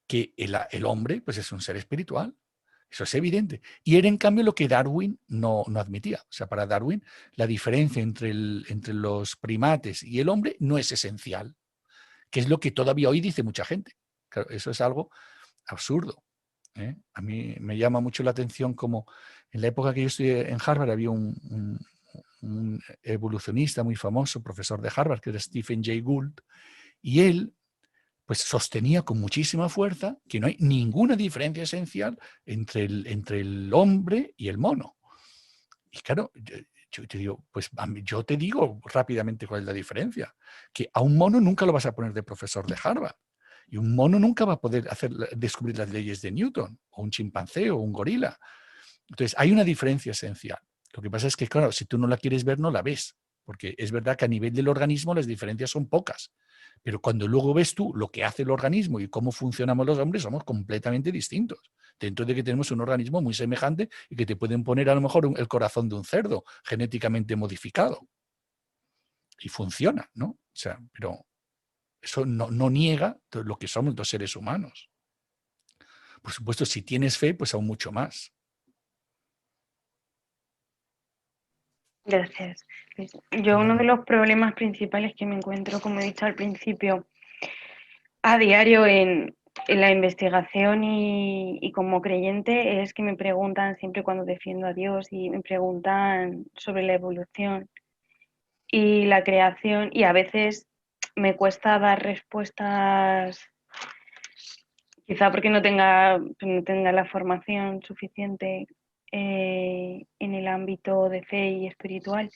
que el hombre pues es un ser espiritual. Eso es evidente. Y era en cambio lo que Darwin no admitía. O sea, para Darwin la diferencia entre los primates y el hombre no es esencial, que es lo que todavía hoy dice mucha gente. Claro, eso es algo absurdo. A mí me llama mucho la atención como en la época que yo estudié en Harvard había un evolucionista muy famoso, profesor de Harvard, que era Stephen Jay Gould, y él pues sostenía con muchísima fuerza que no hay ninguna diferencia esencial entre el hombre y el mono. Y claro, yo te digo, pues yo te digo rápidamente cuál es la diferencia, que a un mono nunca lo vas a poner de profesor de Harvard, Y un mono nunca va a poder descubrir las leyes de Newton, o un chimpancé o un gorila. Entonces, hay una diferencia esencial. Lo que pasa es que, claro, si tú no la quieres ver, no la ves. Porque es verdad que a nivel del organismo las diferencias son pocas. Pero cuando luego ves tú lo que hace el organismo y cómo funcionamos los hombres, somos completamente distintos. Dentro de que tenemos un organismo muy semejante y que te pueden poner a lo mejor el corazón de un cerdo genéticamente modificado. Y funciona, ¿no? O sea, pero eso no niega lo que somos los seres humanos. Por supuesto, si tienes fe, pues aún mucho más. Gracias, Luis. Yo uno de los problemas principales que me encuentro, como he dicho al principio, a diario en la investigación y como creyente es que me preguntan siempre cuando defiendo a Dios y me preguntan sobre la evolución y la creación y a veces me cuesta dar respuestas, quizá porque no tenga la formación suficiente en el ámbito de fe y espiritual,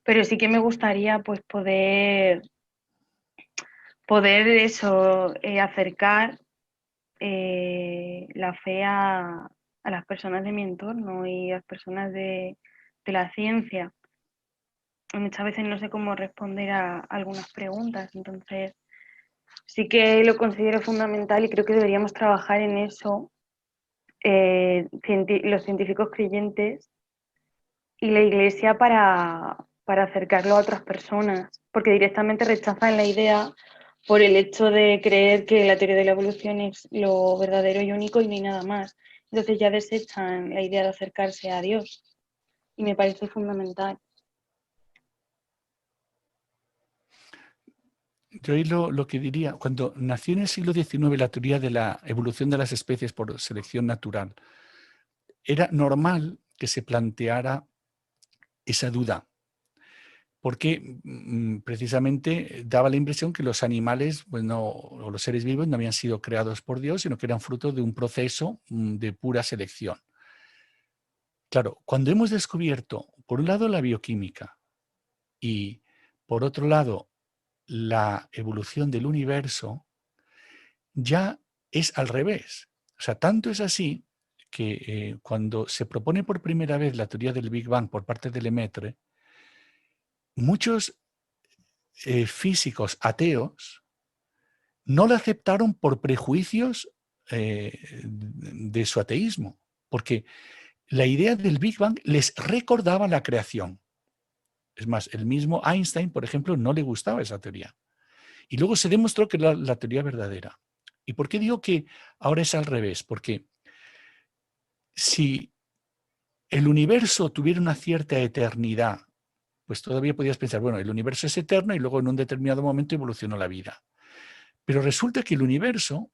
pero sí que me gustaría pues poder eso, acercar la fe a las personas de mi entorno y a las personas de la ciencia. Muchas veces no sé cómo responder a algunas preguntas, entonces sí que lo considero fundamental y creo que deberíamos trabajar en eso, los científicos creyentes y la Iglesia para acercarlo a otras personas, porque directamente rechazan la idea por el hecho de creer que la teoría de la evolución es lo verdadero y único y no hay nada más. Entonces ya desechan la idea de acercarse a Dios y me parece fundamental. Yo ahí lo que diría, cuando nació en el siglo XIX la teoría de la evolución de las especies por selección natural, era normal que se planteara esa duda, porque precisamente daba la impresión que los animales, o los seres vivos no habían sido creados por Dios, sino que eran fruto de un proceso de pura selección. Claro, cuando hemos descubierto, por un lado, la bioquímica y, por otro lado, la evolución del universo, ya es al revés. O sea, tanto es así que cuando se propone por primera vez la teoría del Big Bang por parte de Lemaitre, muchos físicos ateos no la aceptaron por prejuicios de su ateísmo, porque la idea del Big Bang les recordaba la creación. Es más, el mismo Einstein, por ejemplo, no le gustaba esa teoría. Y luego se demostró que era la teoría verdadera. ¿Y por qué digo que ahora es al revés? Porque si el universo tuviera una cierta eternidad, pues todavía podías pensar, bueno, el universo es eterno y luego en un determinado momento evolucionó la vida. Pero resulta que el universo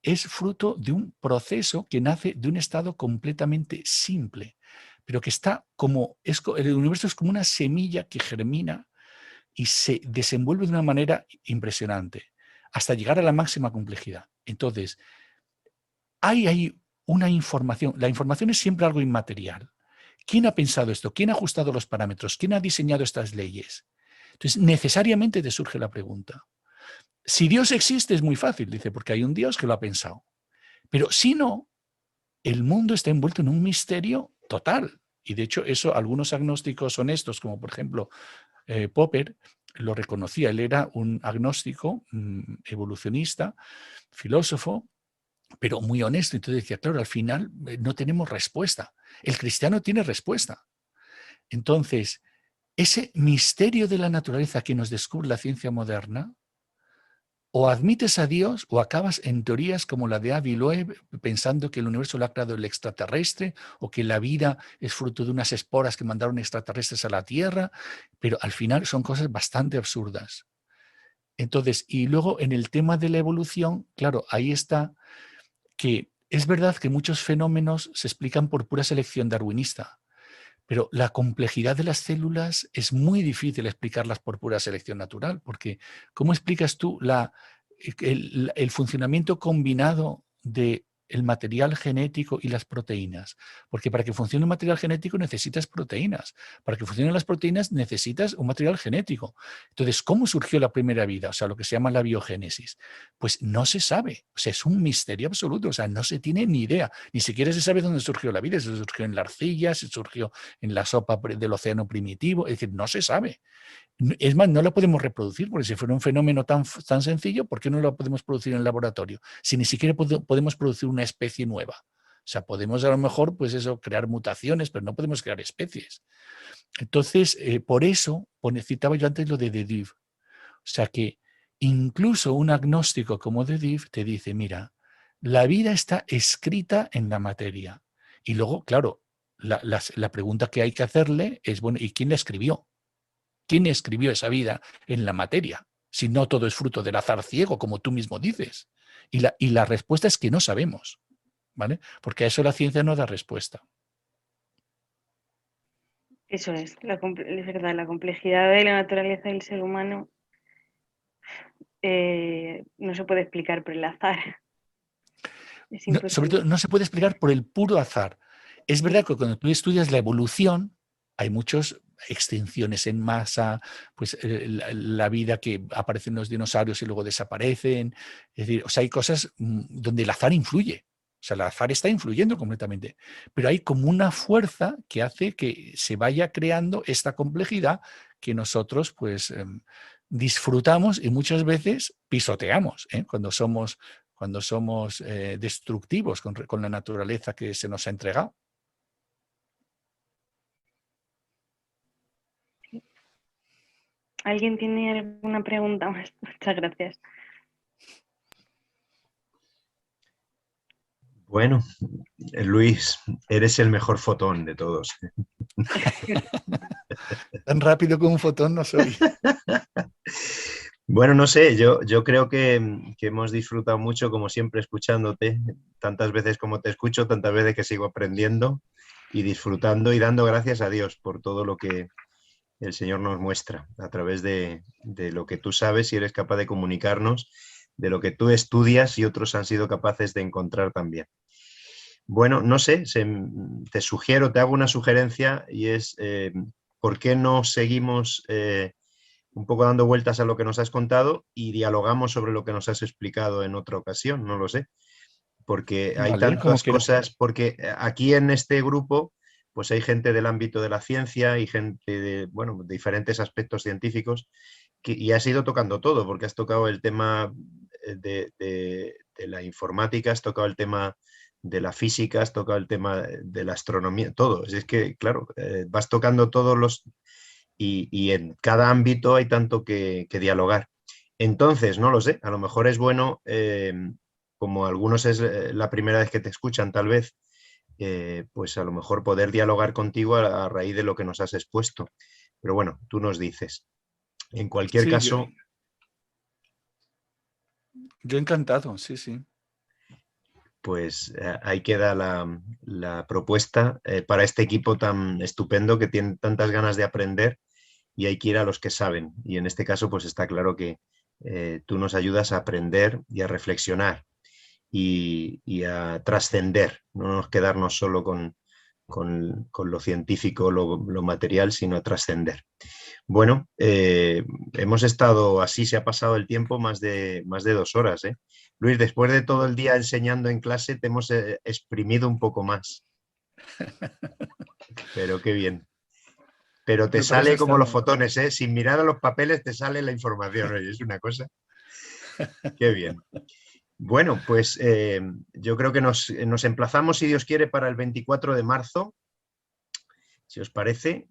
es fruto de un proceso que nace de un estado completamente simple, pero que está el universo es como una semilla que germina y se desenvuelve de una manera impresionante, hasta llegar a la máxima complejidad. Entonces, hay una información, la información es siempre algo inmaterial. ¿Quién ha pensado esto? ¿Quién ha ajustado los parámetros? ¿Quién ha diseñado estas leyes? Entonces, necesariamente te surge la pregunta. Si Dios existe es muy fácil, dice, porque hay un Dios que lo ha pensado. Pero si no, el mundo está envuelto en un misterio total. Y de hecho, eso algunos agnósticos honestos, como por ejemplo Popper, lo reconocía. Él era un agnóstico evolucionista, filósofo, pero muy honesto. Entonces decía, claro, al final no tenemos respuesta. El cristiano tiene respuesta. Entonces, ese misterio de la naturaleza que nos descubre la ciencia moderna, o admites a Dios o acabas en teorías como la de Avi Loeb, pensando que el universo lo ha creado el extraterrestre o que la vida es fruto de unas esporas que mandaron extraterrestres a la Tierra, pero al final son cosas bastante absurdas. Entonces, y luego en el tema de la evolución, claro, ahí está que es verdad que muchos fenómenos se explican por pura selección darwinista, pero la complejidad de las células es muy difícil explicarlas por pura selección natural, porque ¿cómo explicas tú el funcionamiento combinado de el material genético y las proteínas? Porque para que funcione un material genético necesitas proteínas. Para que funcionen las proteínas necesitas un material genético. Entonces, ¿cómo surgió la primera vida? O sea, lo que se llama la biogénesis. Pues no se sabe. O sea, es un misterio absoluto. O sea, no se tiene ni idea. Ni siquiera se sabe dónde surgió la vida. Se surgió en la arcilla, se surgió en la sopa del océano primitivo. Es decir, no se sabe. Es más, no lo podemos reproducir, porque si fuera un fenómeno tan sencillo, ¿por qué no lo podemos producir en el laboratorio? Si ni siquiera podemos producir una especie nueva. O sea, podemos a lo mejor, pues eso, crear mutaciones, pero no podemos crear especies. Entonces, por eso citaba yo antes lo de Dediv. O sea que incluso un agnóstico como Dediv te dice, mira, la vida está escrita en la materia. Y luego, claro, la pregunta que hay que hacerle es, bueno, ¿y quién la escribió? ¿Quién escribió esa vida en la materia? Si no todo es fruto del azar ciego, como tú mismo dices. Y la respuesta es que no sabemos, ¿vale? Porque a eso la ciencia no da respuesta. Eso es verdad, la complejidad de la naturaleza del ser humano no se puede explicar por el azar. Es No, sobre todo, no se puede explicar por el puro azar. Es verdad que cuando tú estudias la evolución, hay muchas extinciones en masa, pues la vida que aparecen los dinosaurios y luego desaparecen. Es decir, o sea, hay cosas donde el azar influye. O sea, el azar está influyendo completamente. Pero hay como una fuerza que hace que se vaya creando esta complejidad que nosotros, pues, disfrutamos y muchas veces pisoteamos, cuando somos destructivos con la naturaleza que se nos ha entregado. ¿Alguien tiene alguna pregunta más? Muchas gracias. Bueno, Luis, eres el mejor fotón de todos. Tan rápido como un fotón no soy. Bueno, no sé, yo creo que hemos disfrutado mucho, como siempre, escuchándote. Tantas veces como te escucho, tantas veces que sigo aprendiendo y disfrutando y dando gracias a Dios por todo lo que el Señor nos muestra a través de lo que tú sabes y eres capaz de comunicarnos, de lo que tú estudias y otros han sido capaces de encontrar también. Bueno, no sé, te sugiero, te hago una sugerencia y es, ¿por qué no seguimos un poco dando vueltas a lo que nos has contado y dialogamos sobre lo que nos has explicado en otra ocasión? No lo sé, porque hay Vale, tantas cosas, porque aquí en este grupo pues hay gente del ámbito de la ciencia y gente de, bueno, diferentes aspectos científicos y has ido tocando todo, porque has tocado el tema de la informática, has tocado el tema de la física, has tocado el tema de la astronomía, todo. Es que, claro, vas tocando todos los... Y en cada ámbito hay tanto que dialogar. Entonces, no lo sé, a lo mejor es bueno, como algunos es la primera vez que te escuchan, tal vez, pues a lo mejor poder dialogar contigo a raíz de lo que nos has expuesto. Pero bueno, tú nos dices. En cualquier Sí, caso... Yo encantado, sí, sí. Pues ahí queda la propuesta para este equipo tan estupendo que tiene tantas ganas de aprender y hay que ir a los que saben. Y en este caso, pues está claro que tú nos ayudas a aprender y a reflexionar y a trascender, no nos quedarnos solo con lo científico, lo material, sino a trascender. Bueno, hemos estado así, se ha pasado el tiempo más de 2 horas. Luis, después de todo el día enseñando en clase, te hemos exprimido un poco más. Pero qué bien. Pero te sale como los fotones, sin mirar a los papeles te sale la información. Oye, es una cosa. Qué bien. Bueno, pues yo creo que nos emplazamos, si Dios quiere, para el 24 de marzo, si os parece.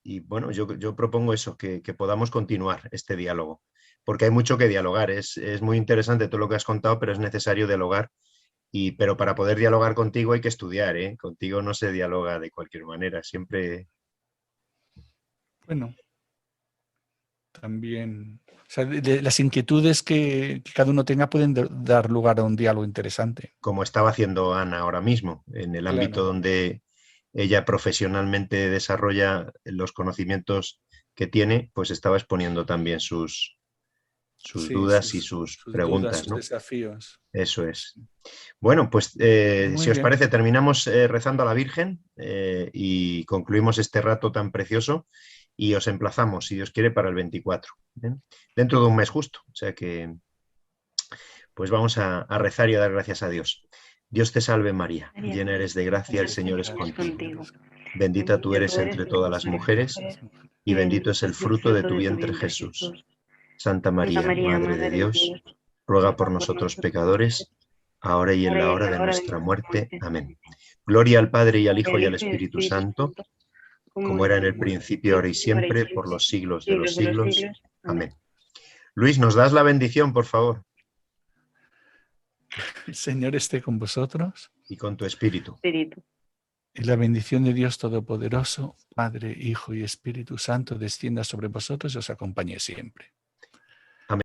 Y bueno, yo propongo eso, que podamos continuar este diálogo, porque hay mucho que dialogar. Es muy interesante todo lo que has contado, pero es necesario dialogar. Pero para poder dialogar contigo hay que estudiar, ¿eh? Contigo no se dialoga de cualquier manera, siempre... Bueno, también... O sea, las inquietudes que cada uno tenga pueden dar lugar a un diálogo interesante. Como estaba haciendo Ana ahora mismo, en el ámbito donde ella profesionalmente desarrolla los conocimientos que tiene, pues estaba exponiendo también sus sus Sí, dudas y sus preguntas, dudas, ¿no? sus desafíos. Eso es. Bueno, pues Muy si os bien. parece, terminamos rezando a la Virgen y concluimos este rato tan precioso y os emplazamos, si Dios quiere, para el 24. ¿bien? Dentro de un mes justo. O sea que, pues vamos a rezar y a dar gracias a Dios. Dios te salve María, llena eres de gracia, el Señor es contigo. Bendita tú eres entre todas las mujeres y bendito es el fruto de tu vientre Jesús. Santa María, Madre de Dios, ruega por nosotros pecadores, ahora y en la hora de nuestra muerte. Amén. Gloria al Padre y al Hijo y al Espíritu Santo, como era en el principio, ahora y siempre, por los siglos de los siglos. Amén. Luis, ¿nos das la bendición, por favor? El Señor esté con vosotros. Y con tu espíritu. Y la bendición de Dios Todopoderoso, Padre, Hijo y Espíritu Santo, descienda sobre vosotros y os acompañe siempre.